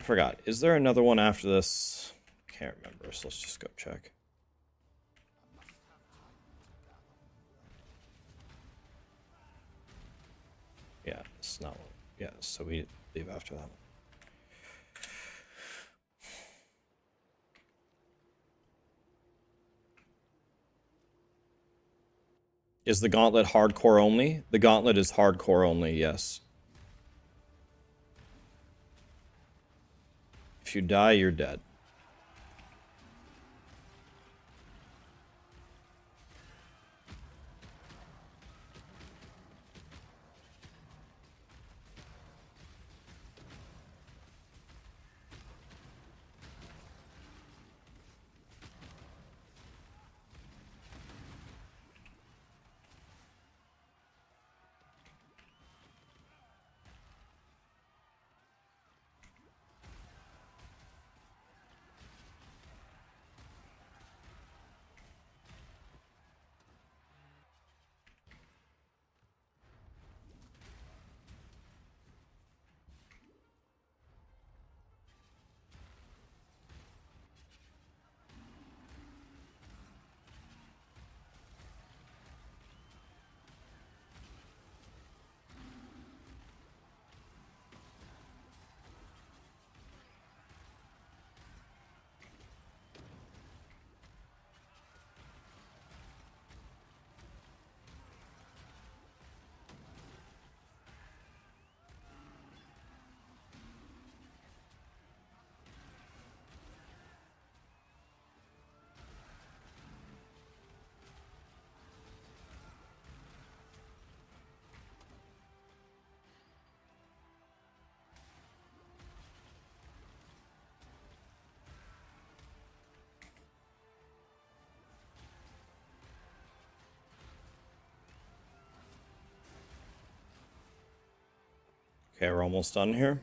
I forgot. Is there another one after this? Can't remember, so let's just go check. Yeah, it's not one. Yeah, so we leave after that one. Is the Gauntlet hardcore only? The Gauntlet is hardcore only, yes. If you die, you're dead. Okay, we're almost done here.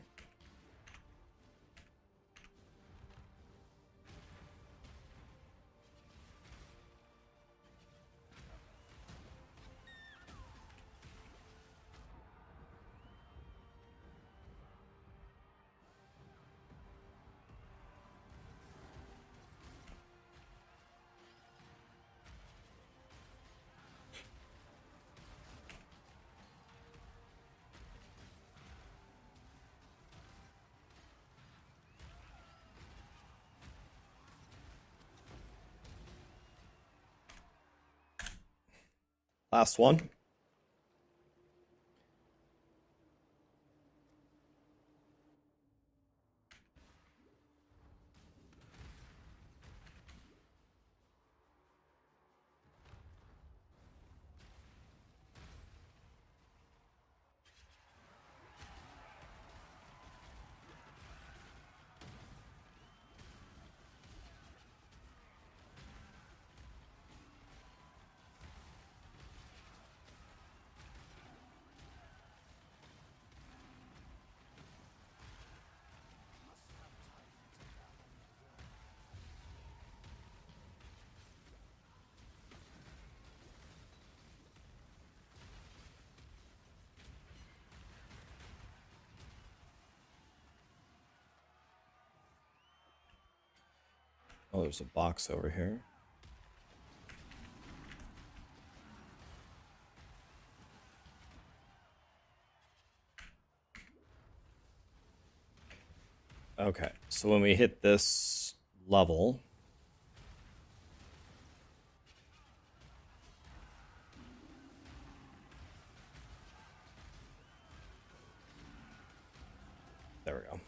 Last one. Oh, there's a box over here. Okay, so when we hit this level, there we go.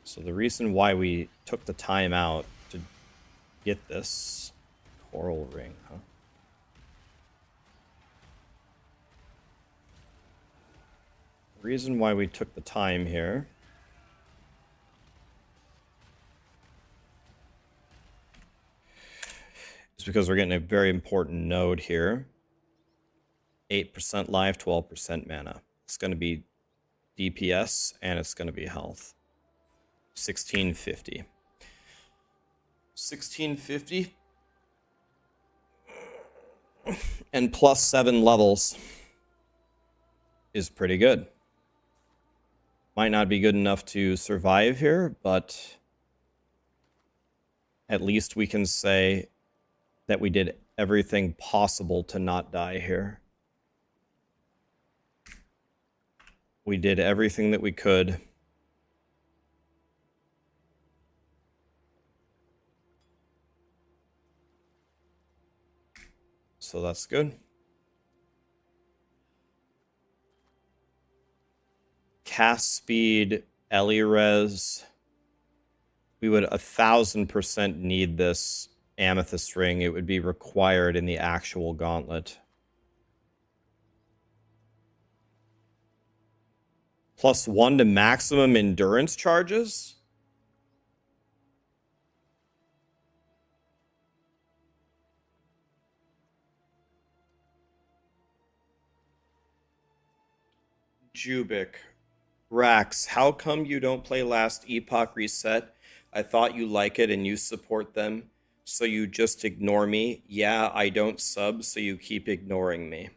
So the reason why we took the time out to get this coral ring, huh? The reason why we took the time here is because we're getting a very important node here. 8% life, 12% mana. It's going to be DPS and it's going to be health. 1650. 1650 and plus 7 levels is pretty good. Might not be good enough to survive here, but at least we can say that we did everything possible to not die here. We did everything that we could. So that's good. Cast speed, Elirez. We would 1000% need this amethyst ring. It would be required in the actual gauntlet. +1 to maximum endurance charges? Jubik. Rax, how come you don't play last Epoch Reset? I thought you like it and you support them, so you just ignore me. Yeah, I don't sub, so you keep ignoring me.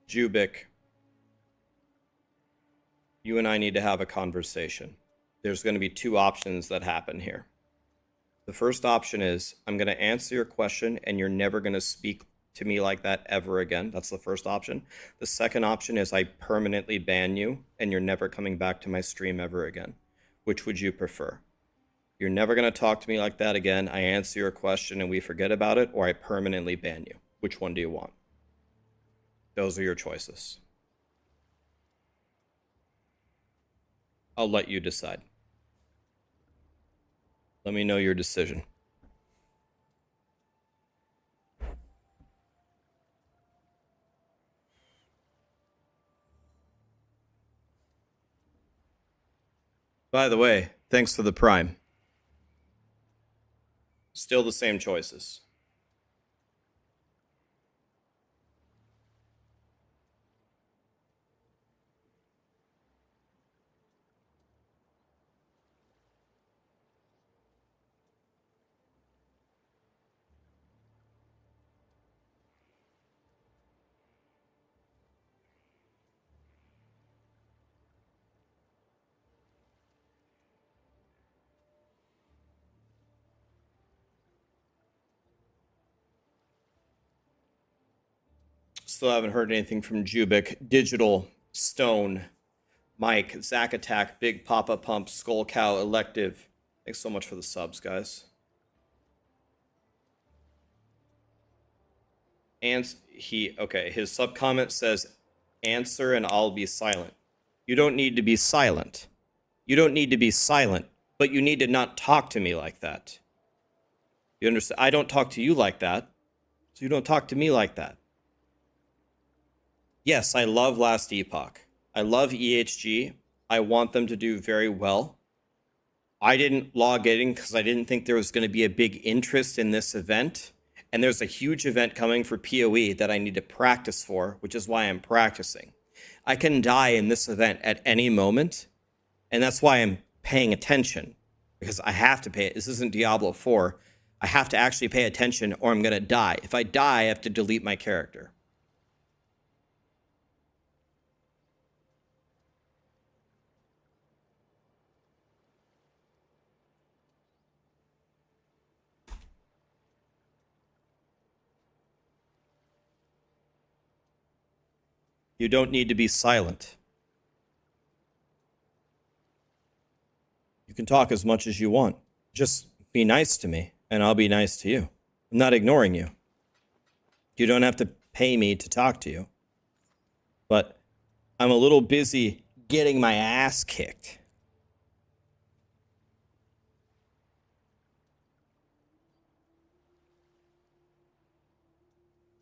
Jubik. You and I need to have a conversation. There's going to be 2 options that happen here. The first option is, I'm going to answer your question and you're never going to speak to me like that ever again. That's the first option. The second option is I permanently ban you and you're never coming back to my stream ever again. Which would you prefer? You're never going to talk to me like that again. I answer your question and we forget about it, or I permanently ban you. Which one do you want? Those are your choices. I'll let you decide. Let me know your decision. By the way, thanks for the Prime. Still the same choices. Still haven't heard anything from Jubik, Digital, Stone, Mike, Zack Attack, Big Papa Pump, Skull Cow, Elective. Thanks so much for the subs, guys. And his sub comment says, answer and I'll be silent. You don't need to be silent. You don't need to be silent, but you need to not talk to me like that. You understand? I don't talk to you like that, so you don't talk to me like that. Yes, I love Last Epoch. I love EHG. I want them to do very well. I didn't log in because I didn't think there was going to be a big interest in this event. And there's a huge event coming for PoE that I need to practice for, which is why I'm practicing. I can die in this event at any moment, and that's why I'm paying attention, because I have to pay it. This isn't Diablo 4. I have to actually pay attention or I'm going to die. If I die, I have to delete my character. You don't need to be silent. You can talk as much as you want. Just be nice to me, and I'll be nice to you. I'm not ignoring you. You don't have to pay me to talk to you. But I'm a little busy getting my ass kicked.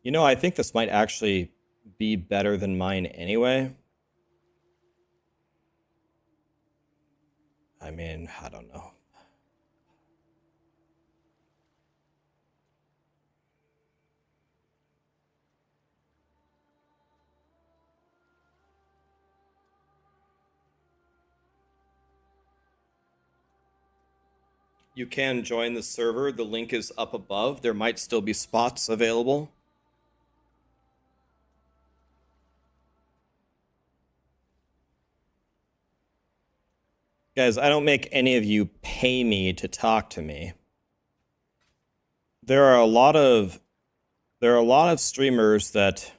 You know, I think this might actually be better than mine anyway. I mean, I don't know. You can join the server. The link is up above. There might still be spots available. Guys, I don't make any of you pay me to talk to me. There are a lot of streamers that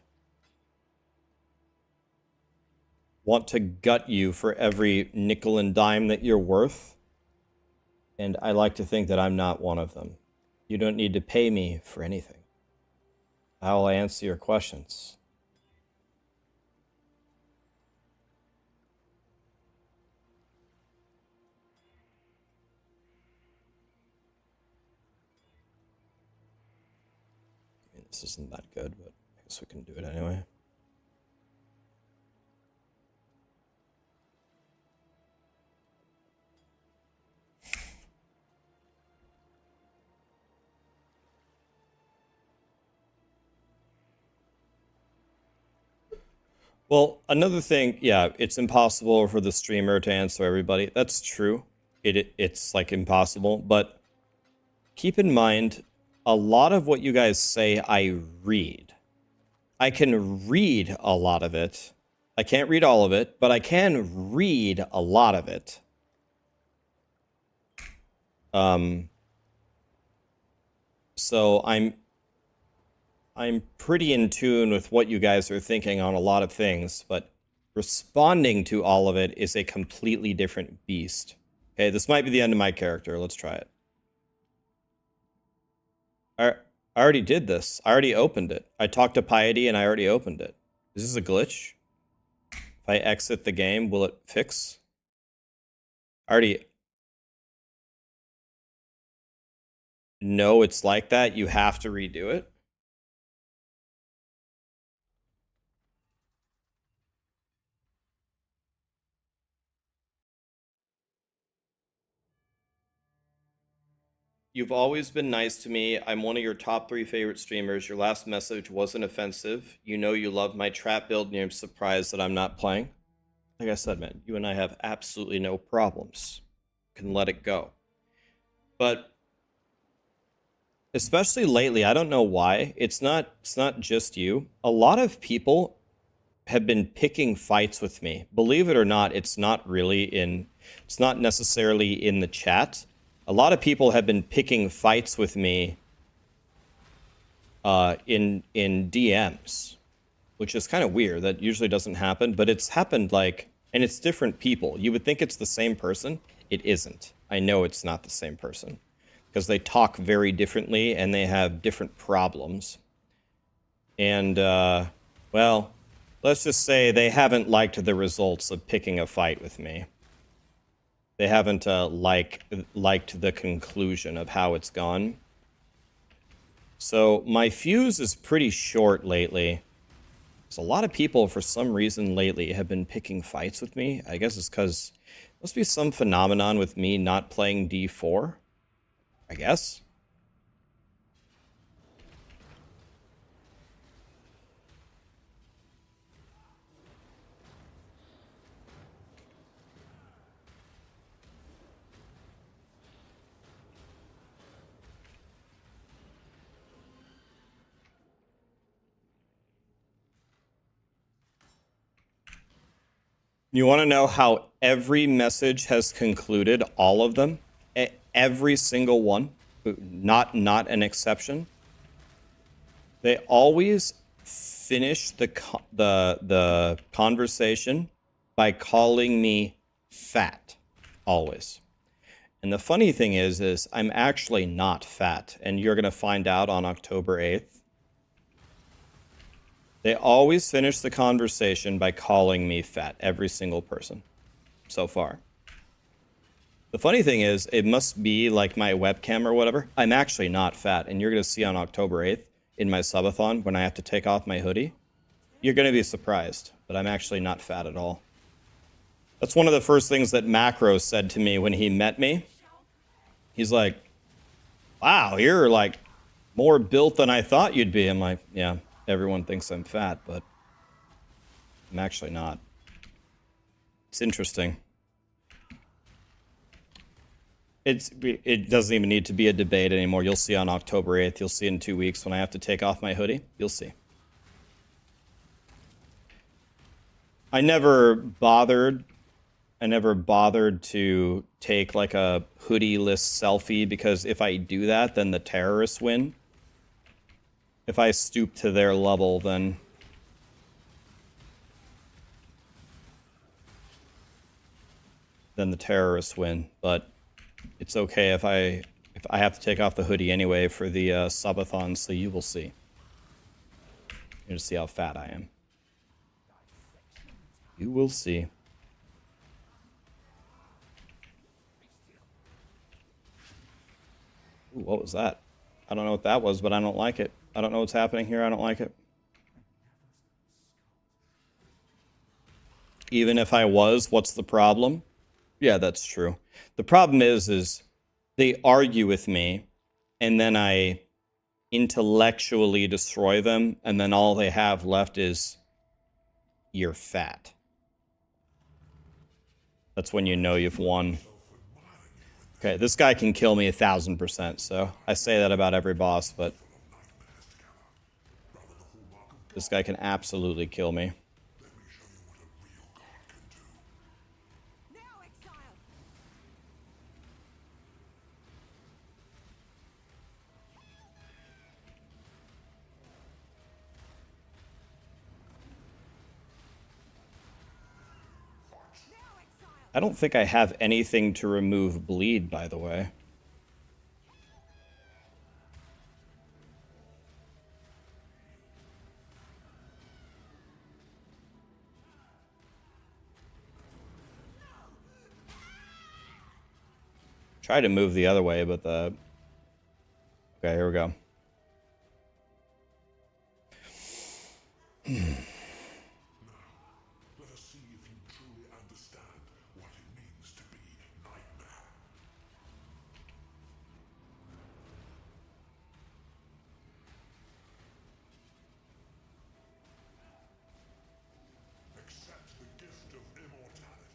want to gut you for every nickel and dime that you're worth. And I like to think that I'm not one of them. You don't need to pay me for anything. How will I answer your questions? This isn't that good, but I guess we can do it anyway. Well, another thing, yeah, it's impossible for the streamer to answer everybody. That's true. It's like impossible, but keep in mind, a lot of what you guys say, I read. I can read a lot of it. I can't read all of it, but I can read a lot of it. So I'm pretty in tune with what you guys are thinking on a lot of things, but responding to all of it is a completely different beast. Okay, this might be the end of my character. Let's try it. I already did this. I already opened it. I talked to Piety and I already opened it. Is this a glitch? If I exit the game, will it fix? No, it's like that. You have to redo it. You've always been nice to me. I'm one of your top 3 favorite streamers. Your last message wasn't offensive. You know you love my trap build and you're surprised that I'm not playing. Like I said, man, you and I have absolutely no problems. Can let it go. But especially lately, I don't know why. It's not just you. A lot of people have been picking fights with me. Believe it or not, it's not necessarily in the chat. A lot of people have been picking fights with me in DMs. which is kind of weird. That usually doesn't happen, but it's happened like, and it's different people. You would think it's the same person. It isn't. I know it's not the same person because they talk very differently and they have different problems. And, well, let's just say they haven't liked the results of picking a fight with me. They haven't liked the conclusion of how it's gone. So my fuse is pretty short lately. So a lot of people, for some reason lately, have been picking fights with me. I guess it's because must be some phenomenon with me not playing D4. I guess. You want to know how every message has concluded? All of them? Every single one? Not an exception? They always finish the conversation by calling me fat. Always. And the funny thing is I'm actually not fat. And you're going to find out on October 8th. They always finish the conversation by calling me fat. Every single person. So far. The funny thing is, it must be like my webcam or whatever. I'm actually not fat. And you're going to see on October 8th in my subathon when I have to take off my hoodie. You're going to be surprised. But I'm actually not fat at all. That's one of the first things that Maxroll said to me when he met me. He's like, wow, you're like more built than I thought you'd be. I'm like, yeah, everyone thinks I'm fat, but I'm actually not. It's interesting. It doesn't even need to be a debate anymore. You'll see on October 8th. You'll see in 2 weeks when I have to take off my hoodie. You'll see. I never bothered to take like a hoodie-less selfie because if I do that, then the terrorists win. If I stoop to their level, then the terrorists win. But it's okay if I have to take off the hoodie anyway for the subathon, so you will see. You'll see how fat I am. You will see. Ooh, what was that? I don't know what that was, but I don't like it. I don't know what's happening here. I don't like it. Even if I was, what's the problem? Yeah, that's true. The problem is they argue with me, and then I intellectually destroy them, and then all they have left is, you're fat. That's when you know you've won. Okay, this guy can kill me 1000%, so I say that about every boss, but this guy can absolutely kill me. Now, Exile! I don't think I have anything to remove bleed, by the way. Try to move the other way, but the... Okay, here we go. Let us see if you truly understand what it means to be Nightmare. Accept the gift of immortality.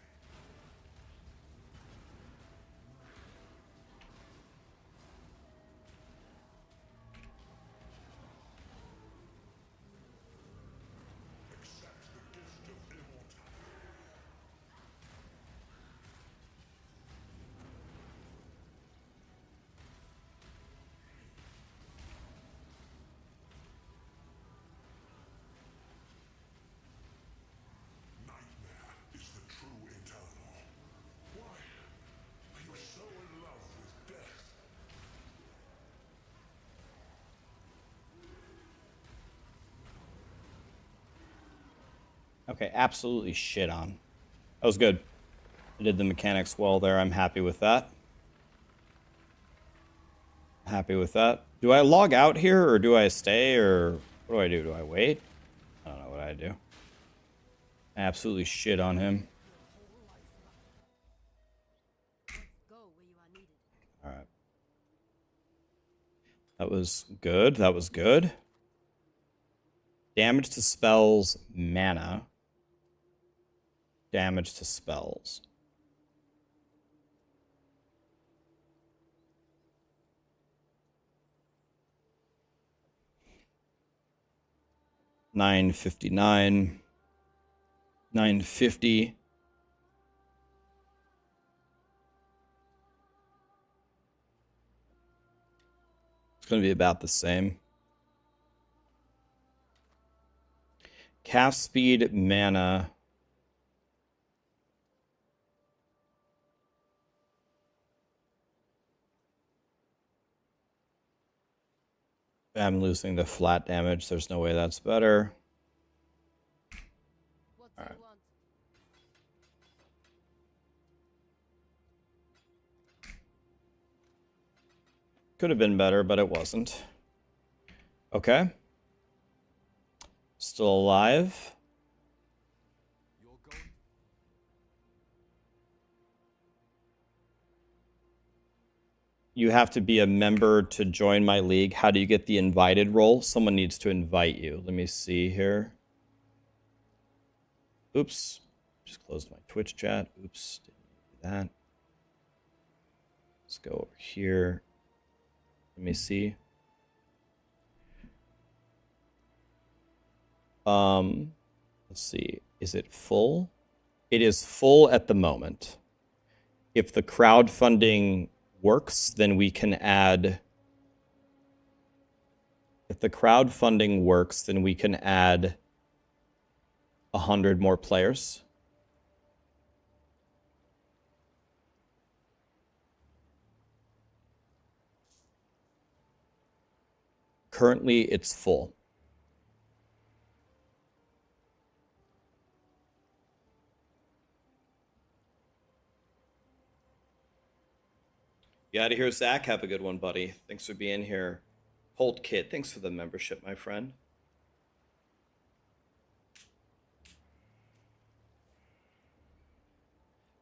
Okay, absolutely shit on. That was good. I did the mechanics well there. I'm happy with that. Happy with that. Do I log out here, or do I stay, or what do I do? Do I wait? I don't know what I do. Absolutely shit on him. Go where you are needed. All right. That was good. That was good. Damage to spells, mana. Damage to spells. $9.59. $9.50. It's going to be about the same. Cast speed, mana. I'm losing the flat damage. There's no way that's better. What All do right. you want? Could have been better, but it wasn't. Okay. Still alive. You're going. You have to be a member to join my league. How do you get the invited role? Someone needs to invite you. Let me see here. Oops. Just closed my Twitch chat. Oops. Didn't do that. Let's go over here. Let me see. Let's see. Is it full? It is full at the moment. If the crowdfunding works, then we can add. If the crowdfunding works, then we can add 100 more players. Currently, it's full. You out of here, Zach? Have a good one, buddy. Thanks for being here. Holt Kid, thanks for the membership, my friend.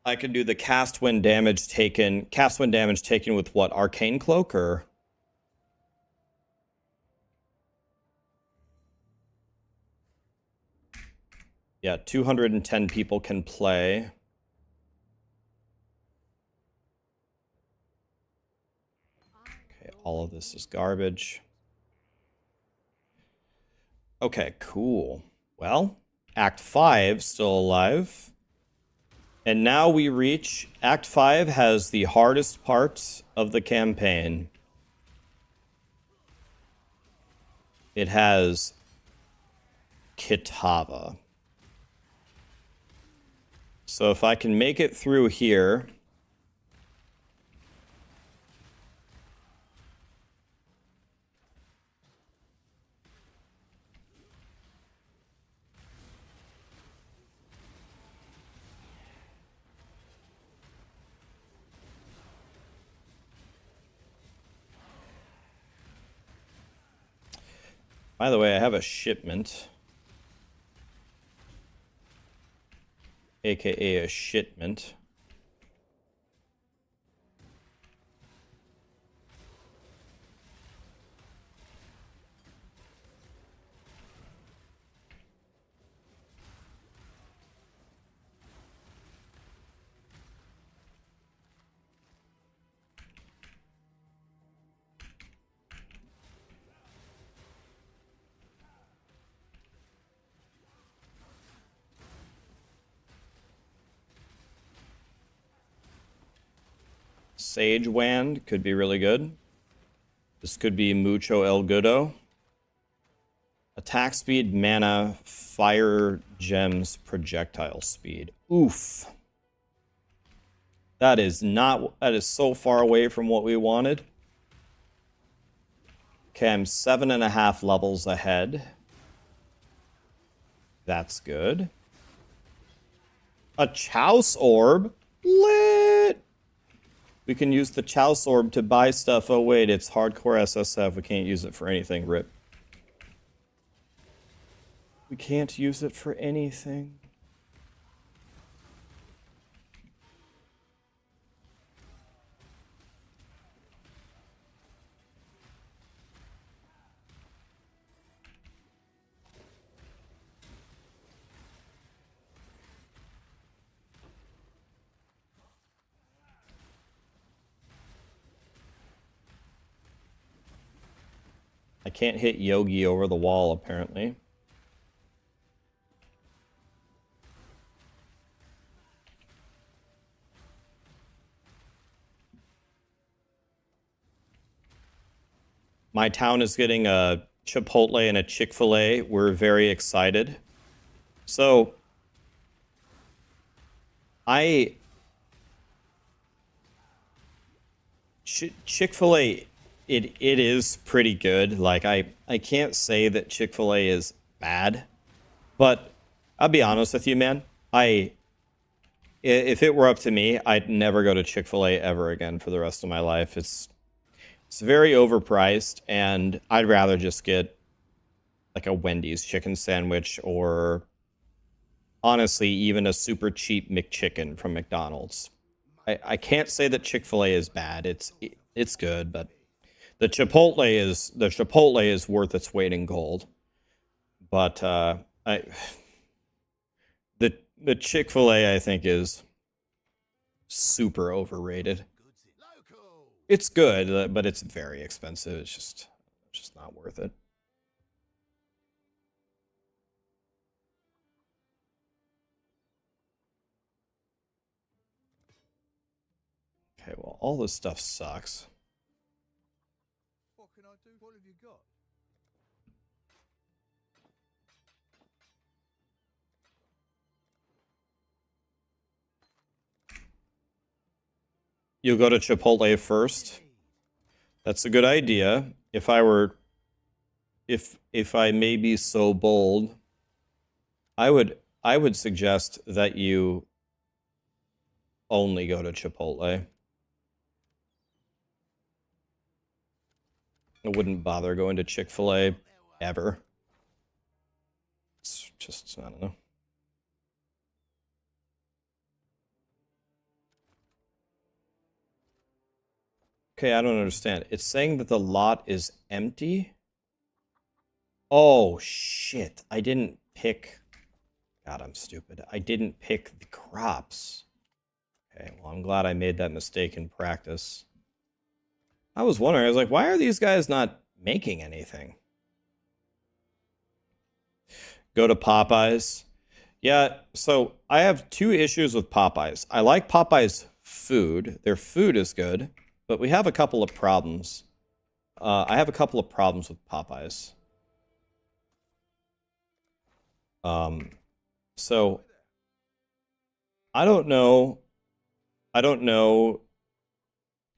I can do the cast when damage taken. Cast when damage taken with what? Arcane Cloak or? Yeah, 210 people can play. Okay, all of this is garbage. Okay, cool. Well, Act 5 still alive. And now we reach Act 5 has the hardest part of the campaign. It has Kitava. So if I can make it through here. By the way, I have a shipment. AKA a shipment. Sage Wand could be really good. This could be mucho el goodo. Attack speed, mana, fire gems, projectile speed. Oof. That is so far away from what we wanted. Okay, I'm 7.5 levels ahead. That's good. A Chouse Orb? Lit! We can use the Chouse Orb to buy stuff. Oh wait, it's hardcore SSF. We can't use it for anything. RIP. We can't use it for anything. I can't hit Yogi over the wall, apparently. My town is getting a Chipotle and a Chick-fil-A. We're very excited. So, Chick-fil-A, it is pretty good. Like, I can't say that Chick-fil-A is bad, but I'll be honest with you, man. If it were up to me, I'd never go to Chick-fil-A ever again for the rest of my life. It's very overpriced, and I'd rather just get like a Wendy's chicken sandwich, or honestly, even a super cheap McChicken from McDonald's. I can't say that Chick-fil-A is bad. It's good, but the Chipotle is worth its weight in gold. But the Chick-fil-A, I think, is super overrated. It's good, but it's very expensive. It's just not worth it. Okay, well, all this stuff sucks. What can I do? What have you got? You'll go to Chipotle first. That's a good idea. If I may be so bold, I would suggest that you only go to Chipotle. I wouldn't bother going to Chick-fil-A ever. It's just, I don't know. Okay, I don't understand. It's saying that the lot is empty? Oh, shit. I didn't pick... God, I'm stupid. I didn't pick the crops. Okay, well, I'm glad I made that mistake in practice. I was wondering, I was like, why are these guys not making anything? Go to Popeyes. Yeah, so I have two issues with Popeyes. I like Popeyes' food. Their food is good, but we have a couple of problems. I have a couple of problems with Popeyes. So I don't know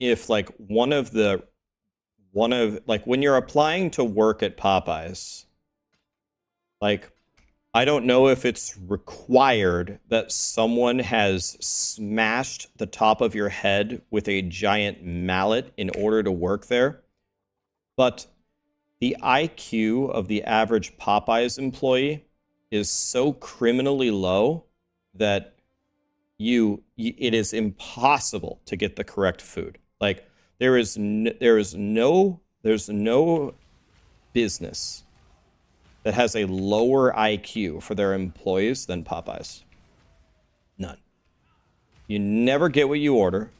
if like one of like when you're applying to work at Popeyes, like I don't know if it's required that someone has smashed the top of your head with a giant mallet in order to work there. But the IQ of the average Popeyes employee is so criminally low that it is impossible to get the correct food. Like there's no business that has a lower IQ for their employees than Popeyes. None. You never get what you order.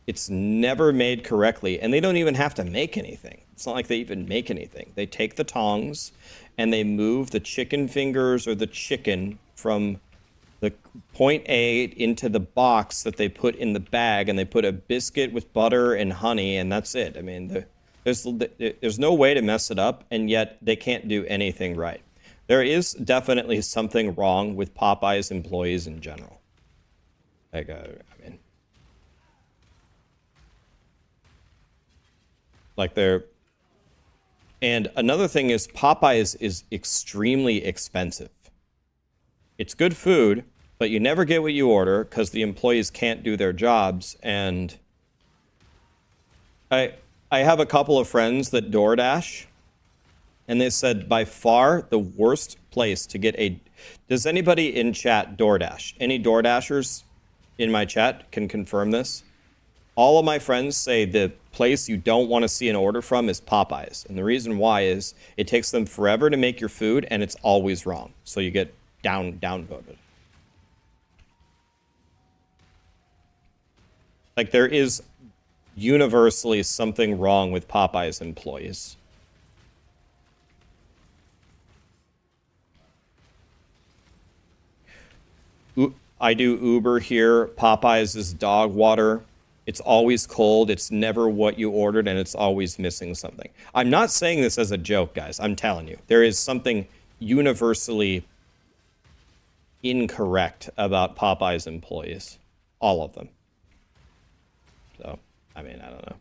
It's never made correctly, and they don't even have to make anything. It's not like they even make anything. They take the tongs and they move the chicken fingers or the chicken from the point A into the box that they put in the bag, and they put a biscuit with butter and honey, and that's it. I mean, there's no way to mess it up, and yet they can't do anything right. There is definitely something wrong with Popeyes employees in general. Like, I mean, like they're... And another thing is Popeyes is extremely expensive. It's good food, but you never get what you order because the employees can't do their jobs. And I have a couple of friends that DoorDash, and they said by far the worst place to get a... Does anybody in chat DoorDash? Any DoorDashers in my chat can confirm this? All of my friends say the place you don't want to see an order from is Popeyes. And the reason why is it takes them forever to make your food and it's always wrong. So you get downvoted. Like, there is universally something wrong with Popeyes employees. I do Uber here. Popeyes is dog water. It's always cold. It's never what you ordered, and it's always missing something. I'm not saying this as a joke, guys. I'm telling you. There is something universally incorrect about Popeyes employees. All of them. So, I mean, I don't know.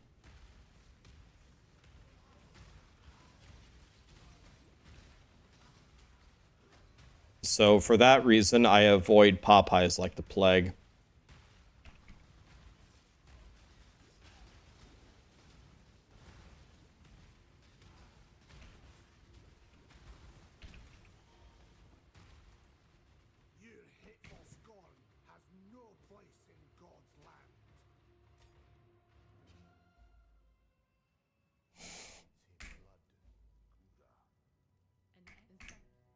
So for that reason, I avoid Popeyes like the plague. Your hateful scorn has no place in God's land.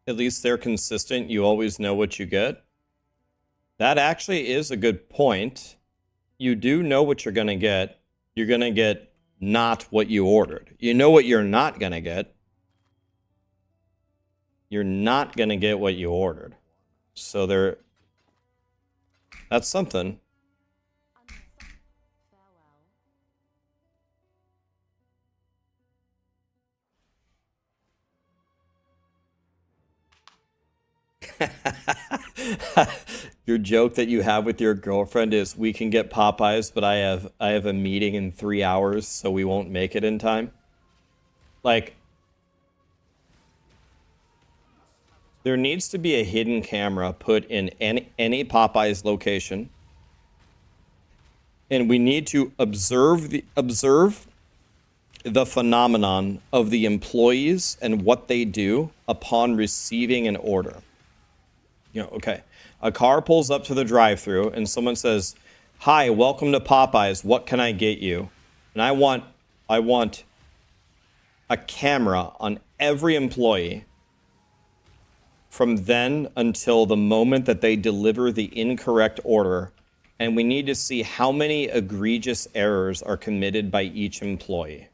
At least they're consistent. You always know what you get. That actually is a good point. You do know what you're going to get. You're going to get not what you ordered. You know what you're not going to get. You're not going to get what you ordered. So there... That's something. Your joke that you have with your girlfriend is, we can get Popeyes, but I have a meeting in 3 hours, so we won't make it in time. Like, there needs to be a hidden camera put in any Popeyes location, and we need to observe the phenomenon of the employees and what they do upon receiving an order. You know, okay, a car pulls up to the drive-thru and someone says, "Hi, welcome to Popeyes. What can I get you?" And I want a camera on every employee from then until the moment that they deliver the incorrect order, and we need to see how many egregious errors are committed by each employee.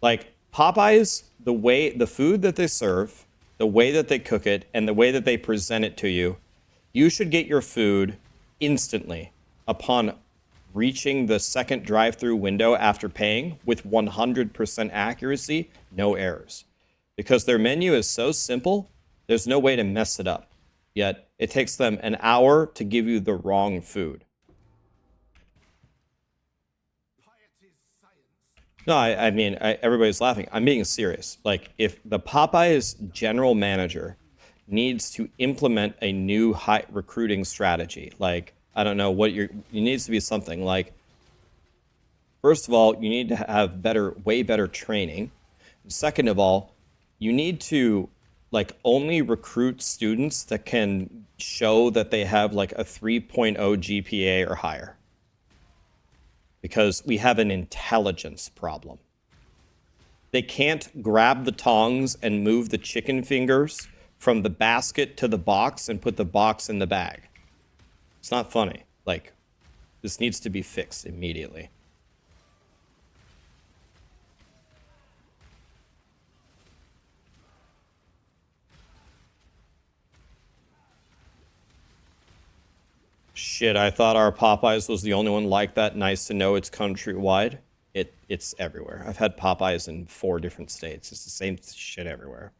Like, Popeyes, the food that they serve, the way that they cook it, and the way that they present it to you, you should get your food instantly upon reaching the second drive-through window after paying with 100% accuracy, no errors. Because their menu is so simple, there's no way to mess it up. Yet, it takes them an hour to give you the wrong food. No, I mean, everybody's laughing. I'm being serious. Like, if the Popeyes general manager needs to implement a new high recruiting strategy, like, I don't know what it needs to be something like, first of all, you need to have way better training. Second of all, you need to, like, only recruit students that can show that they have, like, a 3.0 GPA or higher. Because we have an intelligence problem. They can't grab the tongs and move the chicken fingers from the basket to the box and put the box in the bag. It's not funny. Like, this needs to be fixed immediately. Shit, I thought our Popeyes was the only one like that. Nice to know it's countrywide. It's everywhere. I've had Popeyes in 4 different states. It's the same shit everywhere.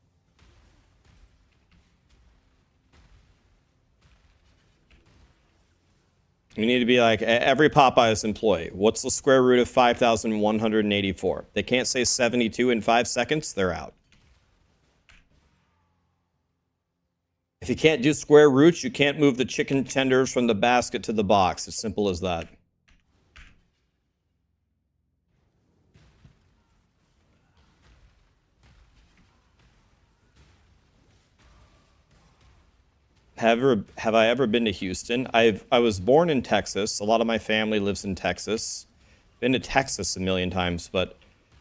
We need to be like, every Popeyes employee, what's the square root of 5,184? They can't say 72 in 5 seconds, they're out. If you can't do square roots, you can't move the chicken tenders from the basket to the box. As simple as that. Have I ever been to Houston? I was born in Texas. A lot of my family lives in Texas. Been to Texas a million times, but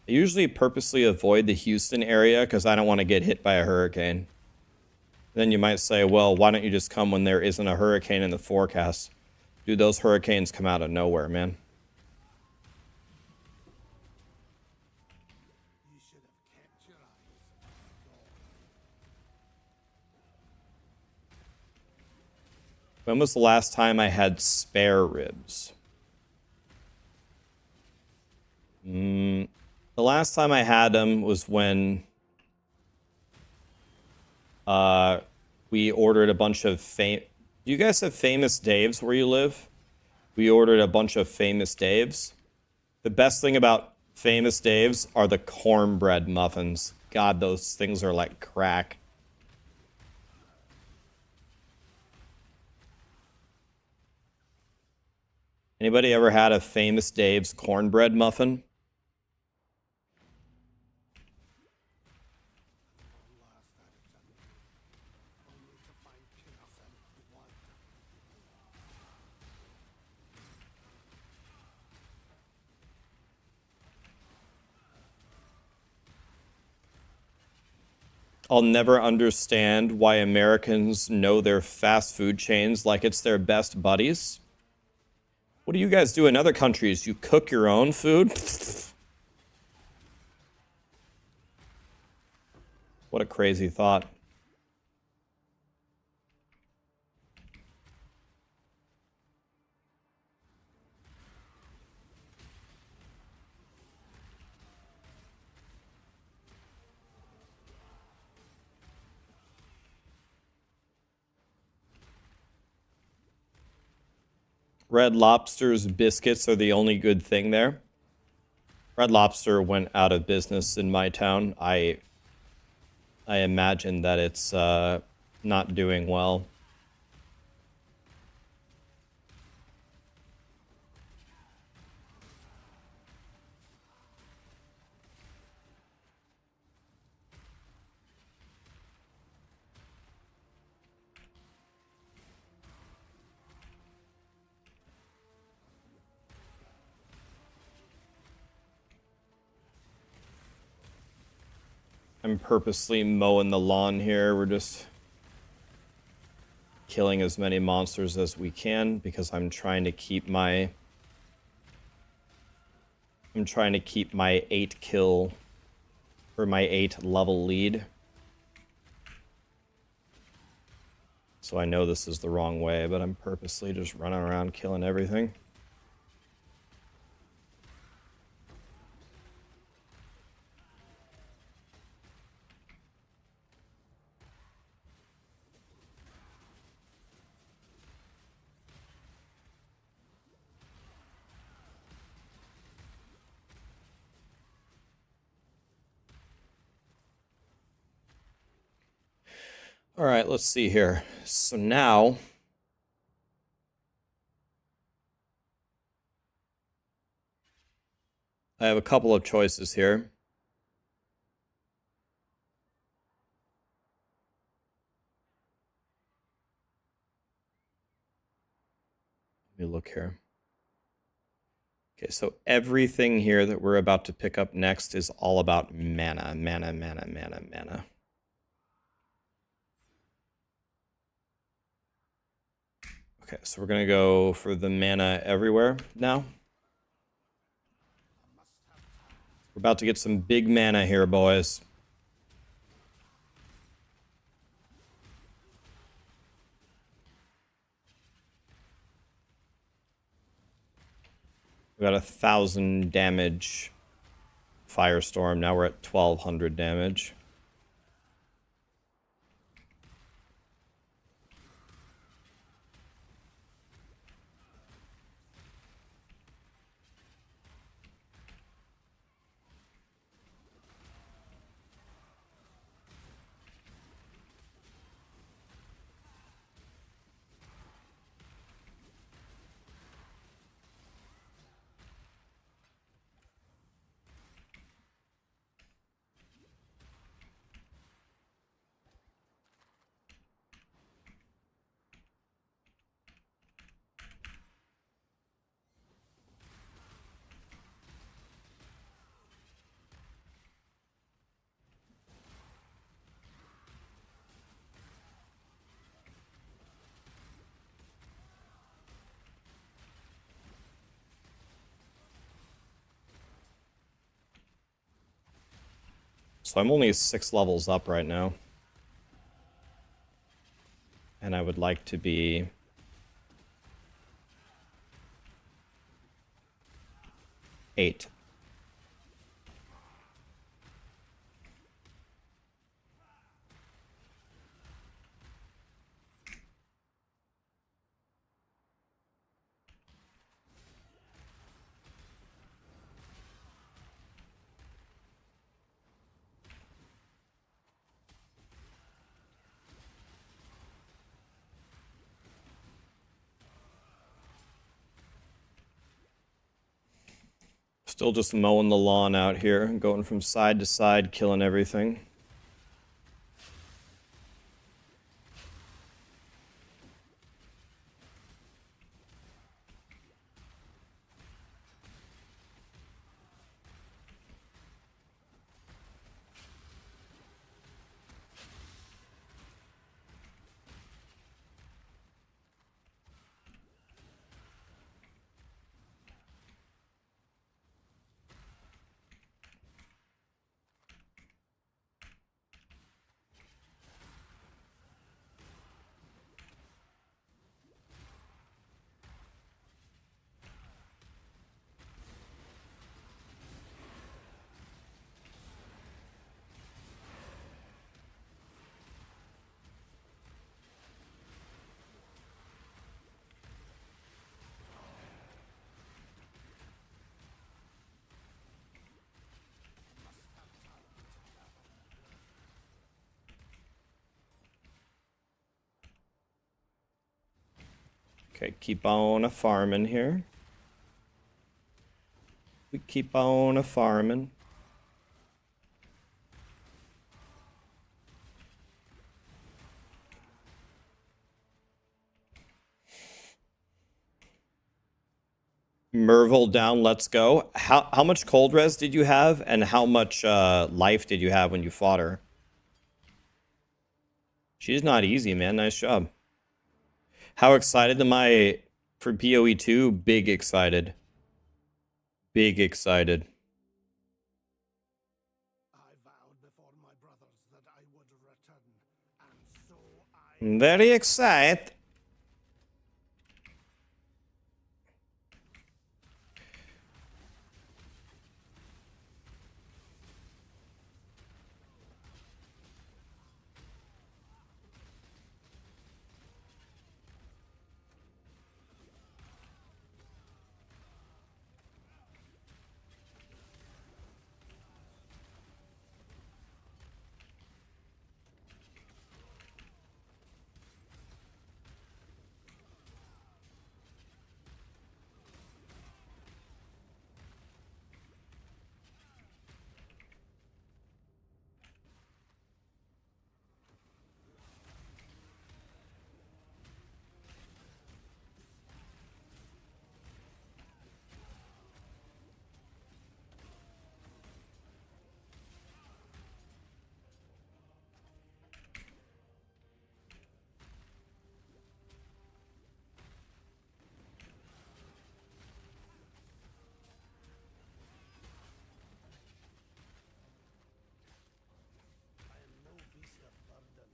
I usually purposely avoid the Houston area because I don't want to get hit by a hurricane. Then you might say, well, why don't you just come when there isn't a hurricane in the forecast? Dude, those hurricanes come out of nowhere, man. You should have kept your eyes on God. When was the last time I had spare ribs? The last time I had them was when we ordered a bunch of Do you guys have Famous Dave's where you live? We ordered a bunch of Famous Dave's. The best thing about Famous Dave's are the cornbread muffins. God, those things are like crack. Anybody ever had a Famous Dave's cornbread muffin? Only to find chaos and blood. I'll never understand why Americans know their fast food chains like it's their best buddies. What do you guys do in other countries? You cook your own food? What a crazy thought. Red Lobster's biscuits are the only good thing there. Red Lobster went out of business in my town. I imagine that it's not doing well. I'm purposely mowing the lawn here. We're just killing as many monsters as we can because I'm trying to keep my 8 kill or my 8 level lead. So I know this is the wrong way, but I'm purposely just running around killing everything. All right, let's see here. So now I have a couple of choices here. Let me look here. Okay, so everything here that we're about to pick up next is all about mana, mana, mana, mana, mana. Okay, so we're gonna go for the mana everywhere now. We're about to get some big mana here, boys. We got 1,000 damage Firestorm. Now we're at 1,200 damage. So I'm only 6 levels up right now. And I would like to be... 8. Still just mowing the lawn out here, going from side to side, killing everything. Okay, keep on a farming here. We keep on a farming. Merville down, let's go. How much cold res did you have, and how much life did you have when you fought her? She's not easy, man. Nice job. How excited am I for PoE 2? Big excited. Big excited. I vowed before my brothers that I would return, and so I... Very excited. I am no beast of burden.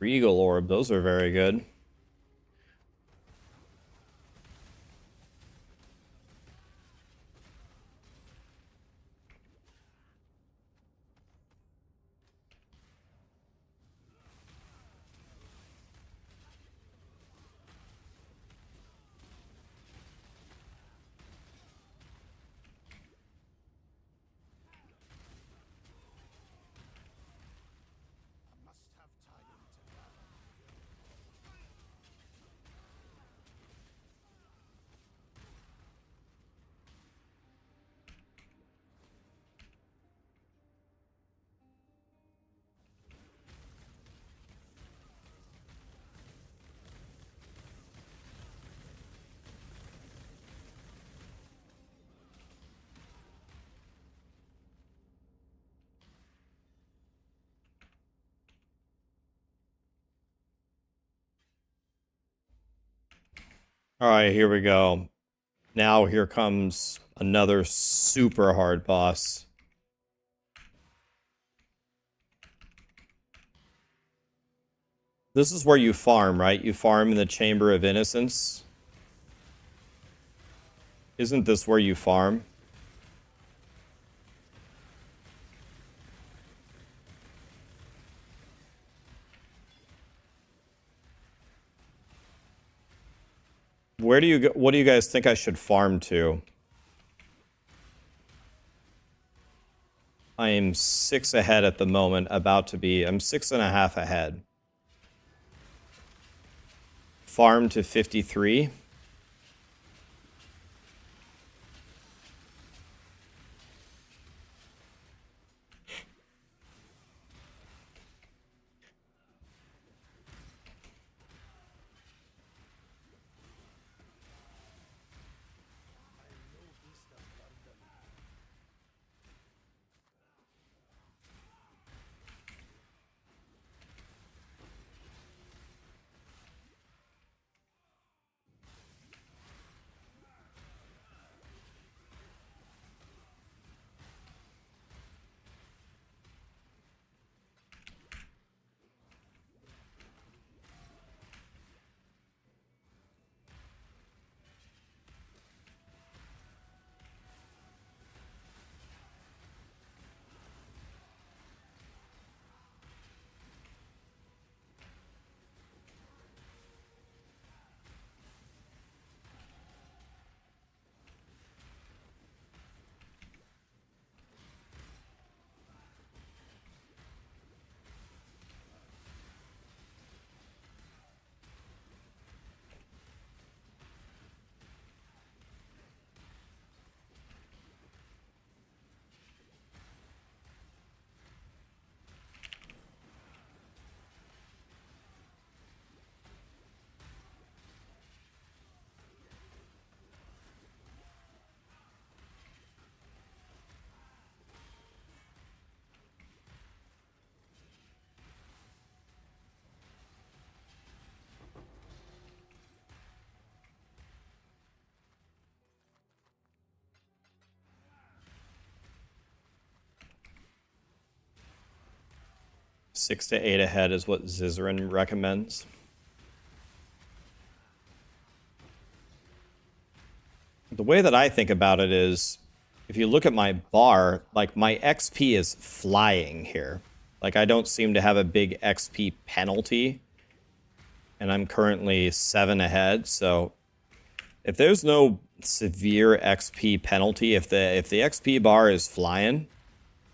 Regal Orb, those are very good. I must have time to gather. All right, here we go. Now here comes another super hard boss. This is where you farm, right? You farm in the Chamber of Innocence. Isn't this where you farm? Where do you go? What do you guys think I should farm to? I am 6 ahead at the moment, about to be. I'm 6.5 ahead. Farm to 53. Six to 8 ahead is what Zizaran recommends. The way that I think about it is, if you look at my bar, like my XP is flying here. Like I don't seem to have a big XP penalty. And I'm currently 7 ahead, so if there's no severe XP penalty, if the XP bar is flying,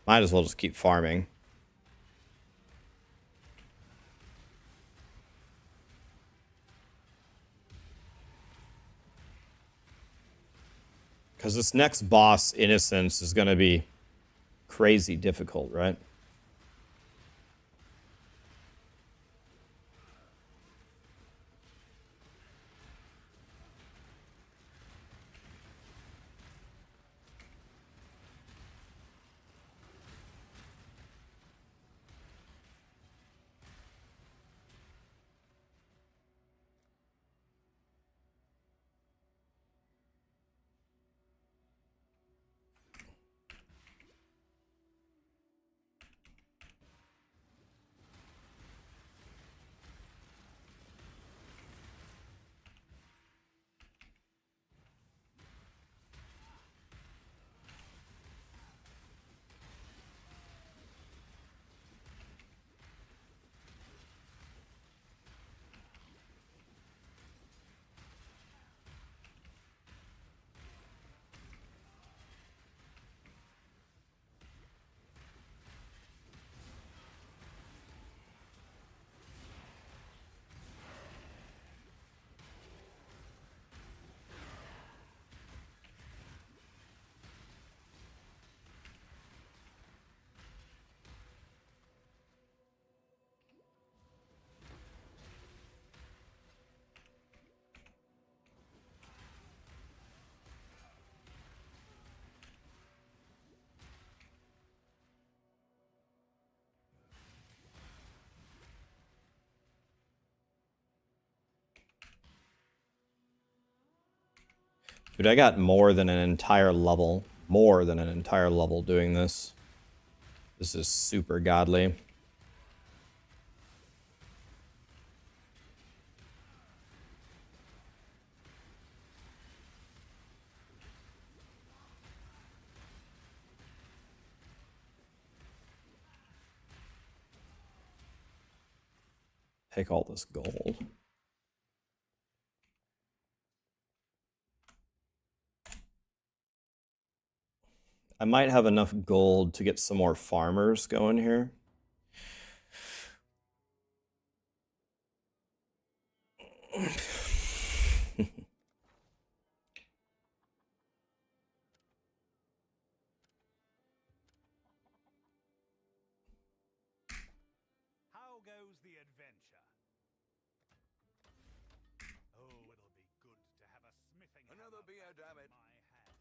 might as well just keep farming. Because this next boss, Innocence, is going to be crazy difficult, right? Dude, I got more than an entire level. More than an entire level doing this. This is super godly. Take all this gold. I might have enough gold to get some more farmers going here. How goes the adventure? Oh, it'll be good to have a smithing Another hammer beer, back damn in it. my hand.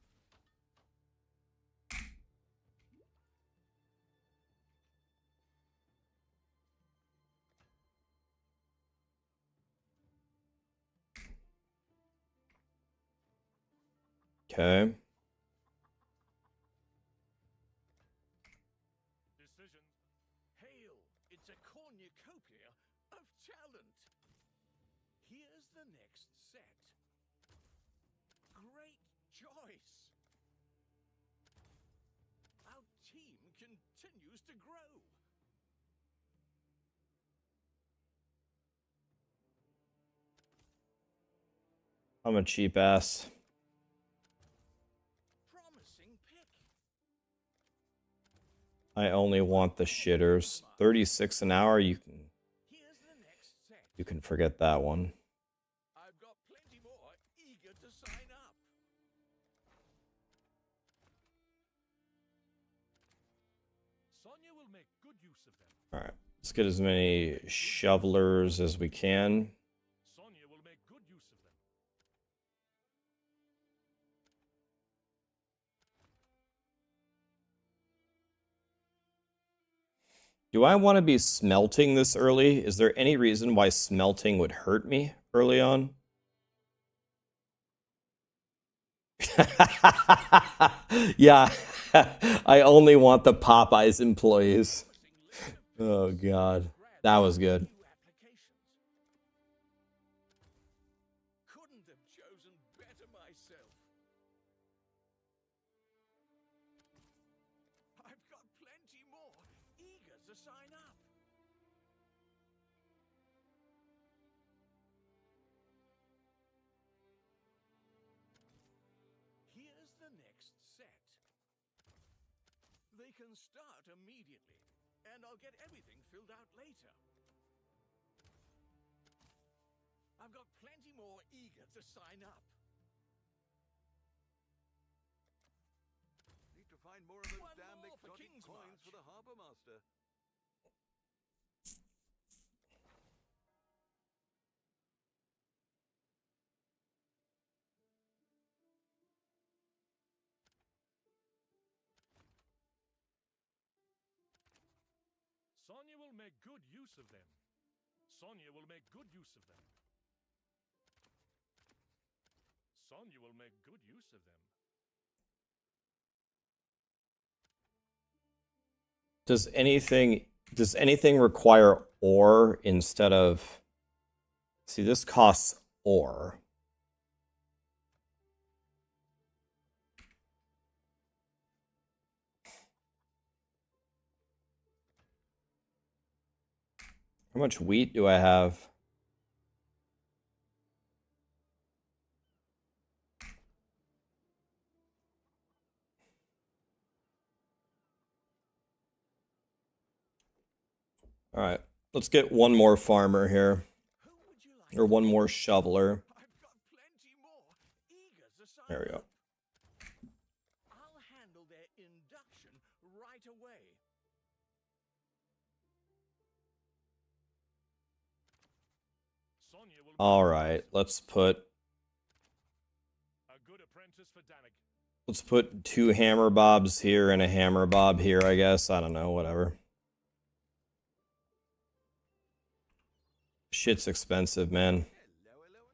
Okay. Decisions. Hail! It's a cornucopia of talent. Here's the next set. Great choice. Our team continues to grow. I'm a cheap ass. Promising pick. I only want the shitters. 36 an hour, Here's the next set. you can forget that one. I've got plenty more eager to sign up. Sonia will make good use of them. Alright. Let's get as many shovelers as we can. Sonia will make good use of them. Do I want to be smelting this early? Is there any reason why smelting would hurt me early on? Yeah, I only want the Popeyes employees. Oh god, that was good. Couldn't have chosen better myself. I've got plenty more eager to sign up. Here's the next set. They can start immediately, and I'll get everything filled out later. I've got plenty more eager to sign up. Need to find more of those One damn more for exotic King's coins March. for the Harbour Master. Sonia will make good use of them. Sonia will make good use of them. Sonia will make good use of them. Does anything require ore instead of... See, this costs ore. How much wheat do I have? All right, let's get one more farmer here, Who would you like? or one more shoveler. I've got plenty more eager to sign There we go. up. I'll handle their induction right away. Sonia will All right, let's put a good apprentice for Danik. let's put 2 hammer bobs here and a hammer bob here, I guess. I don't know, whatever. Shit's expensive, man. Hello, hello.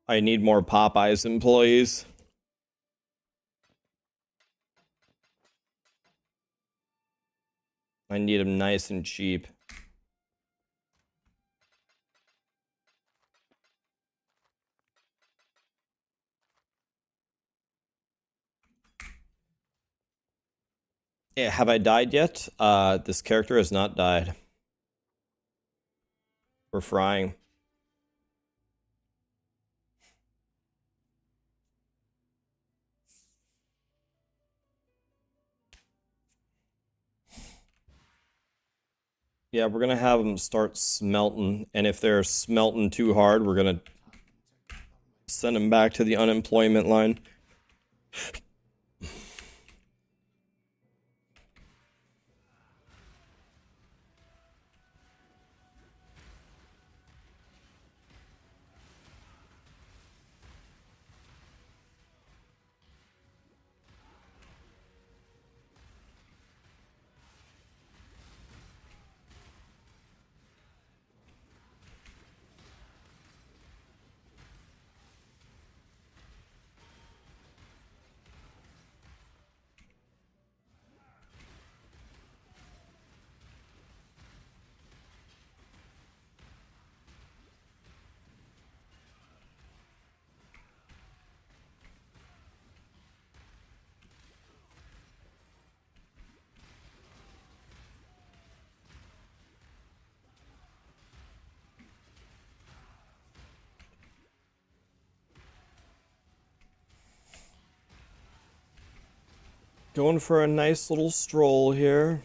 I need more Popeyes employees. I need them nice and cheap. Yeah, have I died yet? This character has not died. We're frying. Yeah, we're gonna have them start smelting, and if they're smelting too hard, we're gonna send them back to the unemployment line. Going for a nice little stroll here.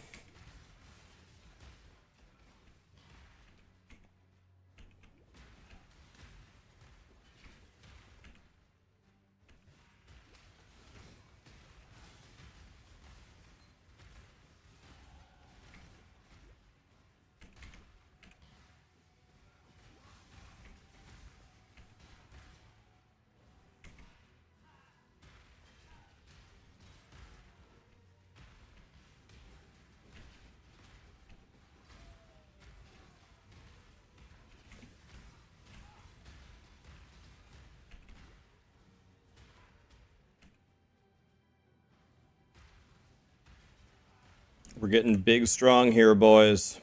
We're getting big strong here, boys.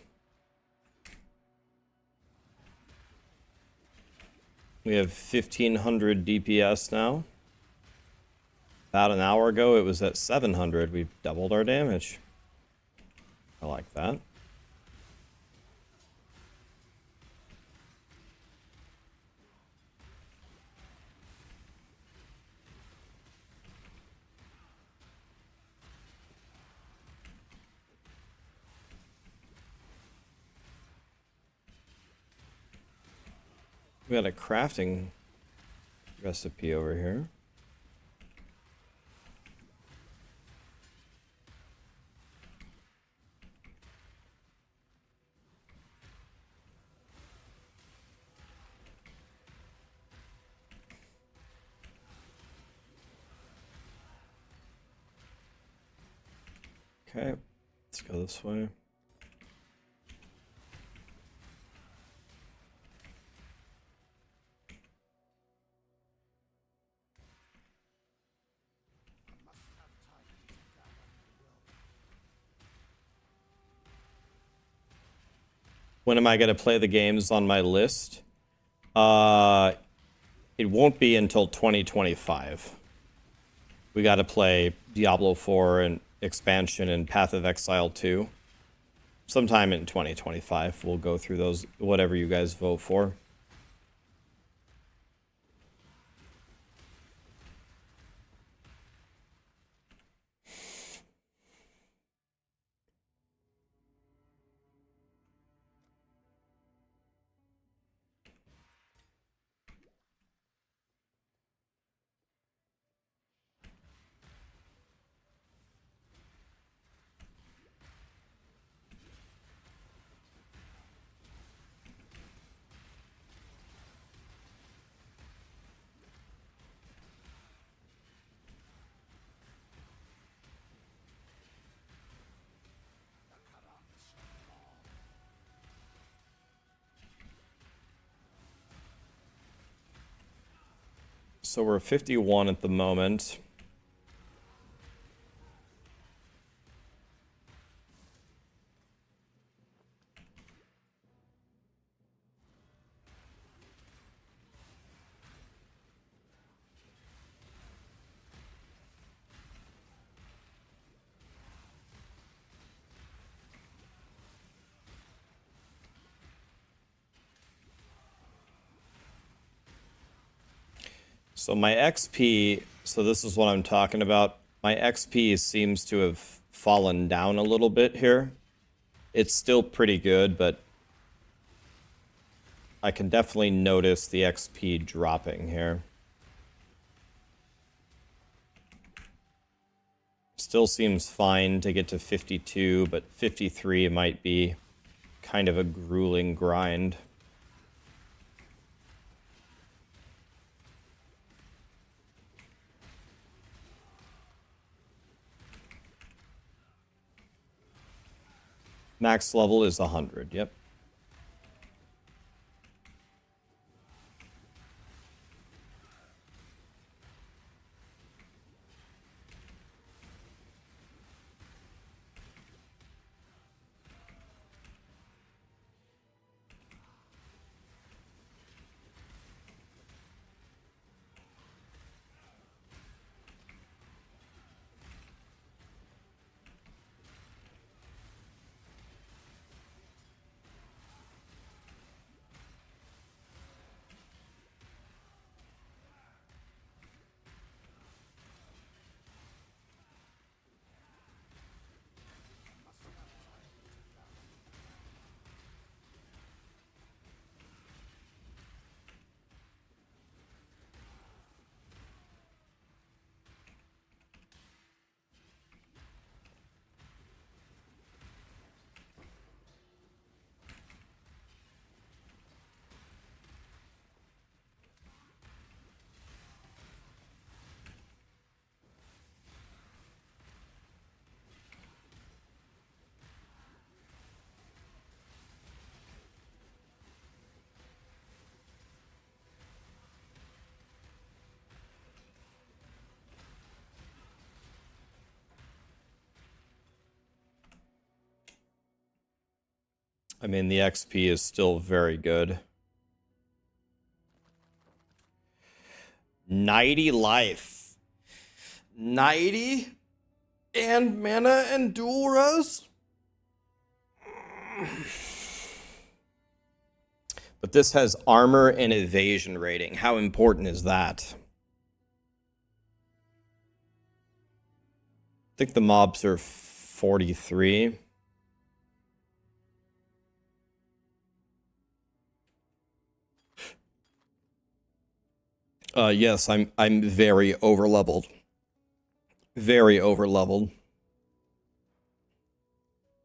We have 1500 DPS now. About an hour ago, it was at 700. We've doubled our damage. I like that. We got a crafting recipe over here. Okay, let's go this way. When am I going to play the games on my list? It won't be until 2025. We got to play Diablo 4 and expansion and Path of Exile 2. Sometime in 2025, we'll go through those, whatever you guys vote for. So we're 51 at the moment. So my XP, so this is what I'm talking about. My XP seems to have fallen down a little bit here. It's still pretty good, but I can definitely notice the XP dropping here. Still seems fine to get to 52, but 53 might be kind of a grueling grind. Max level is 100, yep. I mean, the XP is still very good. 90 life. 90? And mana and dual res? But this has armor and evasion rating. How important is that? I think the mobs are 43. Yes, I'm very over-leveled. Very over-leveled.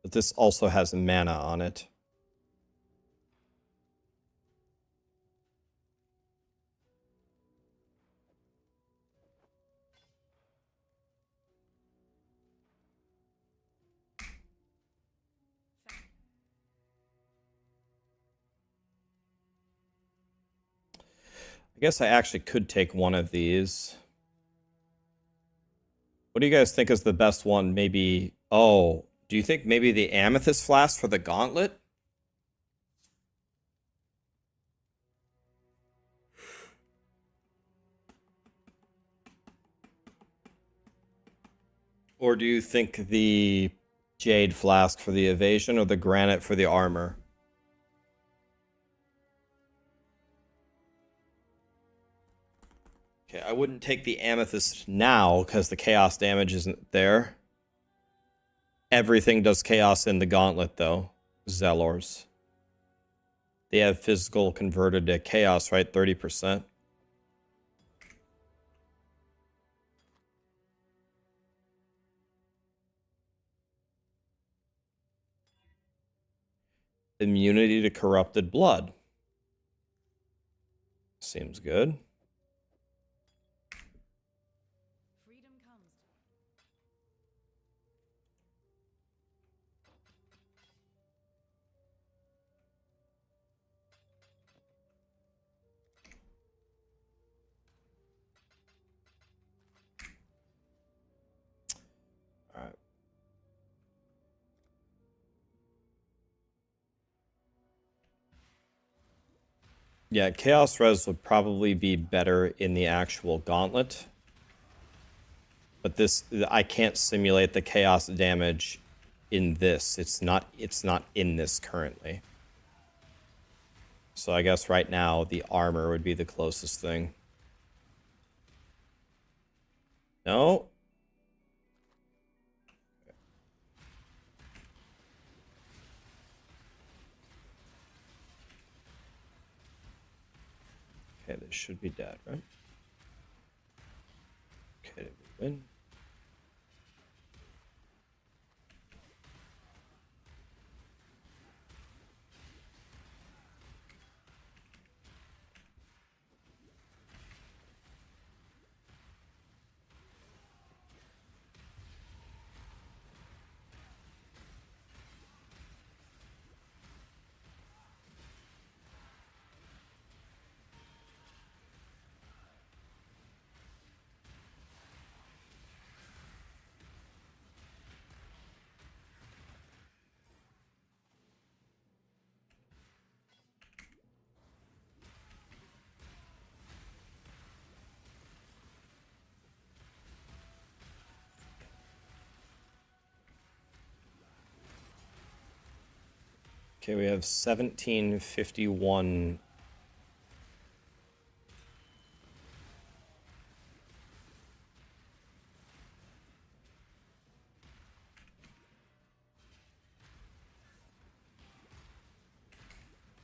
But this also has mana on it. I guess I actually could take one of these. What do you guys think is the best one? Maybe... Oh, do you think maybe the Amethyst Flask for the Gauntlet? Or do you think the Jade Flask for the Evasion or the Granite for the Armor? Okay, I wouldn't take the Amethyst now because the Chaos damage isn't there. Everything does Chaos in the Gauntlet, though. Zelors. They have physical converted to Chaos, right? 30%. Immunity to corrupted blood. Seems good. Freedom comes. Yeah, Chaos Res would probably be better in the actual Gauntlet. But this, I can't simulate the Chaos damage in this. It's not in this currently. So I guess right now the armor would be the closest thing. No? Okay, this should be dead, right? Okay, did we win? Okay, we have 1751.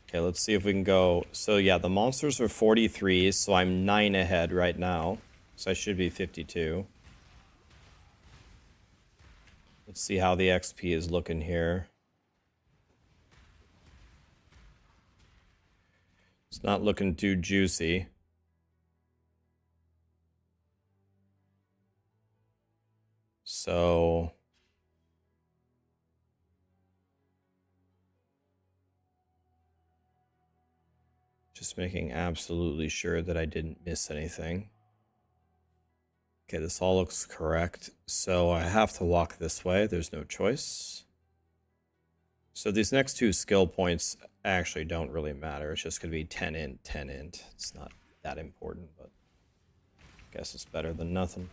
Okay, let's see if we can go. So yeah, the monsters are 43, so I'm 9 ahead right now. So I should be 52. Let's see how the XP is looking here. It's not looking too juicy. So just making absolutely sure that I didn't miss anything. Okay, this all looks correct. So I have to walk this way. There's no choice. So these next two skill points actually don't really matter. It's just going to be 10 int, 10 int. It's not that important, but I guess it's better than nothing.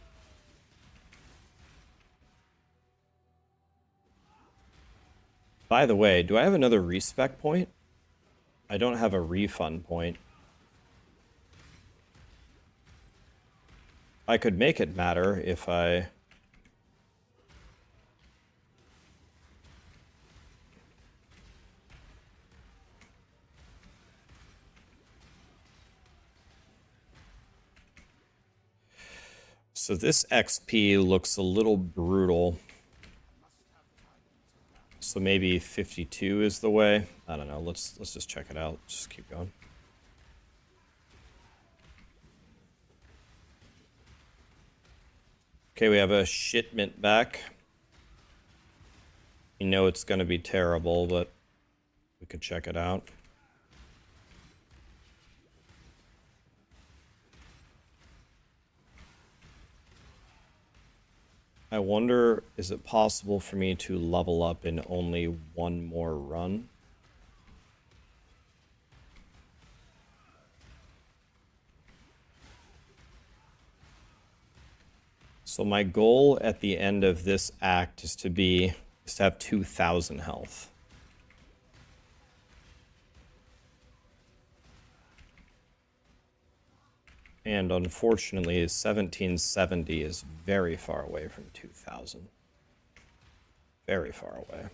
By the way, do I have another respec point? I don't have a refund point. I could make it matter if I... So this XP looks a little brutal. So maybe 52 is the way. I don't know. Let's just check it out. Just keep going. Okay, we have a shipment back. You know it's going to be terrible, but we could check it out. I wonder, is it possible for me to level up in only one more run? So my goal at the end of this act is to have 2,000 health. And unfortunately, 1770 is very far away from 2,000. Very far away.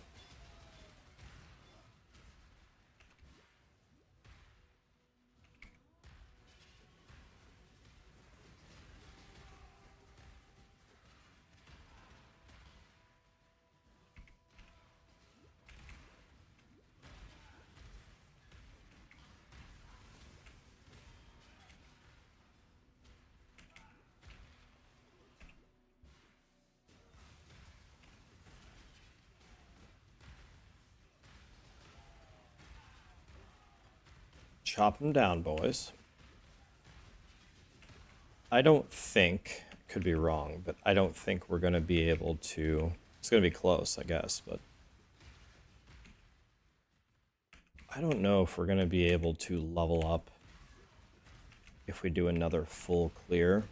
Chop them down, boys. I don't think, could be wrong, but I don't think we're going to be able to... It's going to be close, I guess, but... I don't know if we're going to be able to level up if we do another full clear.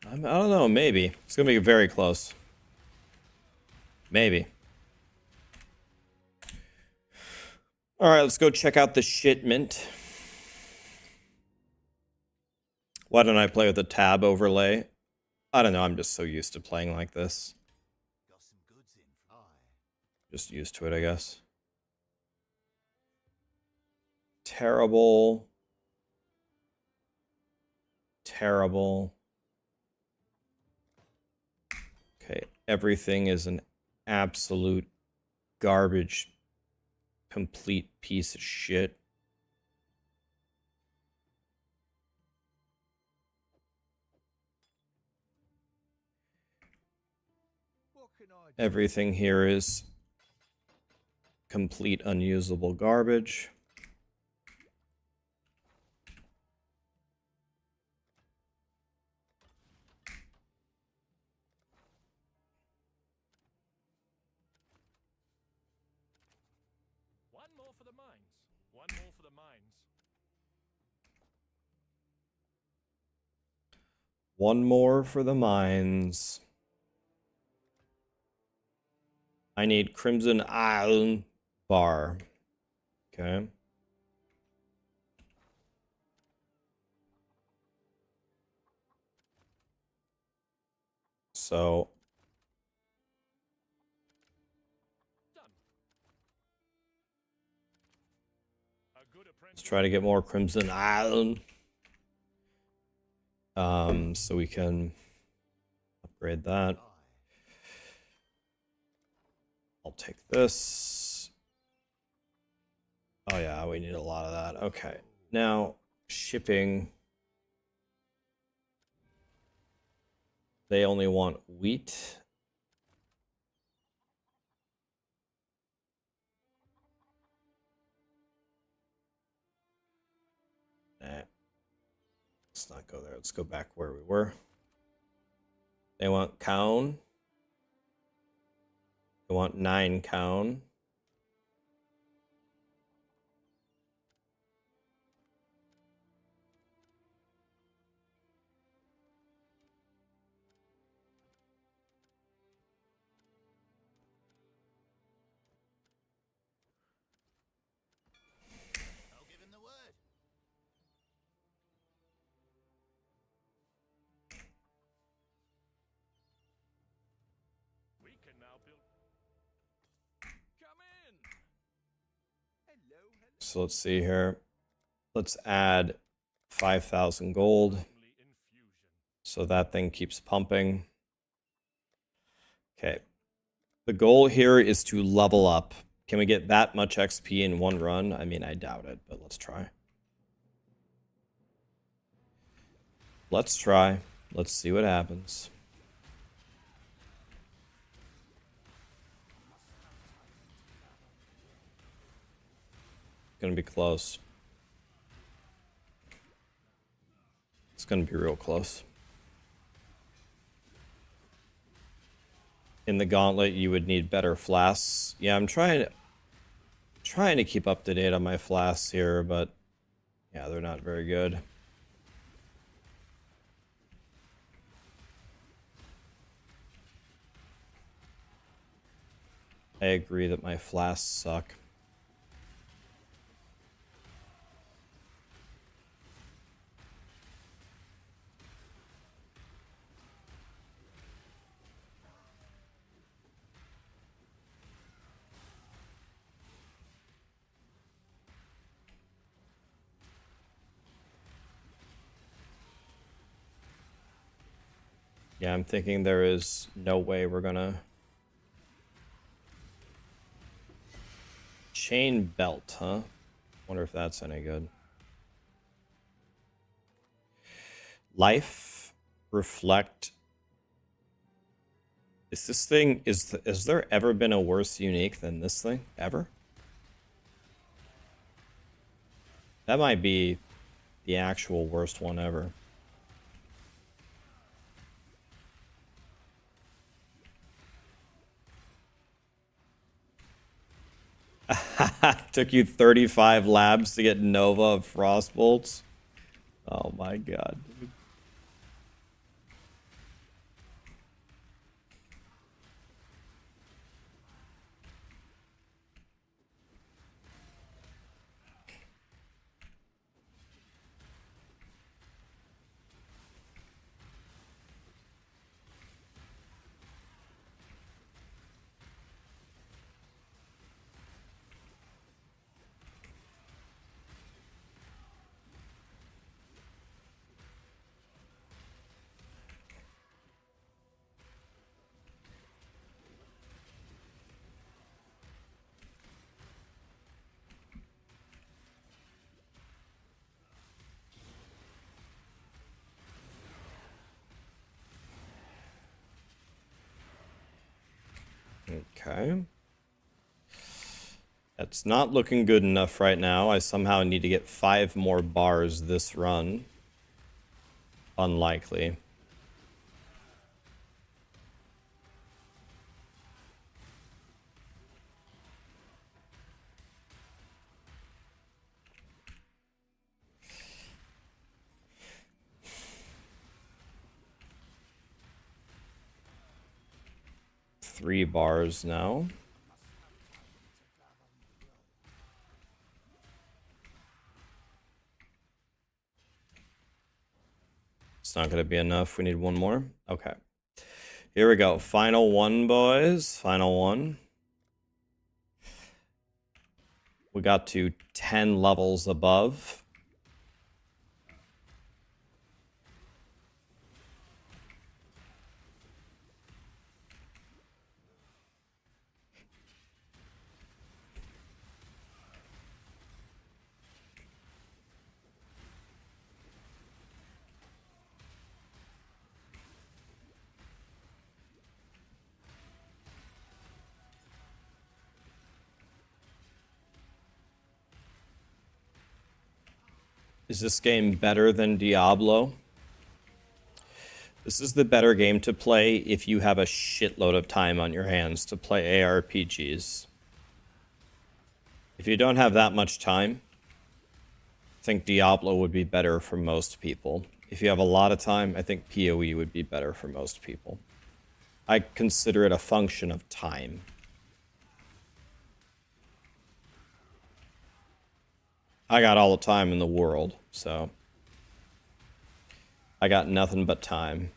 I don't know, maybe. It's going to be very close. Maybe. Alright, let's go check out the shipment. Why don't I play with a tab overlay? I don't know, I'm just so used to playing like this. Got some goods in from Just used to it, I guess. Terrible. Terrible. Okay, everything is an absolute garbage, complete piece of shit. What can I do? Everything here is complete unusable garbage. One more for the mines. One more for the mines. One more for the mines. I need Crimson Isle bar. Okay. So Done. A good apprentice. let's try to get more Crimson Isle. So we can upgrade that. I'll take this. Oh yeah, we need a lot of that. Okay. Now, shipping. They only want wheat. Nah. Let's not go there. Let's go back where we were. They want Cown. They want 9 Cown. I'll give him the word. We can now build. Come in. Hello, hello. So let's see here. Let's add 5,000 gold. Timely infusion. So that thing keeps pumping. Okay. The goal here is to level up. Can we get that much XP in one run? I mean, I doubt it, but let's try. Let's try. Let's see what happens. Gonna be close. It's gonna be real close. In the Gauntlet, you would need better flasks. Yeah, I'm trying to keep up to date on my flasks here, but yeah, they're not very good. I agree that my flasks suck. Yeah, I'm thinking there is no way we're gonna... Chain belt, huh? Wonder if that's any good. Life, reflect. Is this thing, has there ever been a worse unique than this thing? Ever? That might be the actual worst one ever. Took you 35 labs to get Nova of Frostbolts? Oh my god. Dude. Okay. That's not looking good enough right now. I somehow need to get 5 more bars this run. Unlikely. Three bars now. It's not going to be enough. We need one more. Okay. Here we go. Final one, boys. Final one. We got to 10 levels above. Is this game better than Diablo? This is the better game to play if you have a shitload of time on your hands to play ARPGs. If you don't have that much time, I think Diablo would be better for most people. If you have a lot of time, I think PoE would be better for most people. I consider it a function of time. I got all the time in the world, so I got nothing but time.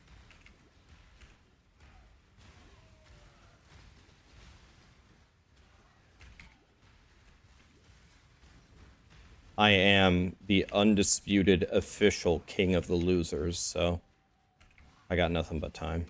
I am the undisputed official king of the losers, so I got nothing but time.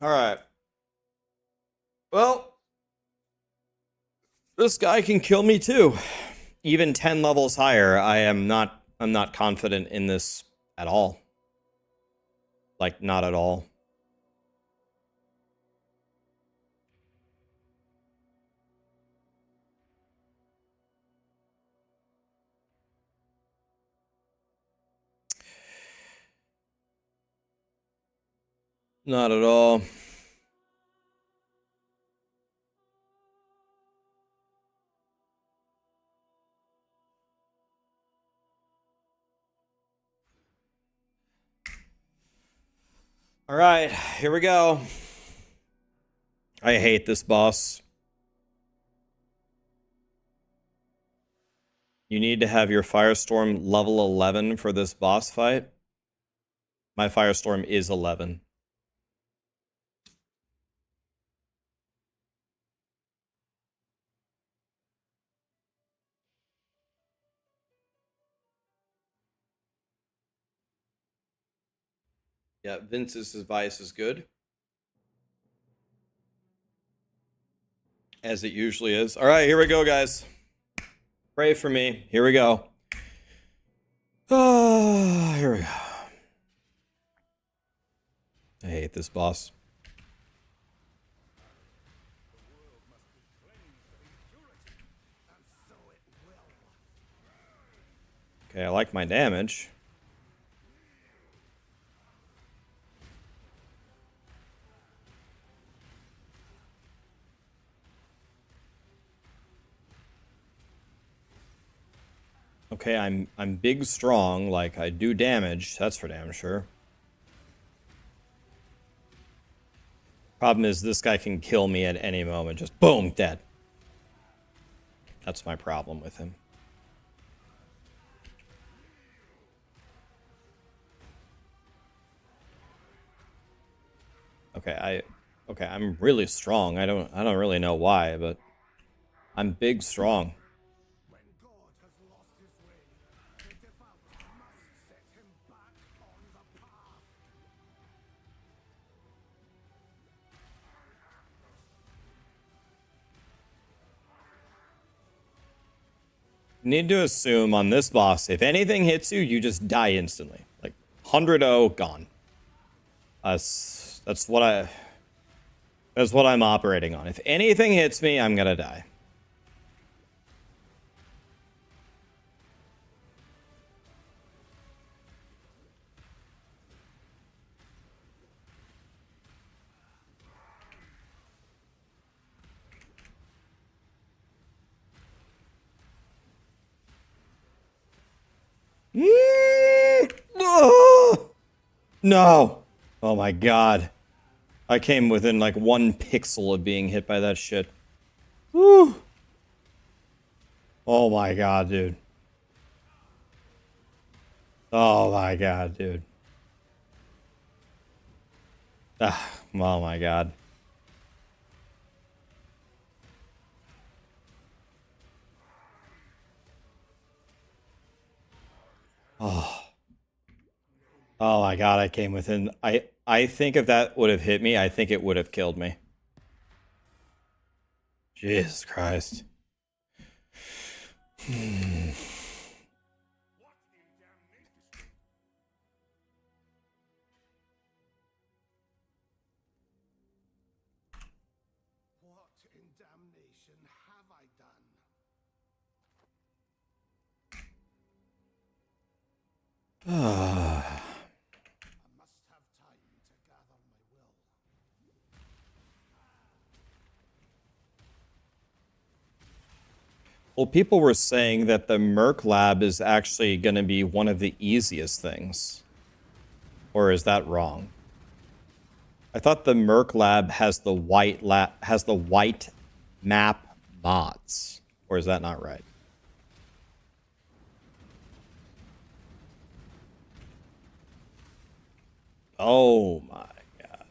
All right. this guy can kill me too. Even 10 levels higher, I'm not confident in this at all. Like, not at all. Not at all. All right, here we go. I hate this boss. You need to have your Firestorm level 11 for this boss fight. My Firestorm is 11. Yeah, Vince's advice is good. As it usually is. All right, here we go, guys. Pray for me. Here we go. Here we go. I hate this boss. Okay, I like my damage. Okay, I'm big strong, like I do damage, that's for damn sure. Problem is this guy can kill me at any moment, just boom, dead. That's my problem with him. Okay, I'm really strong. I don't really know why, but I'm big strong. When God has lost his way, the devout must set him back on the path. Need to assume on this boss, if anything hits you, you just die instantly. Like 100-0 gone. That's what I'm operating on. If anything hits me, I'm gonna die. No. Oh my god. I came within like 1 pixel of being hit by that shit. Woo. Oh my god, dude. Oh my god, dude. Ah, oh my god. Oh. Oh my god, I came within. I think if that would have hit me, I think it would have killed me. Jesus Christ. What in damnation have I done? Ah. I must have time to gather my will. Well, people were saying that the Merc Lab is actually going to be one of the easiest things. Or is that wrong? I thought the Merc Lab has the white map mods. Or is that not right? Oh my god.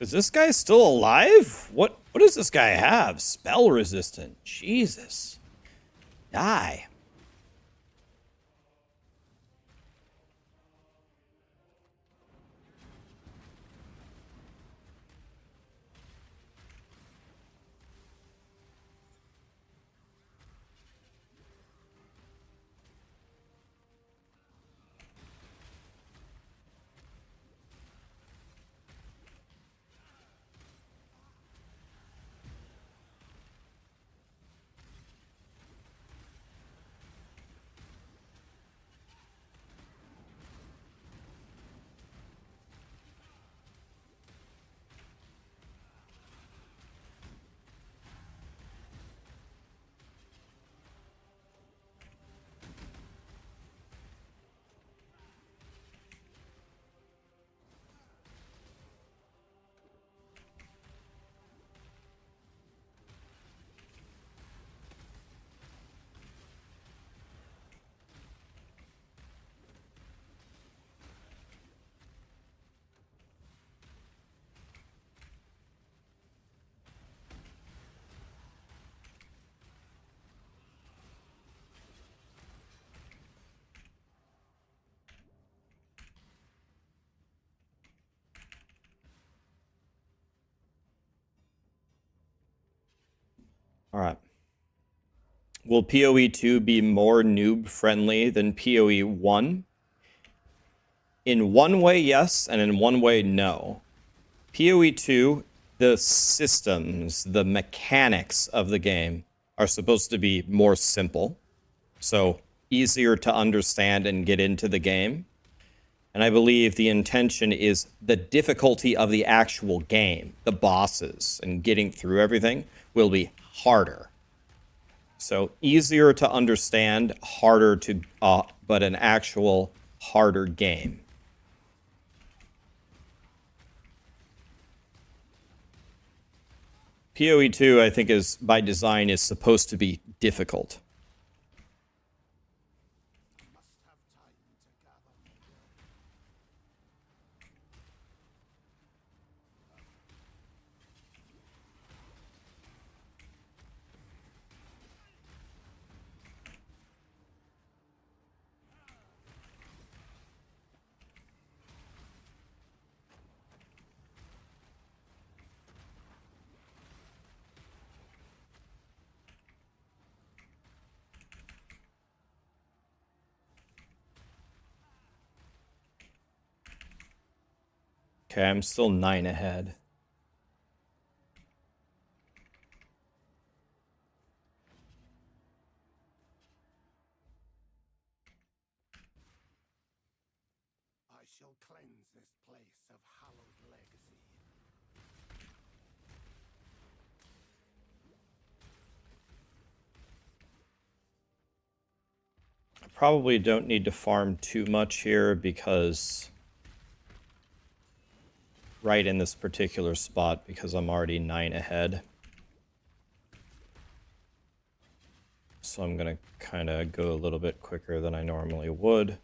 Is this guy still alive? What does this guy have? Spell resistant. Jesus. Die. All right. Will PoE 2 be more noob friendly than PoE 1? In one way, yes, and in one way, no. PoE 2, the systems, the mechanics of the game are supposed to be more simple. So easier to understand and get into the game. And I believe the intention is the difficulty of the actual game, the bosses, and getting through everything will be harder. So easier to understand, harder to, but an actual harder game. PoE 2, I think, is by design is supposed to be difficult. Okay, I'm still 9 ahead. I shall cleanse this place of hallowed legacy. I probably don't need to farm too much here because right in this particular spot because I'm already 9 ahead. So I'm going to kind of go a little bit quicker than I normally would.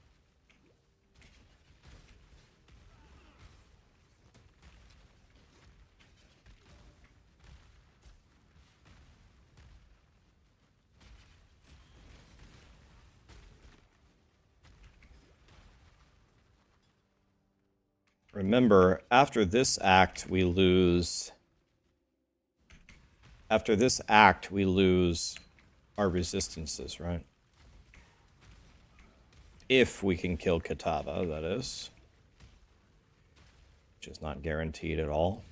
Remember, after this act, we lose... After this act, we lose our resistances, right? If we can kill Kitava, that is. Which is not guaranteed at all.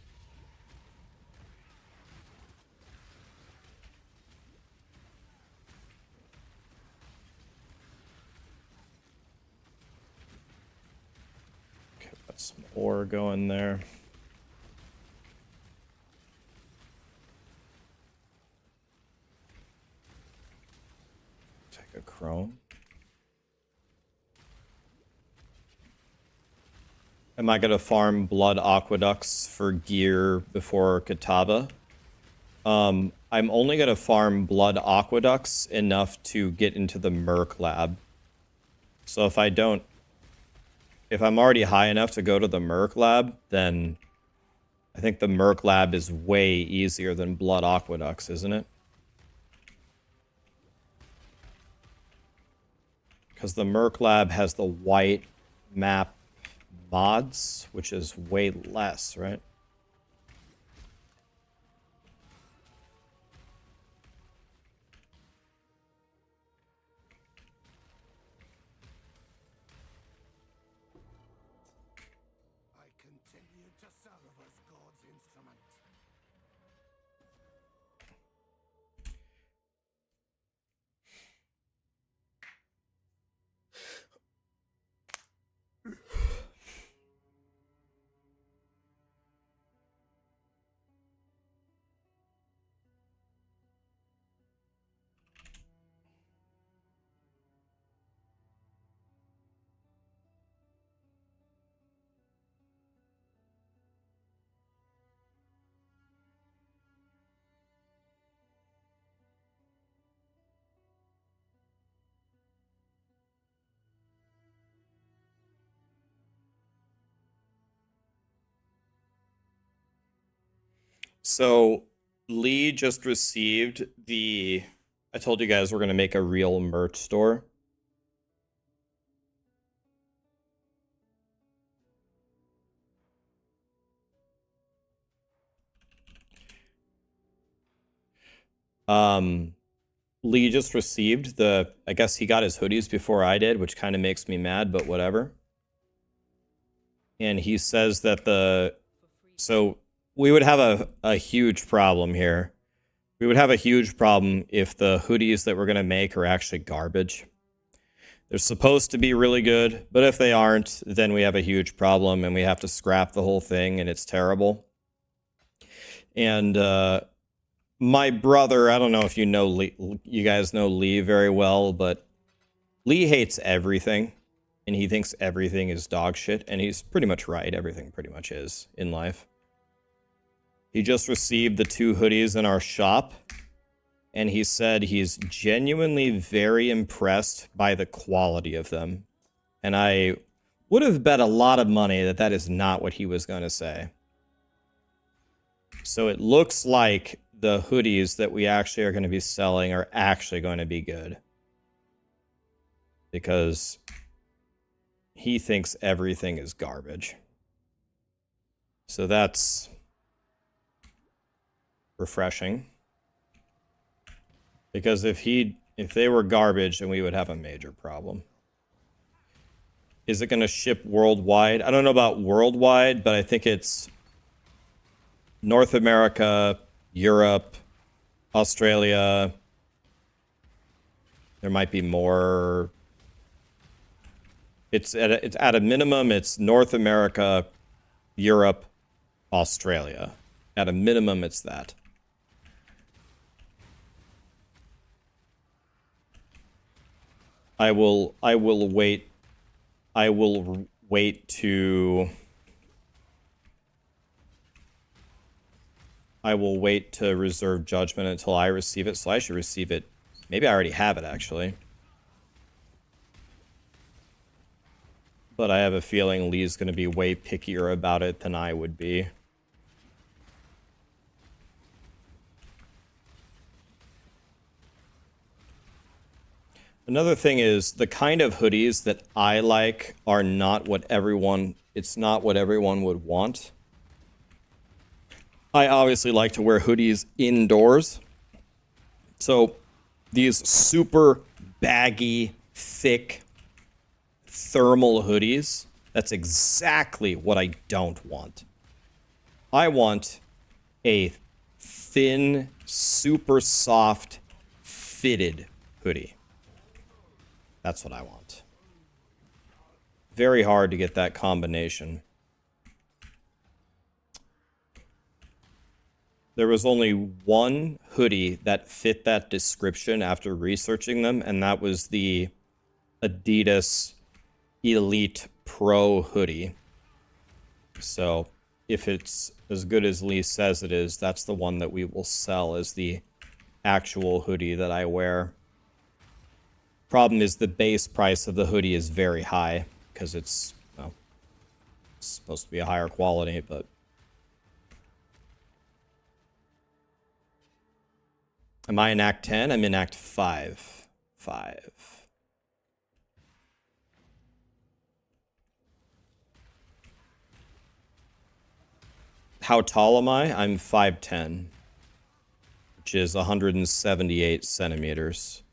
Okay, got some ore going there. Take a chrome. Am I going to farm blood aqueducts for gear before Kitava? I'm only going to farm blood aqueducts enough to get into the Merc lab. So if I'm already high enough to go to the Merc lab, then I think the Merc lab is way easier than blood aqueducts, isn't it? Because the Merc lab has the white map mods, which is way less, right? I continue to serve as God's instrument. So Lee just received the... I told you guys we're going to make a real merch store. Lee just received the, I guess he got his hoodies before I did, which kind of makes me mad, but whatever. And he says that so we would have a huge problem here. We would have a huge problem if the hoodies that we're going to make are actually garbage. They're supposed to be really good, but if they aren't, then we have a huge problem and we have to scrap the whole thing and it's terrible. And my brother, I don't know if you know Lee, you guys know Lee very well, but Lee hates everything and he thinks everything is dog shit, and he's pretty much right. Everything pretty much is in life. He just received the 2 hoodies in our shop, and he said he's genuinely very impressed by the quality of them. And I would have bet a lot of money that that is not what he was going to say. So it looks like the hoodies that we actually are going to be selling are actually going to be good. Because he thinks everything is garbage. So that's refreshing. Because if they were garbage, then we would have a major problem. Is it going to ship worldwide? I don't know about worldwide, but I think it's North America, Europe, Australia. There might be more. It's at a minimum, it's North America, Europe, Australia. At a minimum, it's that. I will wait to reserve judgment until I receive it, so I should receive it. Maybe I already have it, actually. But I have a feeling Lee's going to be way pickier about it than I would be. Another thing is, the kind of hoodies that I like are not what everyone... It's not what everyone would want. I obviously like to wear hoodies indoors. So, these super baggy, thick, thermal hoodies, that's exactly what I don't want. I want a thin, super soft, fitted hoodie. That's what I want. Very hard to get that combination. There was only one hoodie that fit that description after researching them, and that was the Adidas Elite Pro hoodie. So if it's as good as Lee says it is, that's the one that we will sell as the actual hoodie that I wear. Problem is the base price of the hoodie is very high because it's, well, it's supposed to be a higher quality, but am I in Act 10? I'm in Act 5. 5. How tall am I? I'm 5'10", which is 178 centimeters.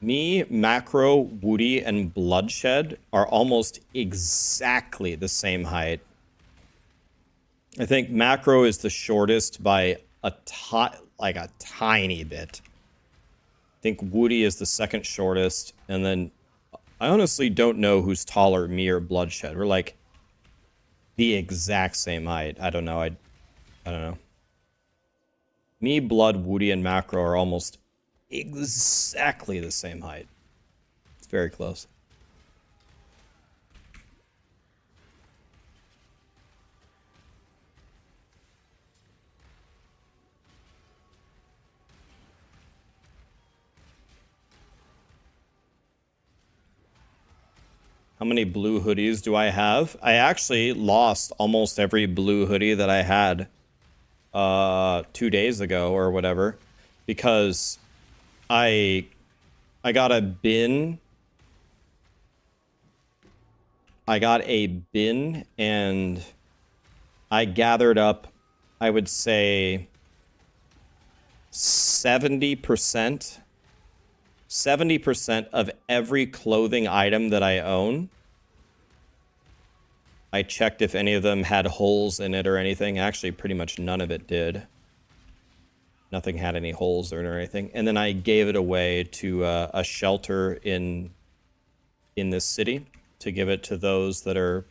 Me, Macro, Woody, and Bloodshed are almost exactly the same height. I think Macro is the shortest by a tiny bit. I think Woody is the second shortest, and then I honestly don't know who's taller, me or Bloodshed. We're like the exact same height. I don't know. I don't know. Me, Blood, Woody, and Macro are almost exactly the same height. It's very close. How many blue hoodies do I have? I actually lost almost every blue hoodie that I had 2 days ago or whatever, because I got a bin. I got a bin and I gathered up, I would say 70% of every clothing item that I own. I checked if any of them had holes in it or anything. Actually, pretty much none of it did. Nothing had any holes in it or anything. And then I gave it away to a shelter in this city to give it to those that are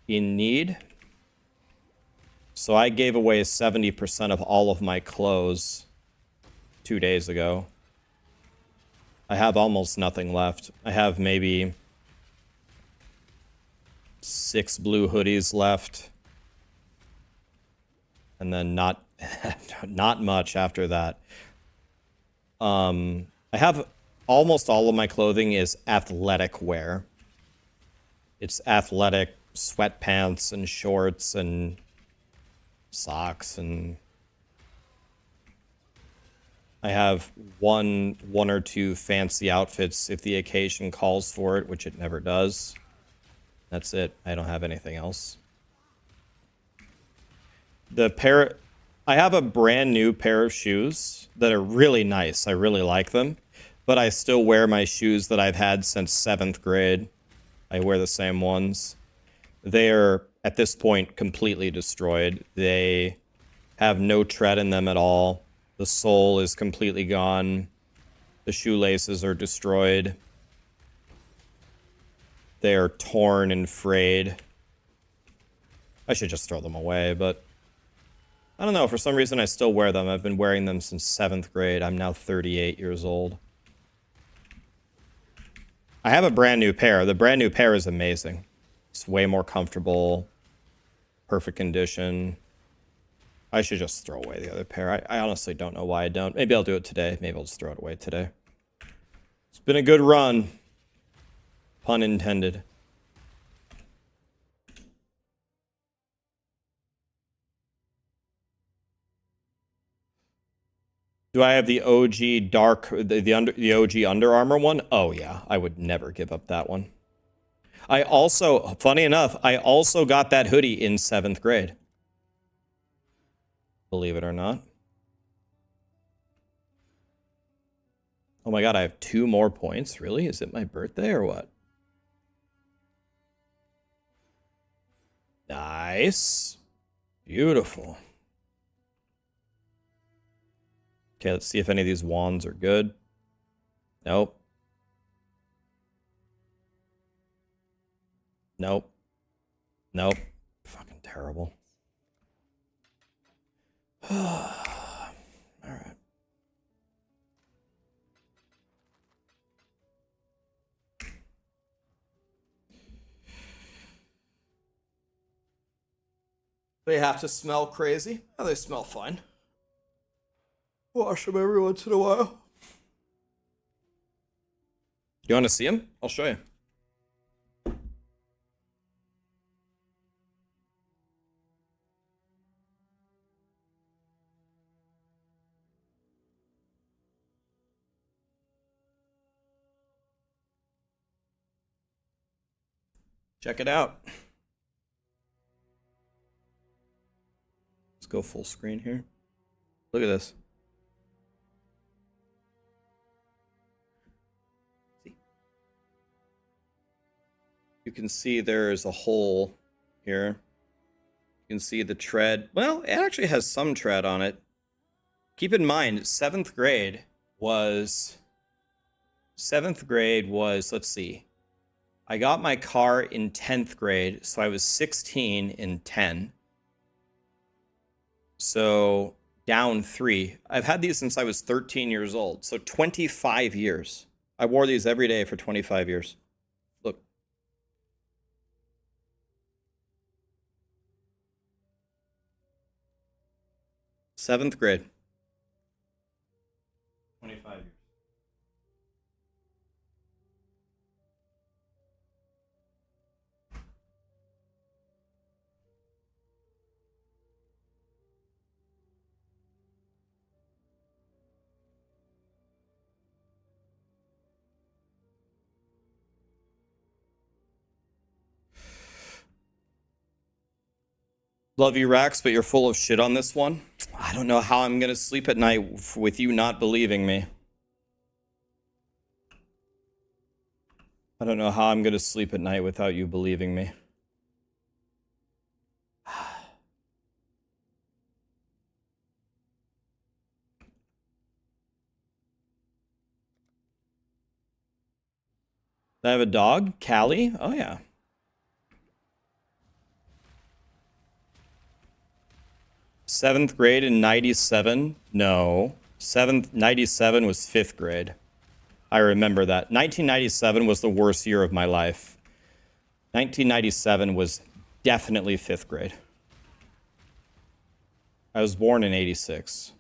in need. So I gave away 70% of all of my clothes 2 days ago. I have almost nothing left. I have maybe 6 blue hoodies left. And then not much after that. I have almost all of my clothing is athletic wear. It's athletic sweatpants and shorts and socks, and I have one or two fancy outfits if the occasion calls for it, which it never does. That's it. I don't have anything else. I have a brand new pair of shoes that are really nice. I really like them, but I still wear my shoes that I've had since 7th grade. I wear the same ones. They're, at this point, completely destroyed. They have no tread in them at all. The sole is completely gone. The shoelaces are destroyed. They're torn and frayed. I should just throw them away, but I don't know. For some reason, I still wear them. I've been wearing them since 7th grade. I'm now 38 years old. I have a brand new pair. The brand new pair is amazing. It's way more comfortable. Perfect condition. I should just throw away the other pair. I honestly don't know why I don't. Maybe I'll do it today. Maybe I'll just throw it away today. It's been a good run. Pun intended. Do I have the OG dark, the OG Under Armour one? Oh yeah, I would never give up that one. I also, funny enough, I also got that hoodie in 7th grade. Believe it or not. Oh my god, I have 2 more points? Really? Is it my birthday or what? Nice. Beautiful. Okay, let's see if any of these wands are good. Nope. Nope. Nope. Fucking terrible. Alright. They have to smell crazy? Oh, they smell fine. Wash them every once in a while. You want to see them? I'll show you. Check it out. Let's go full screen here. Look at this. See? You can see there's a hole here. You can see the tread. Well, it actually has some tread on it. Keep in mind, 7th grade was, let's see. I got my car in 10th grade, so I was 16 in 10. So down 3. I've had these since I was 13 years old, so 25 years. I wore these every day for 25 years. Look. Seventh grade. 25 years. Love you, Rax, but you're full of shit on this one. I don't know how I'm gonna sleep at night with you not believing me. I don't know how I'm gonna sleep at night without you believing me. I have a dog, Callie. Oh yeah. Seventh grade in 97? No. 97 was 5th grade. I remember that. 1997 was the worst year of my life. 1997 was definitely 5th grade. I was born in 86.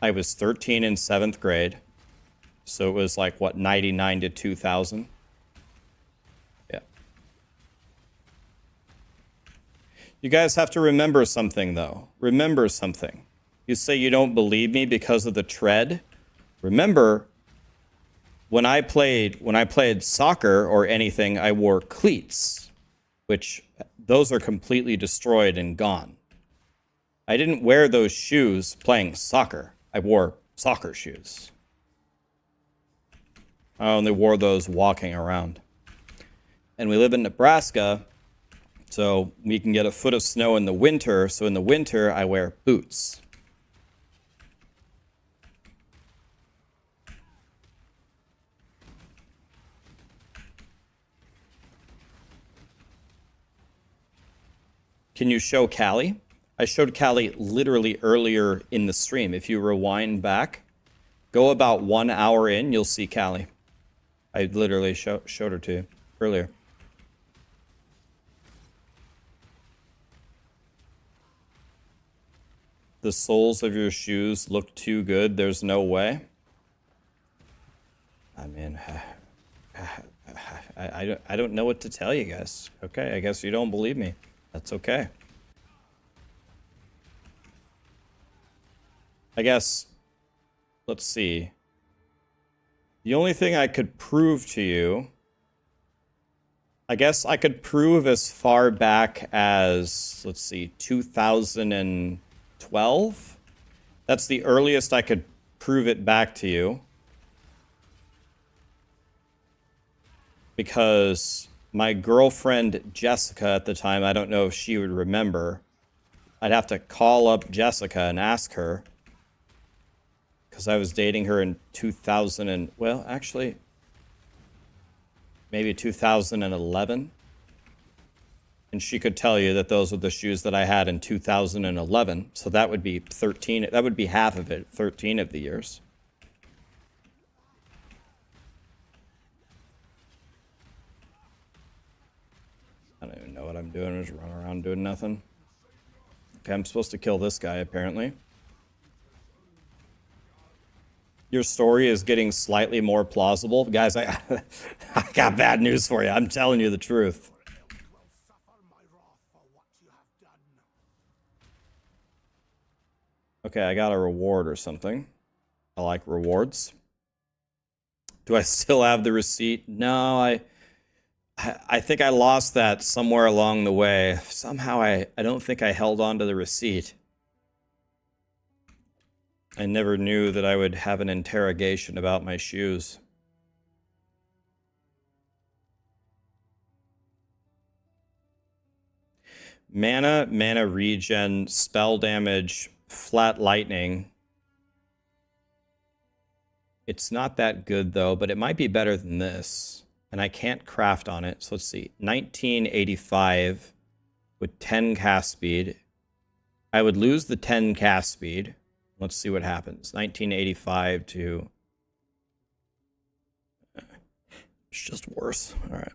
I was 13 in 7th grade. So it was like, what, 99 to 2000? Yeah. You guys have to remember something, though. Remember something. You say you don't believe me because of the tread. Remember, when I played soccer or anything, I wore cleats, which those are completely destroyed and gone. I didn't wear those shoes playing soccer. I wore soccer shoes. I only wore those walking around. And we live in Nebraska, so we can get a foot of snow in the winter. So in the winter, I wear boots. Can you show Callie? I showed Callie literally earlier in the stream. If you rewind back, go about 1 hour in, you'll see Callie. I literally showed her to you earlier. The soles of your shoes look too good. There's no way. I mean, I don't know what to tell you guys. Okay, I guess you don't believe me. That's okay. I guess, let's see. The only thing I could prove to you, I guess I could prove as far back as, let's see, 2012? That's the earliest I could prove it back to you. Because my girlfriend Jessica at the time, I don't know if she would remember. I'd have to call up Jessica and ask her. Because I was dating her in 2000 and, well, actually, maybe 2011. And she could tell you that those were the shoes that I had in 2011. So that would be 13, that would be half of it, 13 of the years. I don't even know what I'm doing, I'm just running around doing nothing. Okay, I'm supposed to kill this guy, apparently. Your story is getting slightly more plausible. Guys, I got bad news for you. I'm telling you the truth. Okay, I got a reward or something. I like rewards. Do I still have the receipt? No, I think I lost that somewhere along the way. Somehow I don't think I held on to the receipt. I never knew that I would have an interrogation about my shoes. Mana regen, spell damage, flat lightning. It's not that good though, but it might be better than this. And I can't craft on it. So let's see. 1985 with 10 cast speed. I would lose the 10 cast speed. Let's see what happens. 1985 to... It's just worse. All right.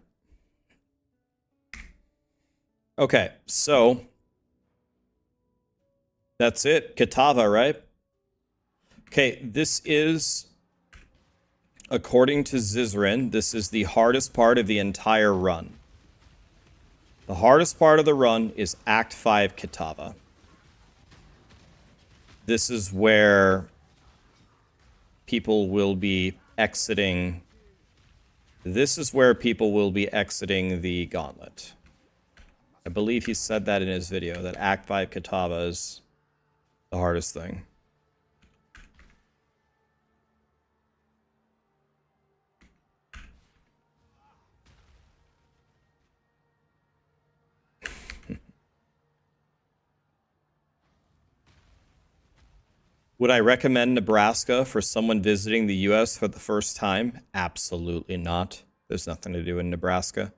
Okay, so... That's it. Kitava, right? Okay, this is... According to Zizrin, this is the hardest part of the entire run. The hardest part of the run is Act 5 Kitava. This is where people will be exiting. This is where people will be exiting the Gauntlet. I believe he said that in his video, that Act 5 Catawba is the hardest thing. Would I recommend Nebraska for someone visiting the US for the first time? Absolutely not. There's nothing to do in Nebraska.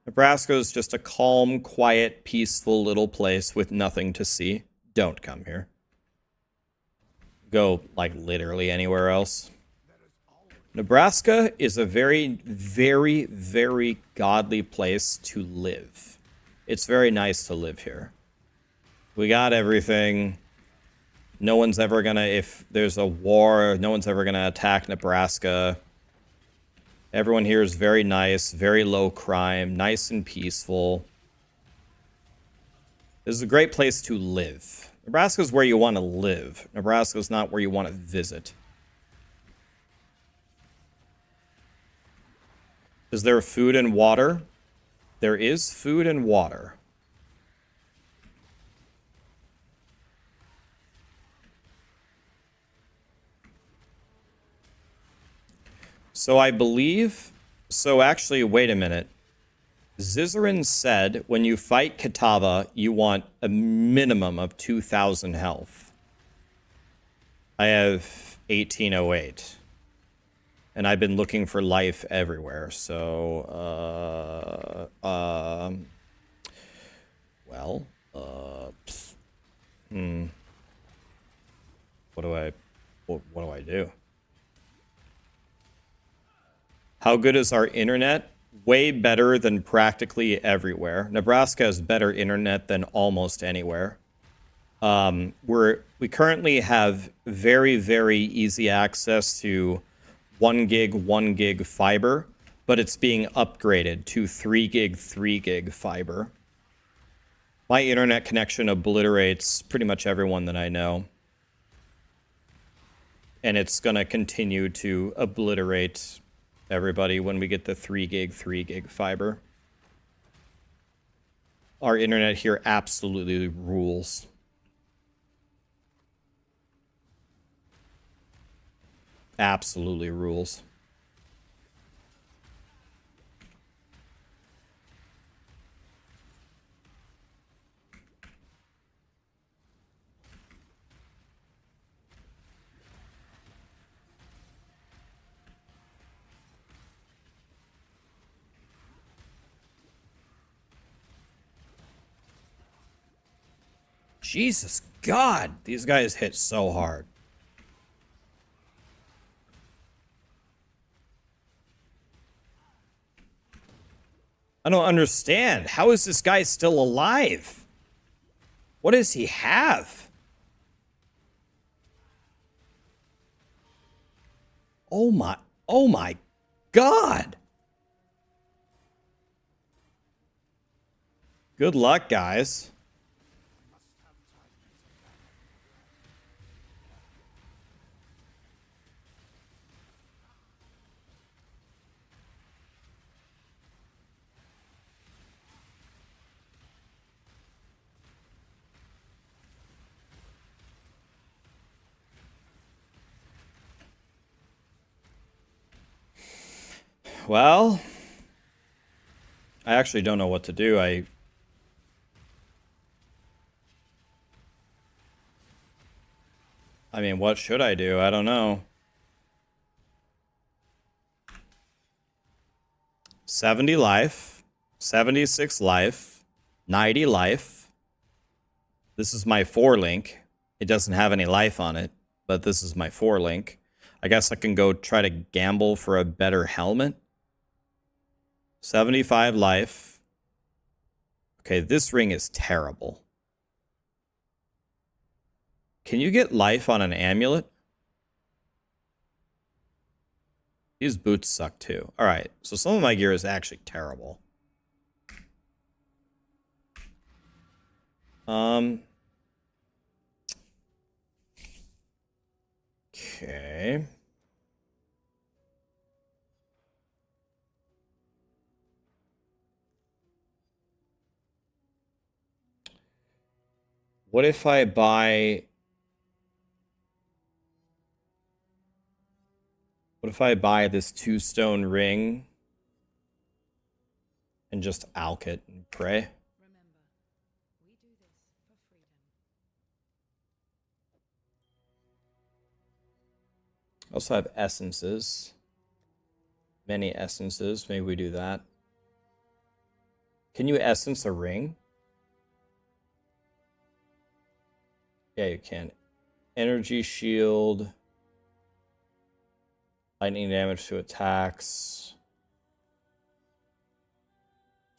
Nebraska is just a calm, quiet, peaceful little place with nothing to see. Don't come here. Go, like, literally anywhere else. Nebraska is a very, very, very godly place to live. It's very nice to live here. We got everything. No one's ever gonna, if there's a war, no one's ever gonna attack Nebraska. Everyone here is very nice, very low crime, nice and peaceful. This is a great place to live. Nebraska is where you want to live. Nebraska is not where you want to visit. Is there food and water? There is food and water. So I believe... So actually, wait a minute. Zizarin said when you fight Catawba, you want a minimum of 2,000 health. I have 1808. And I've been looking for life everywhere, so... What do I do? How good is our internet? Way better than practically everywhere. Nebraska has better internet than almost anywhere. We currently have very, very easy access to 1 gig fiber, but it's being upgraded to 3 gig fiber. My internet connection obliterates pretty much everyone that I know. And it's going to continue to obliterate everybody when we get the 3 gig fiber. Our internet here absolutely rules. Absolutely rules. Jesus God, these guys hit so hard. I don't understand. How is this guy still alive? What does he have? Oh my God. Good luck, guys. Well, I actually don't know what to do. I mean, what should I do? I don't know. 70 life, 76 life, 90 life. This is my 4 link. It doesn't have any life on it, but this is my 4 link. I guess I can go try to gamble for a better helmet. 75 life. Okay, this ring is terrible. Can you get life on an amulet? These boots suck too. Alright, so some of my gear is actually terrible. Okay. What if I buy... What if I buy this 2-stone ring and just alch it and pray? Remember, we do this for freedom. I also have essences. Many essences. Maybe we do that. Can you essence a ring? Yeah, you can. Energy shield. Lightning damage to attacks.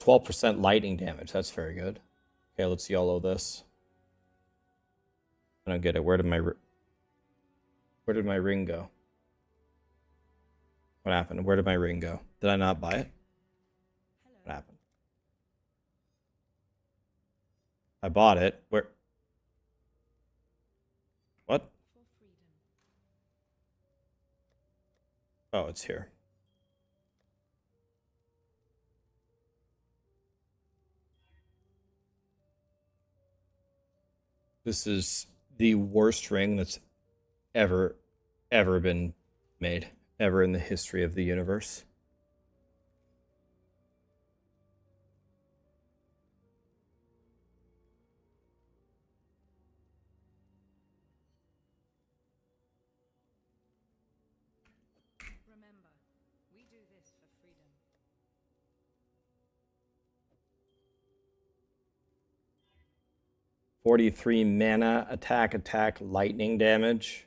12% lightning damage. That's very good. Okay, let's YOLO this. I don't get it. Where did my ring go? What happened? Where did my ring go? Did I not buy it? What happened? I bought it. Where? What? For freedom. Oh, it's here. This is the worst ring that's ever been made, ever in the history of the universe. Remember, we do this for freedom. 43 mana, attack, lightning damage.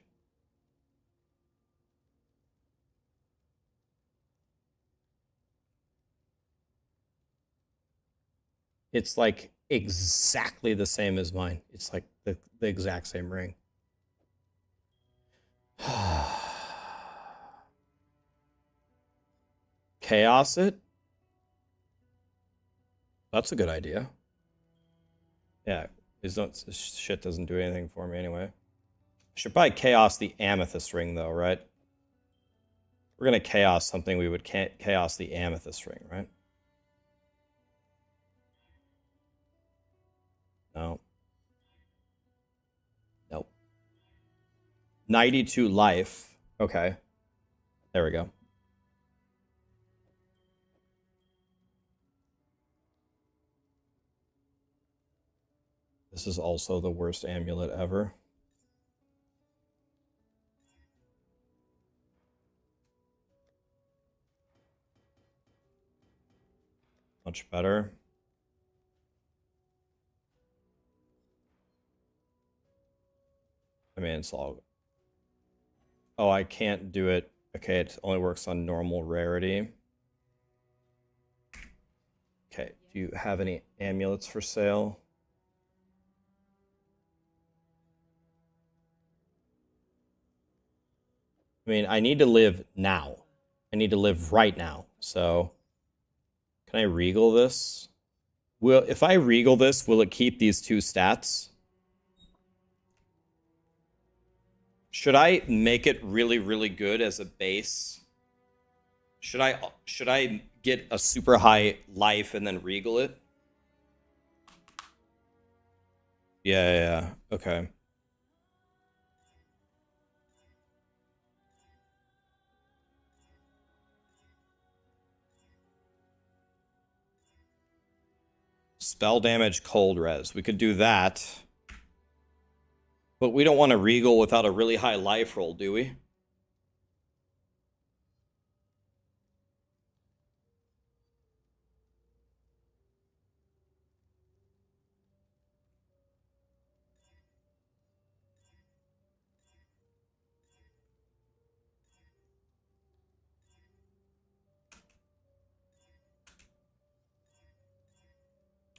It's like exactly the same as mine. It's like the exact same ring. Chaos it? That's a good idea. Yeah, this shit doesn't do anything for me anyway. I should probably chaos the amethyst ring though, right? We're gonna chaos something, we would chaos the amethyst ring, right? No. Nope. 92 life. Okay. There we go. This is also the worst amulet ever. Much better. I mean, it's all... Oh, I can't do it. Okay, it only works on normal rarity. Okay, do you have any amulets for sale? I mean, I need to live now. I need to live right now. So, can I regal this? If I regal this, will it keep these 2 stats? Should I make it really, really good as a base? Should I get a super high life and then regal it? Yeah. Okay. Spell damage, cold res. We could do that. But we don't want to regal without a really high life roll, do we?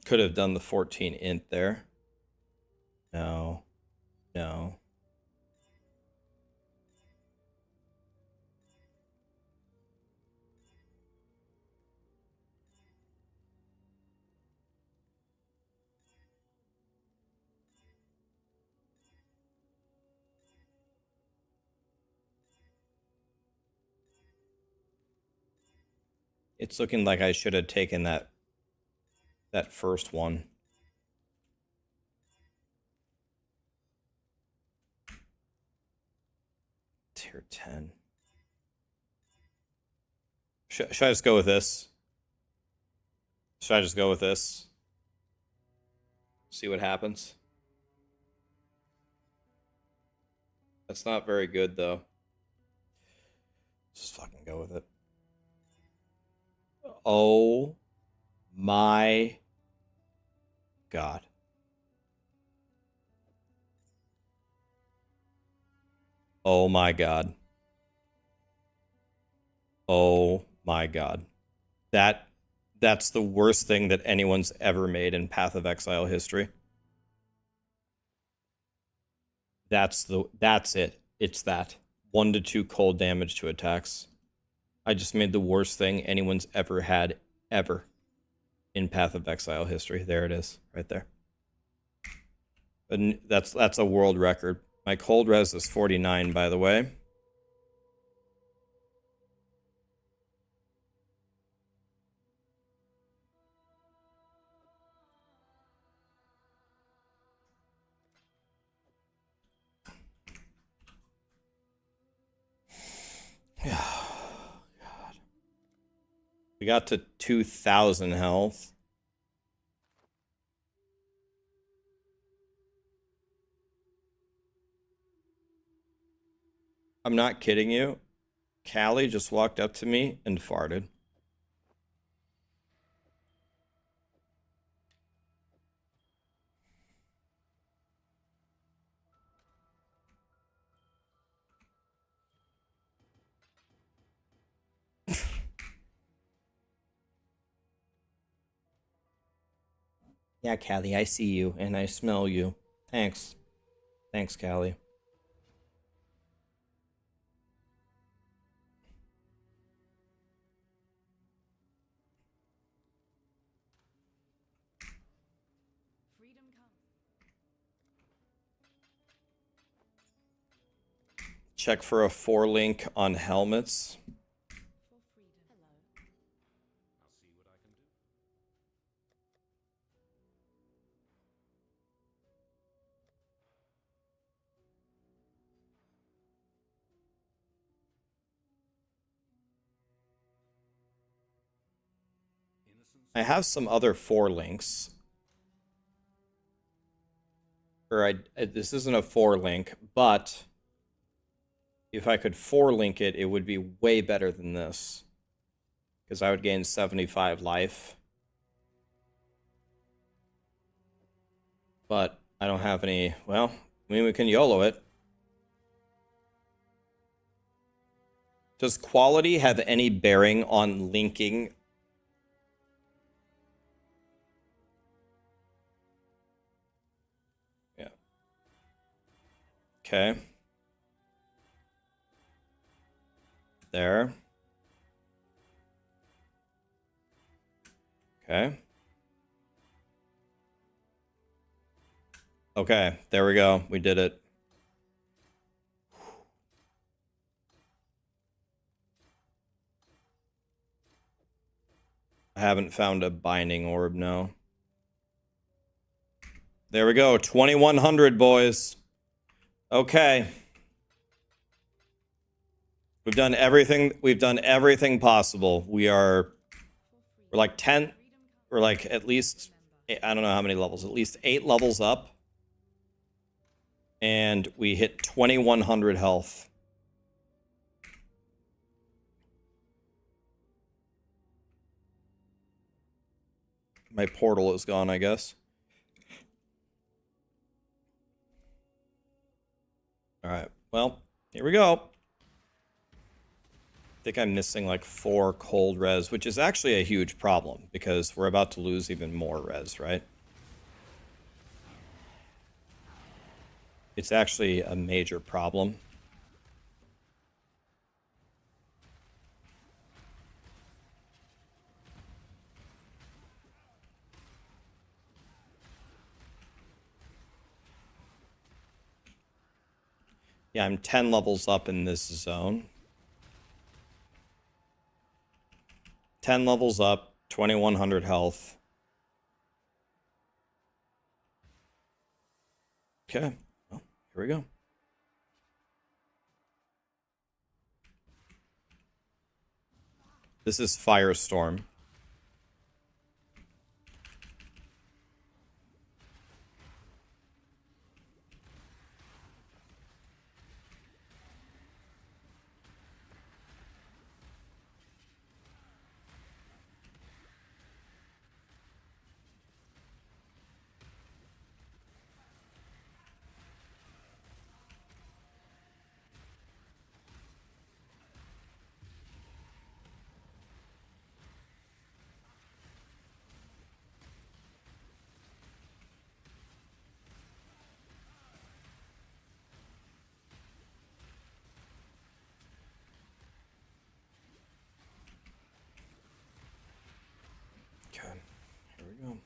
Could have done the 14 int there. No. It's looking like I should have taken that first one. 10. Should I just go with this? Should I just go with this? See what happens. That's not very good, though. Just fucking go with it. Oh my God. Oh my God. Oh my God. That's the worst thing that anyone's ever made in Path of Exile history. That's it. It's that. 1 to 2 cold damage to attacks. I just made the worst thing anyone's ever had, ever, in Path of Exile history. There it is, right there. And that's a world record. My cold res is 49, by the way. God. We got to 2,000 health. I'm not kidding you. Callie just walked up to me and farted. Yeah, Callie, I see you and I smell you. Thanks. Thanks, Callie. Freedom comes. Check for a 4-link on helmets. For freedom. Hello. I'll see what I can do. I have some other 4 links. Or this isn't a 4-link, but if I could 4-link it, it would be way better than this. Because I would gain 75 life. But I don't have any... Well, I mean, we can YOLO it. Does quality have any bearing on linking? Yeah. Okay. There. Okay. Okay, there we go. We did it. I haven't found a binding orb, no. There we go. 2100, boys. Okay. We've done everything possible. We're like 10, we're like at least, I don't know how many levels, at least 8 levels up. And we hit 2100 health. My portal is gone, I guess. All right. Well, here we go. I think I'm missing like 4 cold res, which is actually a huge problem because we're about to lose even more res, right? It's actually a major problem. Yeah, I'm 10 levels up in this zone. 10 levels up, 2100 health. Okay, well, here we go. This is Firestorm. Okay, here we go.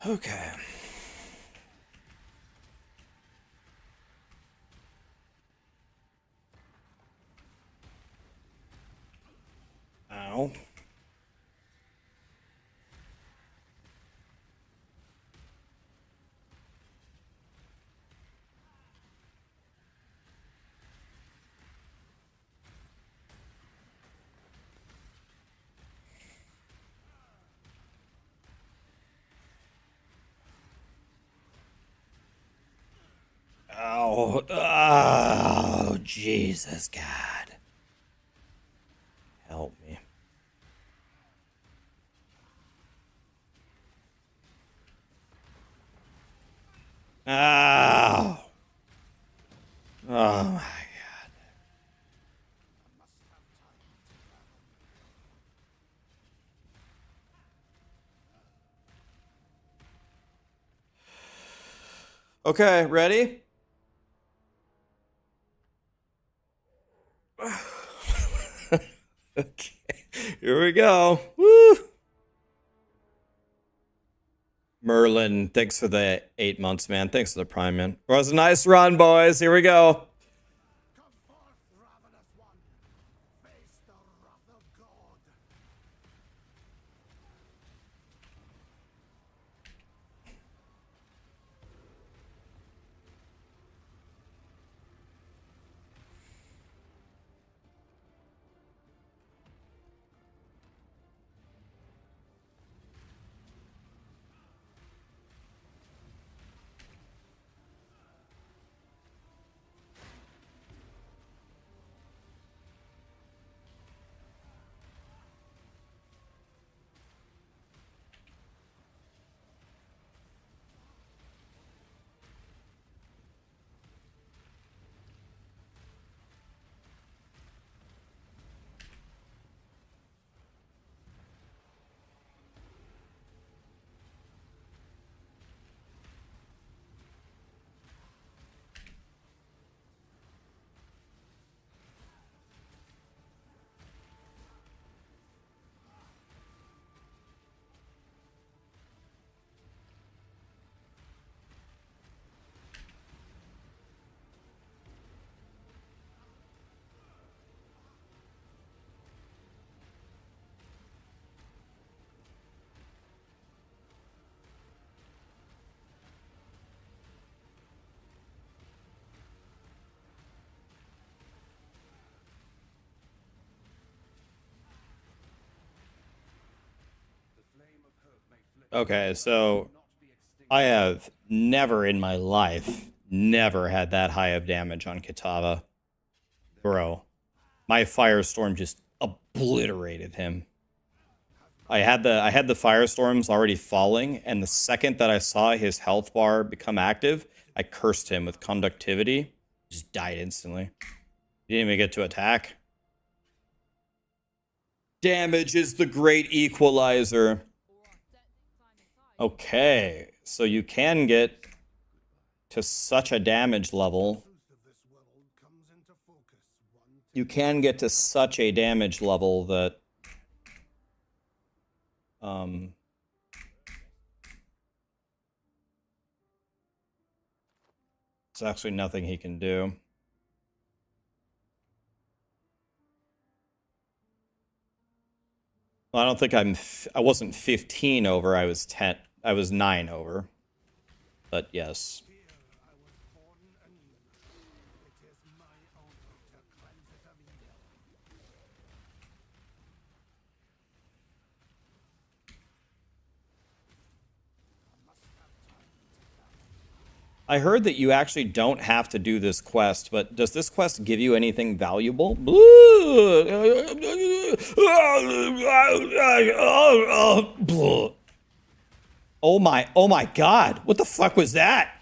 Okay. Ow. Ow. Oh, Jesus, God. Help me. Ow. Oh, my God. Okay, ready? Okay, here we go. Woo! Merlin, thanks for the 8 months, man. Thanks for the prime, man. It was a nice run, boys. Here we go. Come forth, ravenous one. Face the wrath of God. Okay, so I have never in my life, never had that high of damage on Kitava. Bro, my Firestorm just obliterated him. I had the firestorms already falling, and the second that I saw his health bar become active, I cursed him with conductivity. Just died instantly. He didn't even get to attack. Damage is the great equalizer. Okay, so you can get to such a damage level. You can get to such a damage level that there's actually nothing he can do. Well, I don't think I wasn't 15 over, I was 10. I was 9 over. But yes. I heard that you actually don't have to do this quest, but does this quest give you anything valuable? Oh my god. What the fuck was that?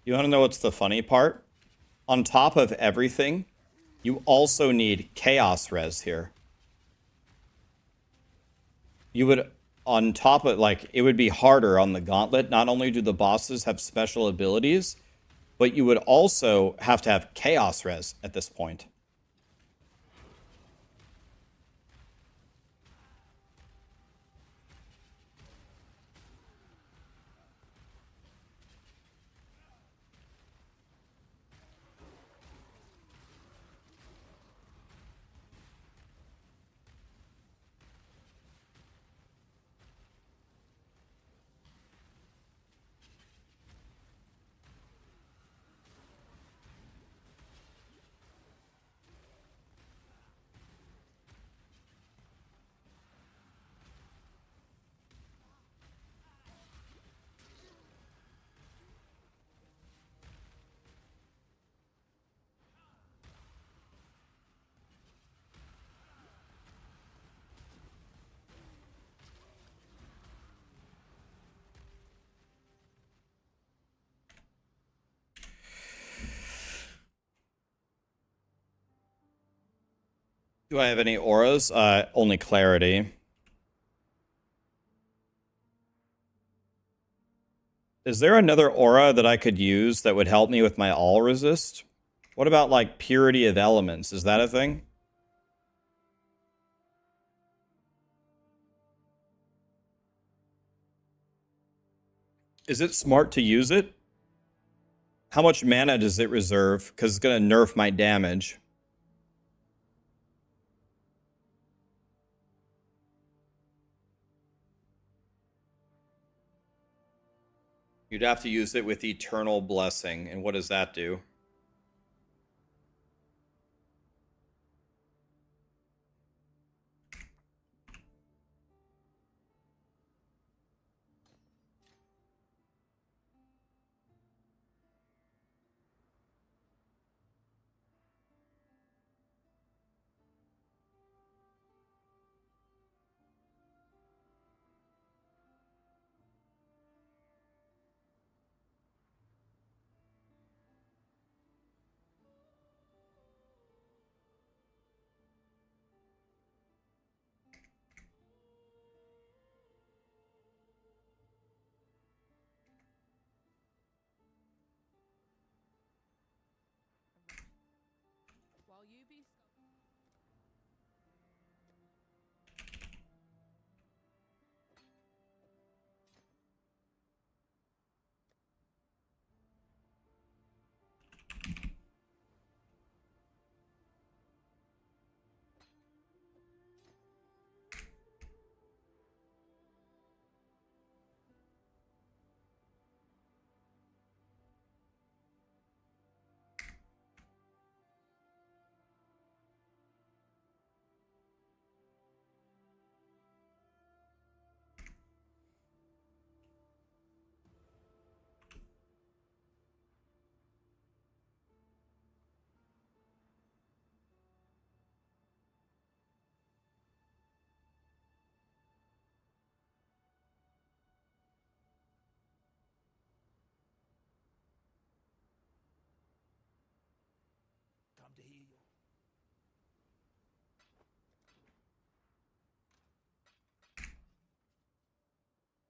You want to know what's the funny part? On top of everything, you also need Chaos Res here. You would, on top of, like, it would be harder on the Gauntlet. Not only do the bosses have special abilities, but you would also have to have Chaos Res at this point. Do I have any auras? Only clarity. Is there another aura that I could use that would help me with my all resist? What about, like, purity of elements? Is that a thing? Is it smart to use it? How much mana does it reserve? Because it's going to nerf my damage. You'd have to use it with Eternal Blessing. And what does that do?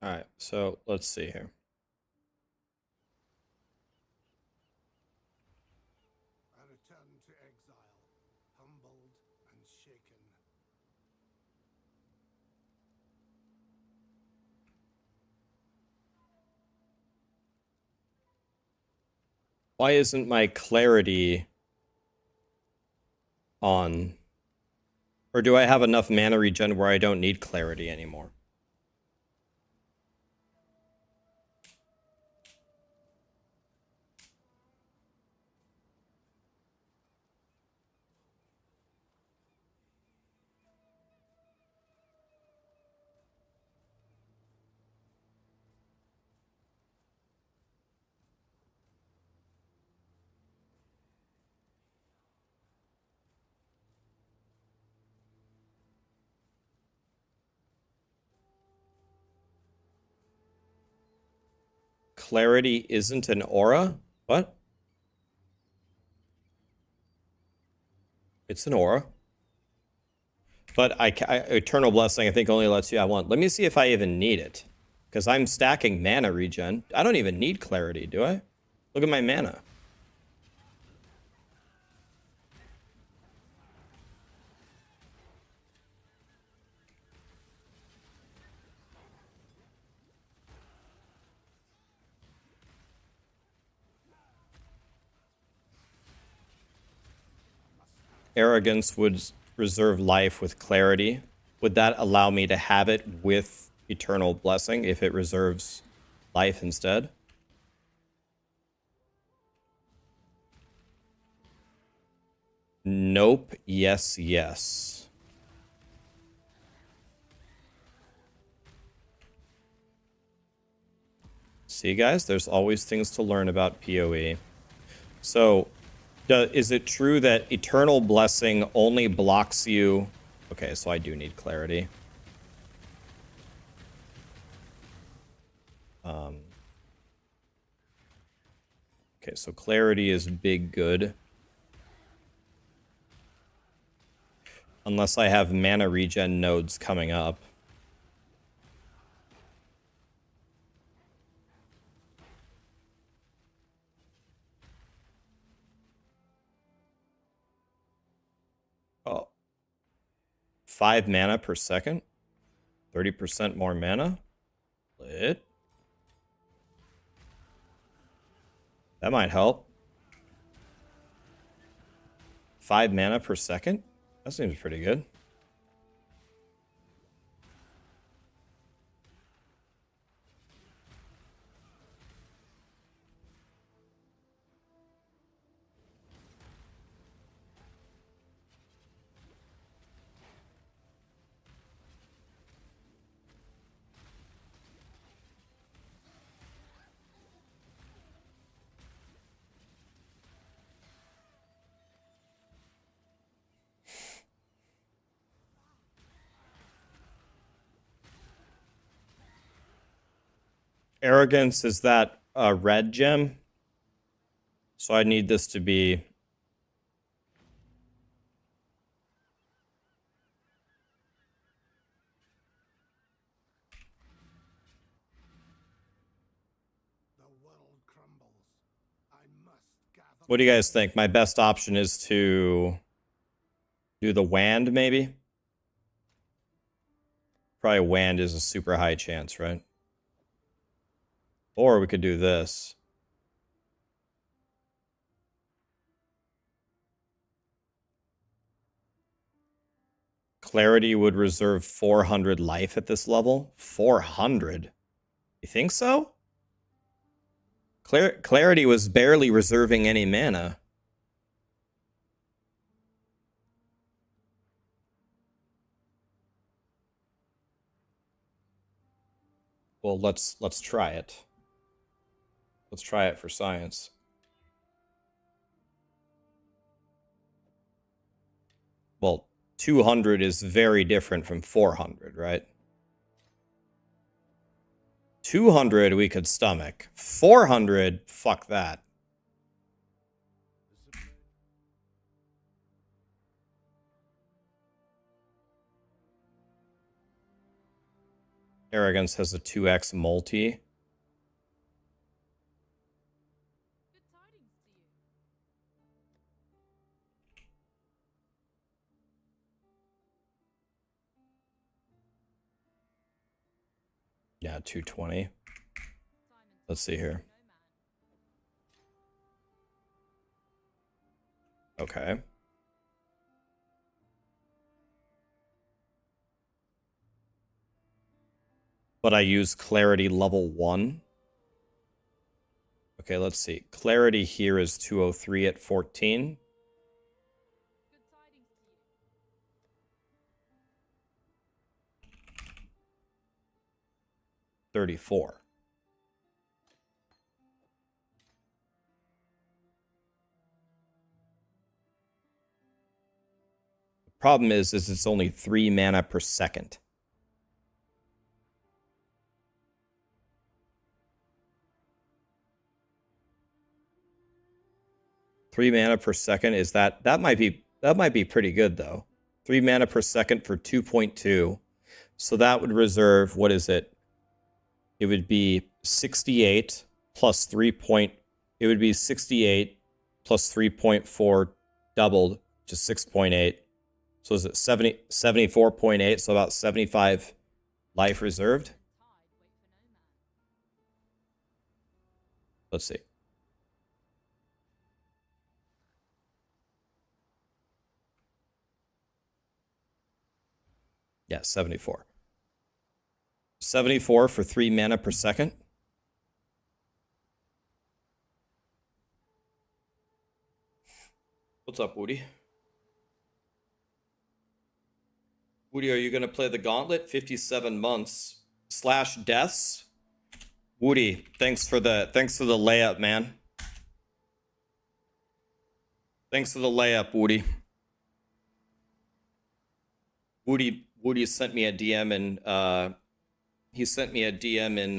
All right, so let's see here. I return to exile, humbled and shaken. Why isn't my clarity on? Or do I have enough mana regen where I don't need clarity anymore? Clarity isn't an aura? What? It's an aura. But Eternal Blessing, I think, only lets you have one. Let me see if I even need it. Because I'm stacking mana regen. I don't even need clarity, do I? Look at my mana. Arrogance would reserve life with clarity. Would that allow me to have it with Eternal Blessing if it reserves life instead? Nope. Yes, yes. See, guys, there's always things to learn about PoE. So, is it true that Eternal Blessing only blocks you? Okay, so I do need clarity. Okay, so clarity is big good. Unless I have mana regen nodes coming up. Oh. 5 mana per second? 30% more mana? Lit. That might help. 5 mana per second? That seems pretty good. Arrogance, is that a red gem? So I need this to be... The world crumbles. I must gather. What do you guys think? My best option is to do the wand, maybe? Probably wand is a super high chance, right? Or we could do this. Clarity would reserve 400 life at this level. 400? You think so? Clarity was barely reserving any mana. Well, let's try it. Let's try it for science. Well, 200 is very different from 400, right? 200 we could stomach. 400, fuck that. Arrogance has a 2x multi. Yeah, 220. Let's see here. Okay. But I use clarity level 1. Okay, let's see. Clarity here is 203 at 14. $34. The problem is it's only 3 mana per second. Three mana per second is that might be pretty good though. 3 mana per second for 2.2. So that would reserve, what is it? It would be 68 plus 3 point, it would be 68 plus 3.4 doubled to 6.8. So is it 74.8? So about 75 life reserved. Let's see. Yeah, 74. 74 for 3 mana per second. What's up, Woody? Woody, are you going to play the Gauntlet? 57 months / deaths. Woody, thanks for the layup, man. Thanks for the layup, Woody. Woody sent me a DM and he sent me a DM in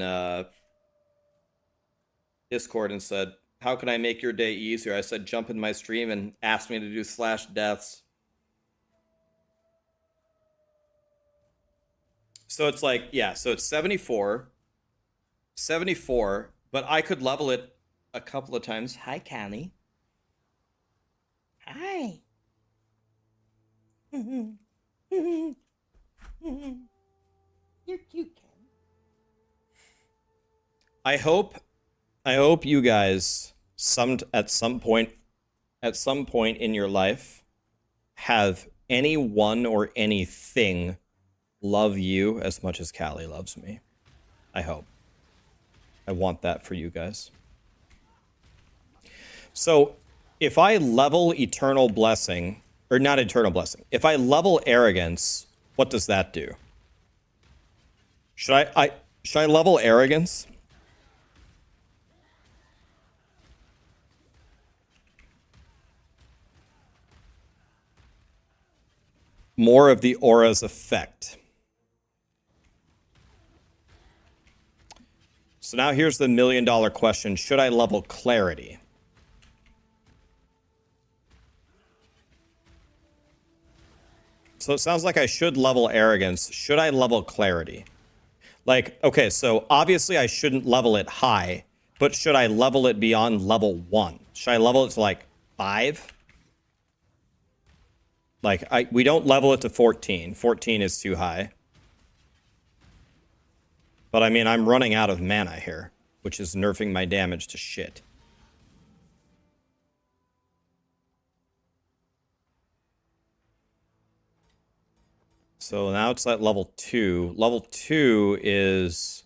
Discord and said, "How can I make your day easier?" I said, "Jump in my stream," and asked me to do / deaths. So it's like, yeah, so it's 74, but I could level it a couple of times. Hi, Callie. Hi. You're cute, Ken. I hope you guys at some point in your life have anyone or anything love you as much as Callie loves me. I hope. I want that for you guys. So if I level Eternal Blessing, or not Eternal Blessing, if I level Arrogance, what does that do? Should I level Arrogance? More of the aura's effect. So now here's the $1 million question. Should I level Clarity? So it sounds like I should level Arrogance. Should I level Clarity? Like, okay, so obviously I shouldn't level it high, but should I level it beyond level 1? Should I level it to like 5? Like, we don't level it to 14. 14 is too high. But I mean, I'm running out of mana here, which is nerfing my damage to shit. So now it's at level 2. Level 2 is...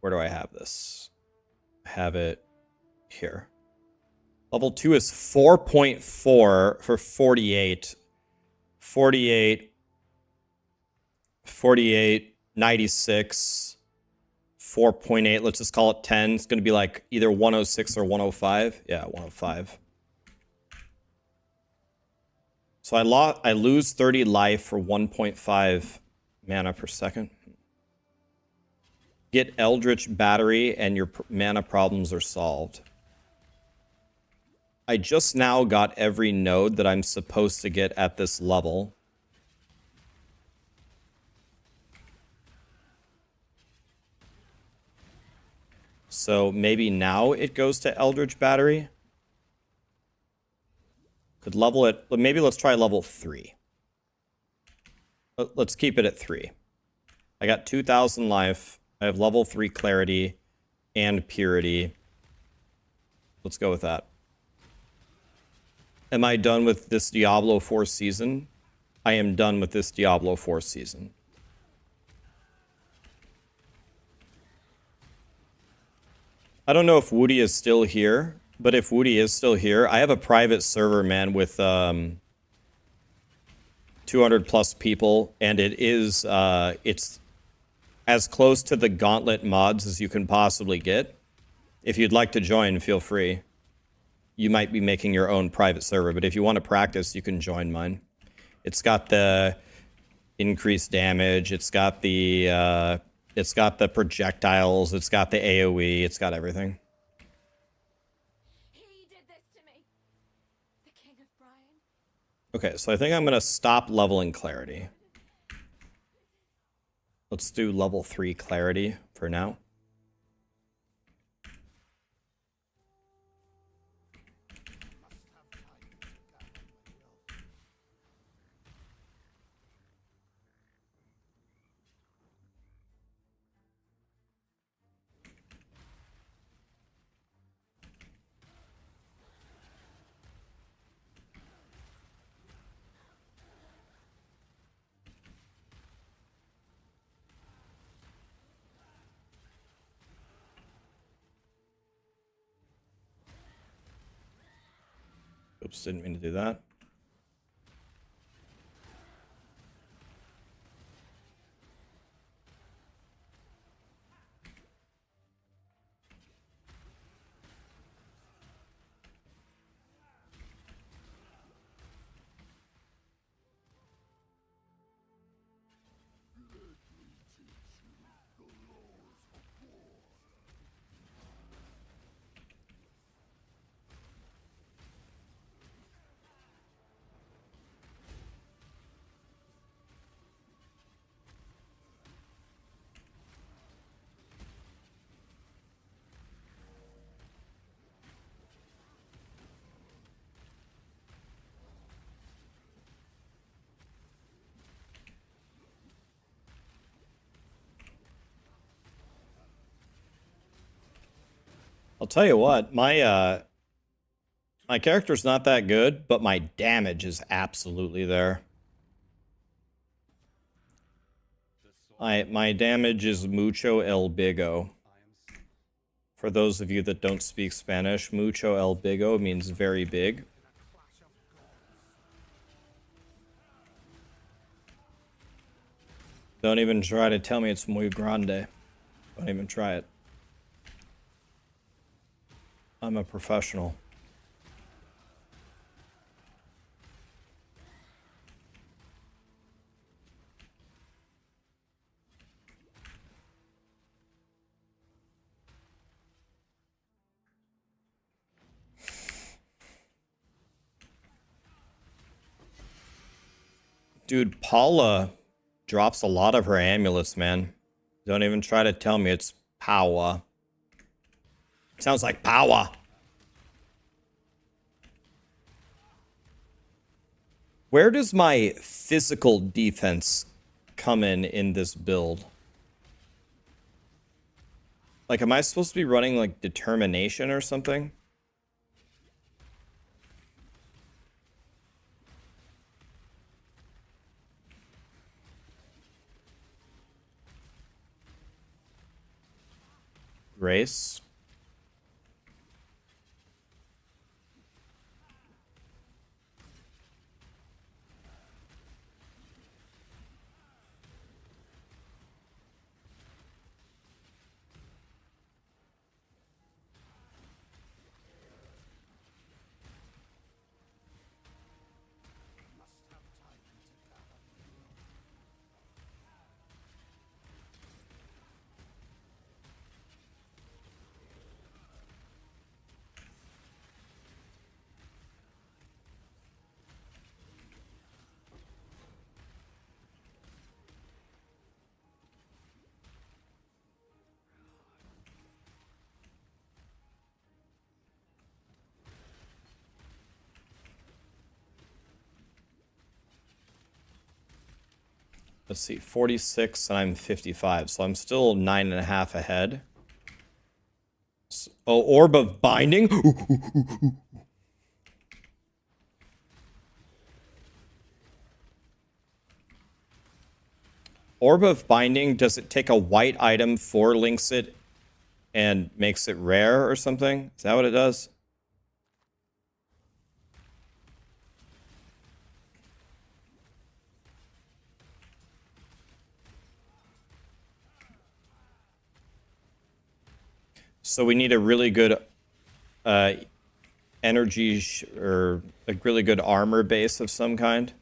Where do I have this? I have it here. Level 2 is 4.4 for 48. 48, 96, 4.8. Let's just call it 10. It's going to be like either 106 or 105. Yeah, 105. So I lose 30 life for 1.5 mana per second. Get Eldritch Battery and your mana problems are solved. I just now got every node that I'm supposed to get at this level. So maybe now it goes to Eldritch Battery. Could level it. Maybe let's try level 3. Let's keep it at 3. I got 2,000 life. I have level 3 clarity and purity. Let's go with that. Am I done with this Diablo 4 season? I am done with this Diablo 4 season. I don't know if Woody is still here, but if Woody is still here, I have a private server, man, with 200 plus people, and it is it's as close to the Gauntlet mods as you can possibly get. If you'd like to join, feel free. You might be making your own private server, but if you want to practice, you can join mine. It's got the increased damage. It's got the projectiles. It's got the AoE. It's got everything. He did this to me. The King of Brian. Okay, so I think I'm gonna stop leveling clarity. Let's do level 3 clarity for now. Oops, didn't mean to do that. I'll tell you what, my character's not that good, but my damage is absolutely there. My damage is mucho el bigo. For those of you that don't speak Spanish, mucho el bigo means very big. Don't even try to tell me it's muy grande. Don't even try it. I'm a professional. Dude, Paula drops a lot of her amulets, man. Don't even try to tell me it's power. Sounds like power. Where does my physical defense come in this build? Like, am I supposed to be running, like, determination or something? Grace? let's see, 46 and I'm 55. So I'm still 9.5 ahead. Oh, Orb of Binding? Orb of Binding, does it take a white item, 4 links it, and makes it rare or something? Is that what it does? So we need a really good energy or a really good armor base of some kind.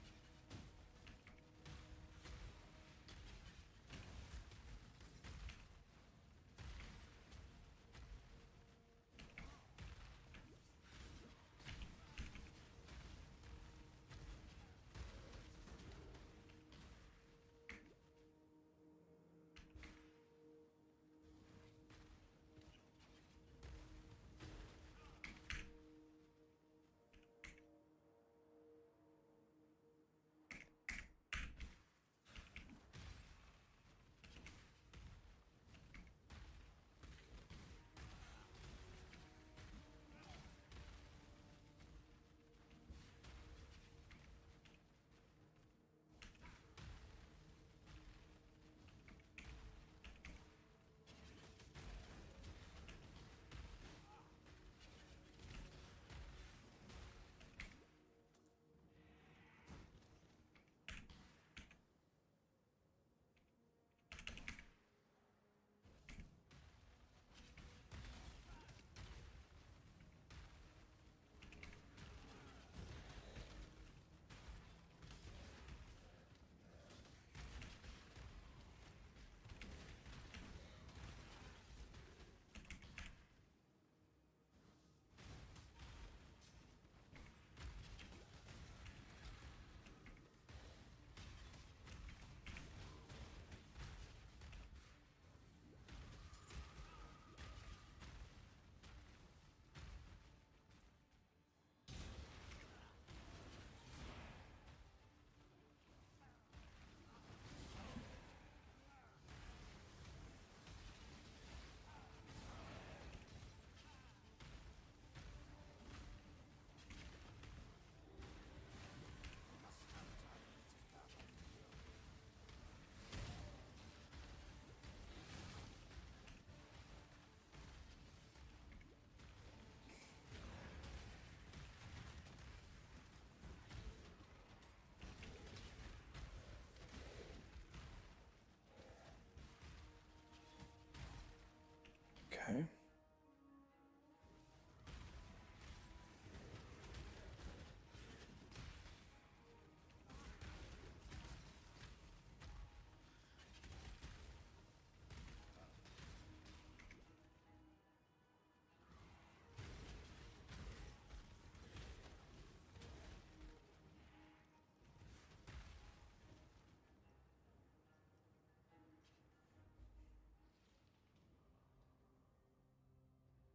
Okay.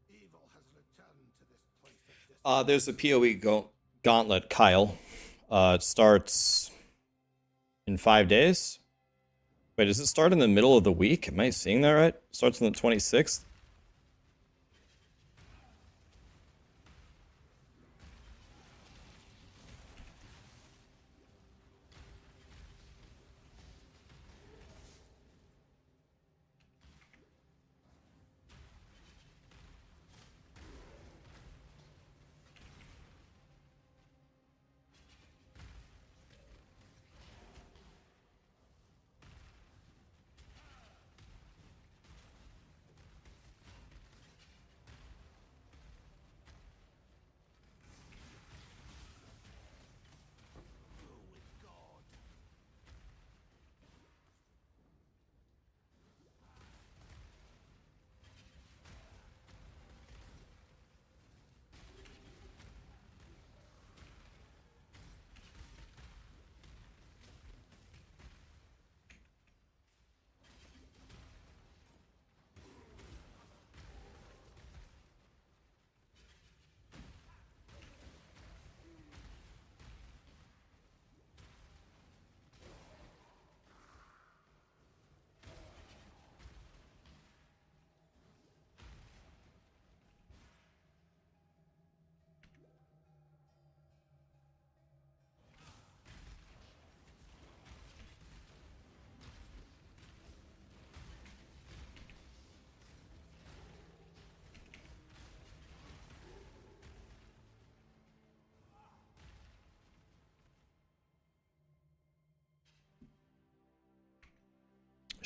Evil Evil has returned to this place of There's a PoE gauntlet, Kyle. It starts in 5 days. Wait, does it start in the middle of the week? Am I seeing that right? It starts on the 26th?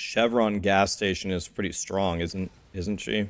Chevron gas station is pretty strong, isn't she?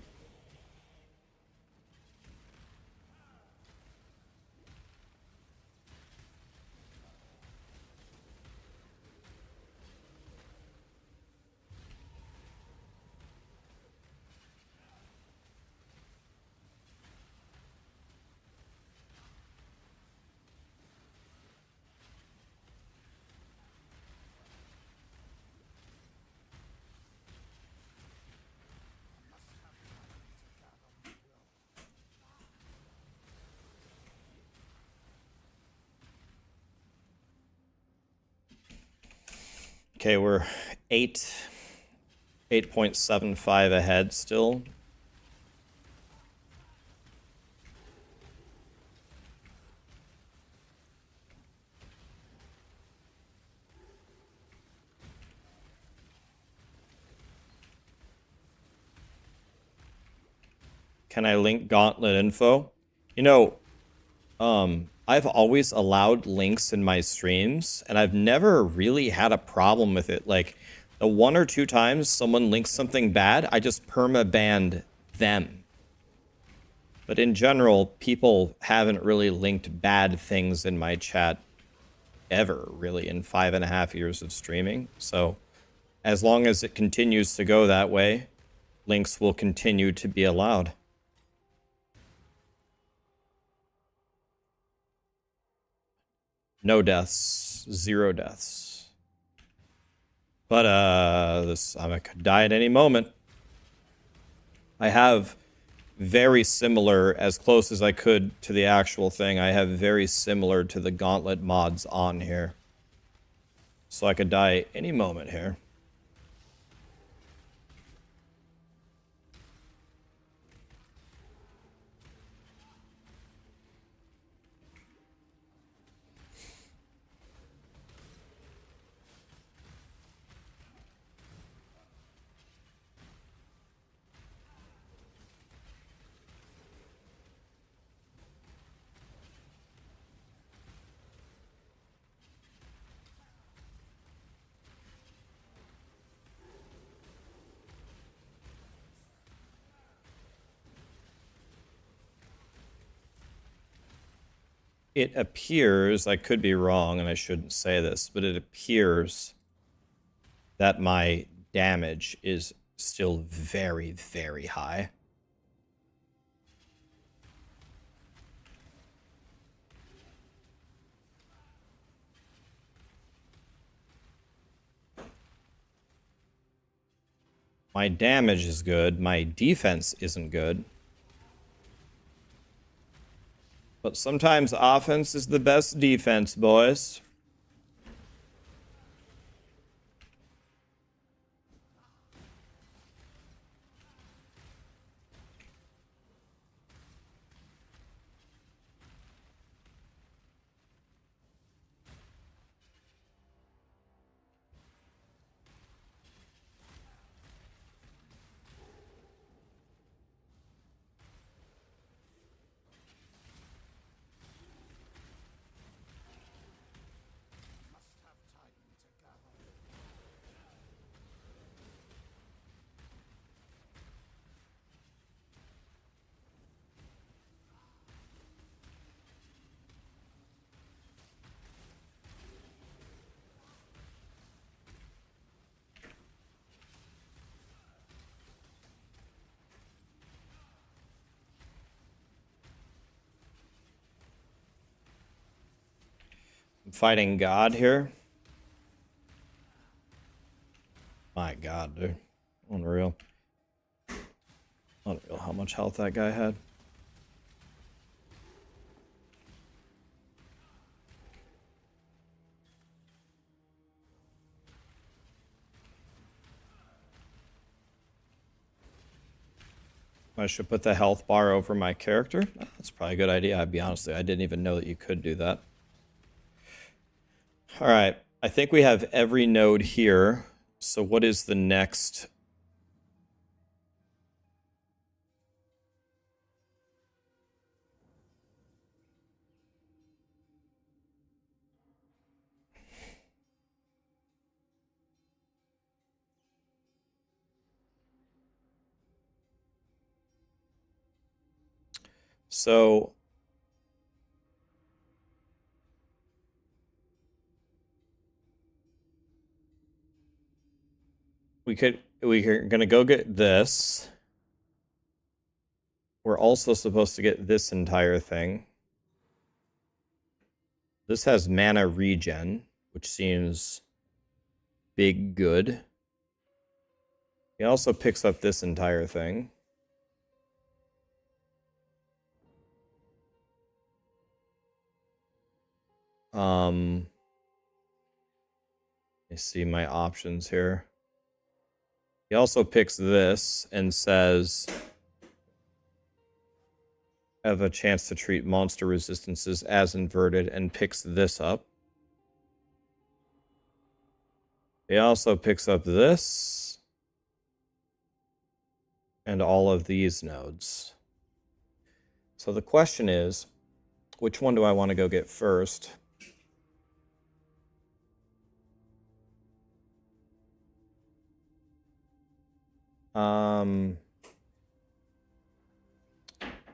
Okay, we're 8.75 ahead still. Can I link Gauntlet info? You know, I've always allowed links in my streams, and I've never really had a problem with it. Like, the 1 or 2 times someone links something bad, I just perma-banned them. But in general, people haven't really linked bad things in my chat ever, really, in 5.5 years of streaming. So, as long as it continues to go that way, links will continue to be allowed. No deaths, 0 deaths. But I could die at any moment. I have very similar, as close as I could to the actual thing, I have very similar to the Gauntlet mods on here. So I could die any moment here. It appears, I could be wrong and I shouldn't say this, but it appears that my damage is still very, very high. My damage is good, my defense isn't good. But sometimes offense is the best defense, boys. I'm fighting God here. My God, dude. Unreal. Unreal how much health that guy had. I should put the health bar over my character. That's probably a good idea. I'd be honest with you, I didn't even know that you could do that. All right, I think we have every node here. So what is the next? So we're gonna go get this. We're also supposed to get this entire thing. This has mana regen, which seems big good. He also picks up this entire thing. Let me see my options here. He also picks this and says, have a chance to treat monster resistances as inverted, and picks this up. He also picks up this and all of these nodes. So the question is, which one do I want to go get first?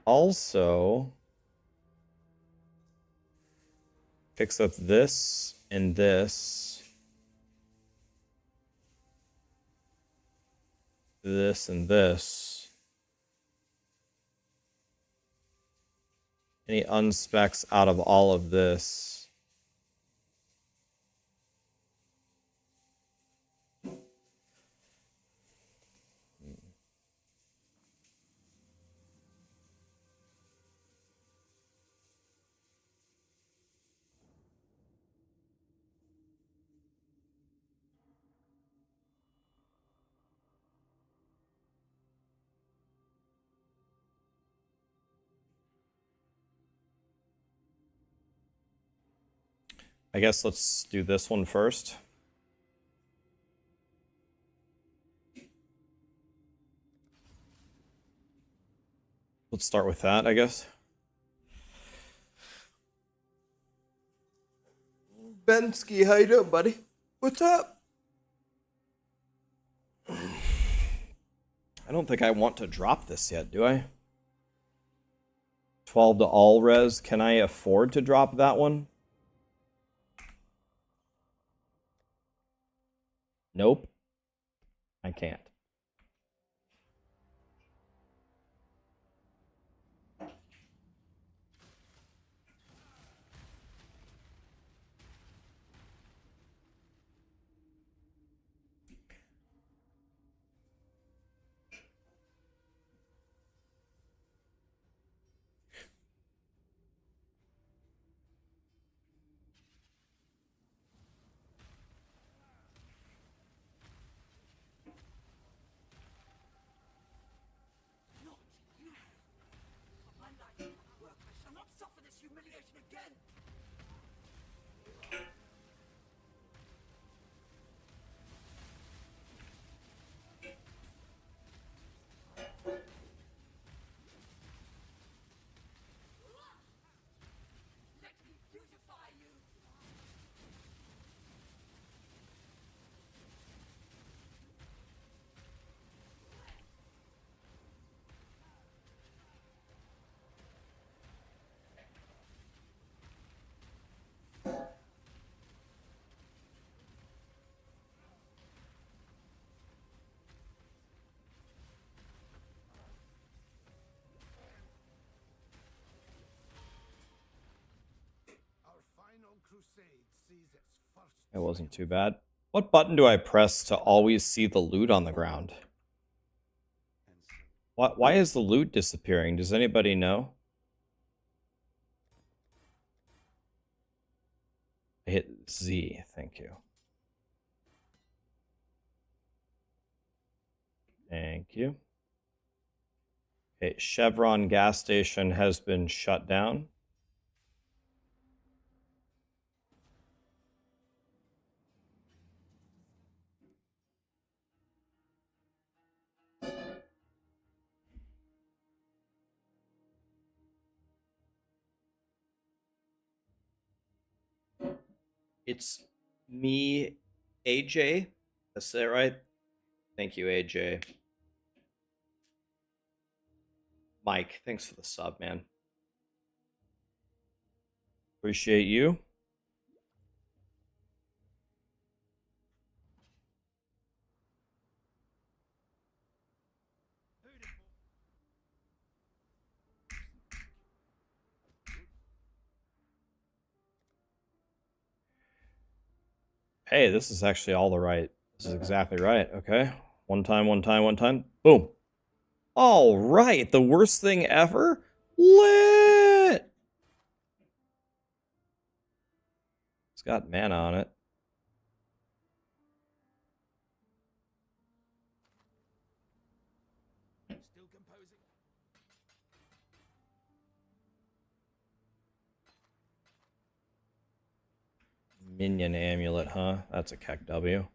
Also picks up this and this and this, and he unspecs out of all of this. I guess let's do this one first. Let's start with that, I guess. Bensky, how you doing, buddy? What's up? I don't think I want to drop this yet, do I? 12 to all res. Can I afford to drop that one? Nope. I can't. My life work. I shall not suffer this humiliation again. Let me beautify you. Our final crusade sees its first. It wasn't too bad. What button do I press to always see the loot on the ground? Why is the loot disappearing? Does anybody know? I hit Z, thank you. Thank you. Okay, Chevron gas station has been shut down. It's me, AJ. That's it, right? Thank you, AJ. Mike, thanks for the sub, man. Appreciate you. Hey, this is actually all the right. This is exactly right. Okay. One time, one time, one time. Boom. All right. The worst thing ever? Lit! It's got mana on it. Still composing. Minion amulet, huh? That's a Keck W.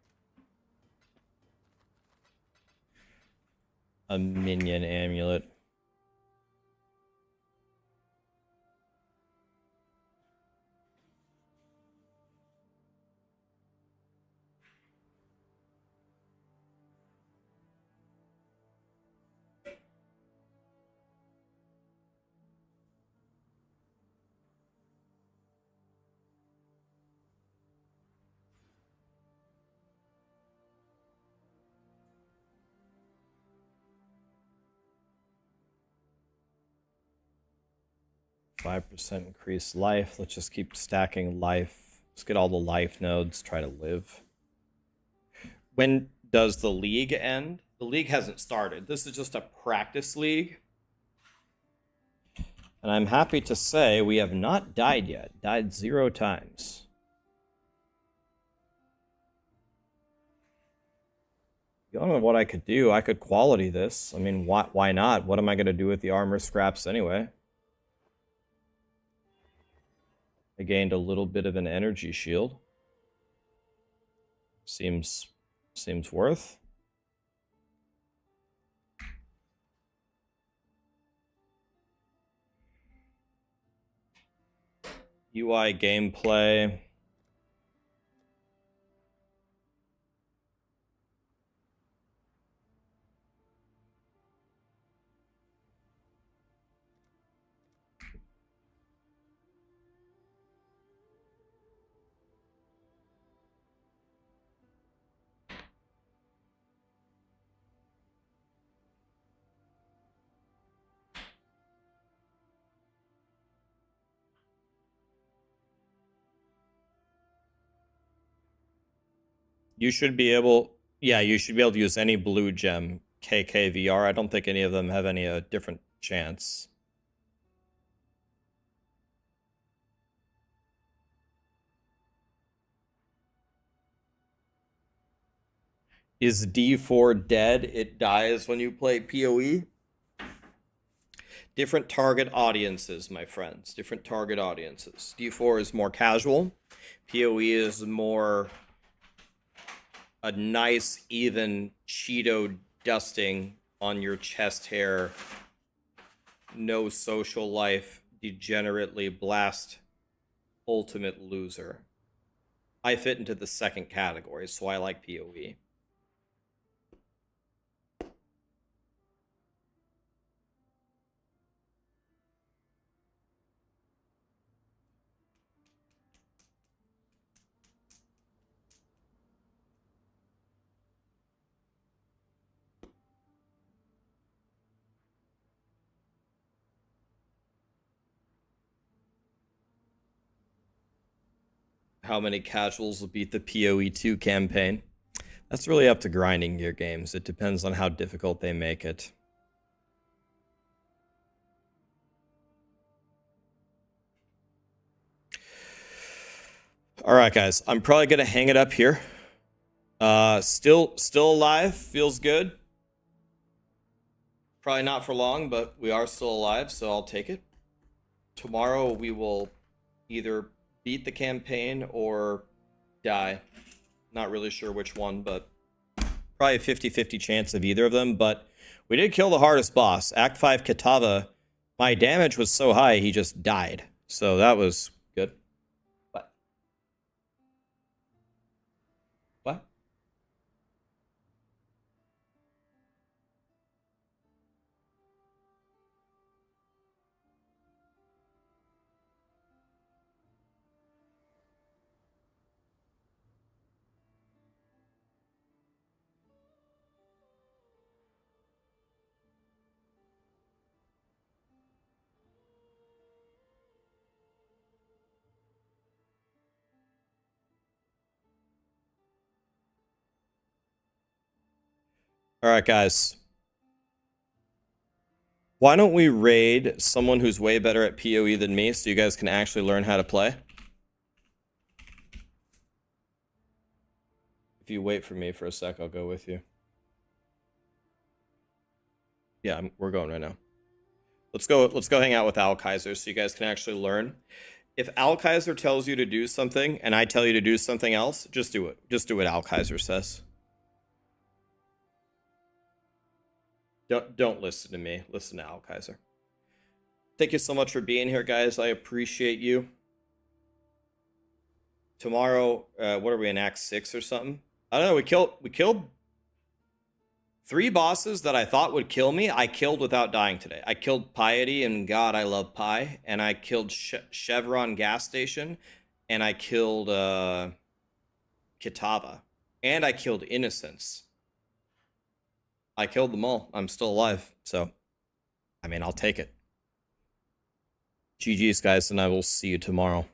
A minion amulet. %5 increased life. Let's just keep stacking life. Let's get all the life nodes. Try to live. When does the league end? The league hasn't started. This is just a practice league. And I'm happy to say we have not died yet. Died 0 times. You don't know what I could do. I could quality this. I mean, why not? What am I going to do with the armor scraps anyway? I gained a little bit of an energy shield. Seems worth. UI gameplay. You should be able, yeah, you should be able to use any blue gem KKVR. I don't think any of them have any different chance. Is D4 dead? It dies when you play PoE? Different target audiences, my friends. Different target audiences. D4 is more casual. PoE is more a nice, even Cheeto dusting on your chest hair. No social life. Degenerately blast. Ultimate loser. I fit into the second category, so I like PoE. How many casuals will beat the PoE 2 campaign? That's really up to grinding gear games. It depends on how difficult they make it. All right, guys. I'm probably going to hang it up here. Still alive. Feels good. Probably not for long, but we are still alive, so I'll take it. Tomorrow we will either beat the campaign or die. Not really sure which one, but probably a 50-50 chance of either of them. But we did kill the hardest boss. Act 5 Kitava. My damage was so high, he just died. So that was good. What? What? All right, guys. Why don't we raid someone who's way better at PoE than me so you guys can actually learn how to play? If you wait for me for a sec, I'll go with you. Yeah, we're going right now. Let's go hang out with Al Kaiser so you guys can actually learn. If Al Kaiser tells you to do something and I tell you to do something else, just do it. Just do what Al Kaiser says. Don't listen to me. Listen to Al Kaiser. Thank you so much for being here, guys. I appreciate you. Tomorrow, what are we in, Act 6 or something? I don't know. We killed 3 bosses that I thought would kill me. I killed without dying today. I killed Piety, and God, I love pie. And I killed Chevron gas station, and I killed Kitava, and I killed Innocence. I killed them all. I'm still alive. So, I mean, I'll take it. GG's, guys, and I will see you tomorrow.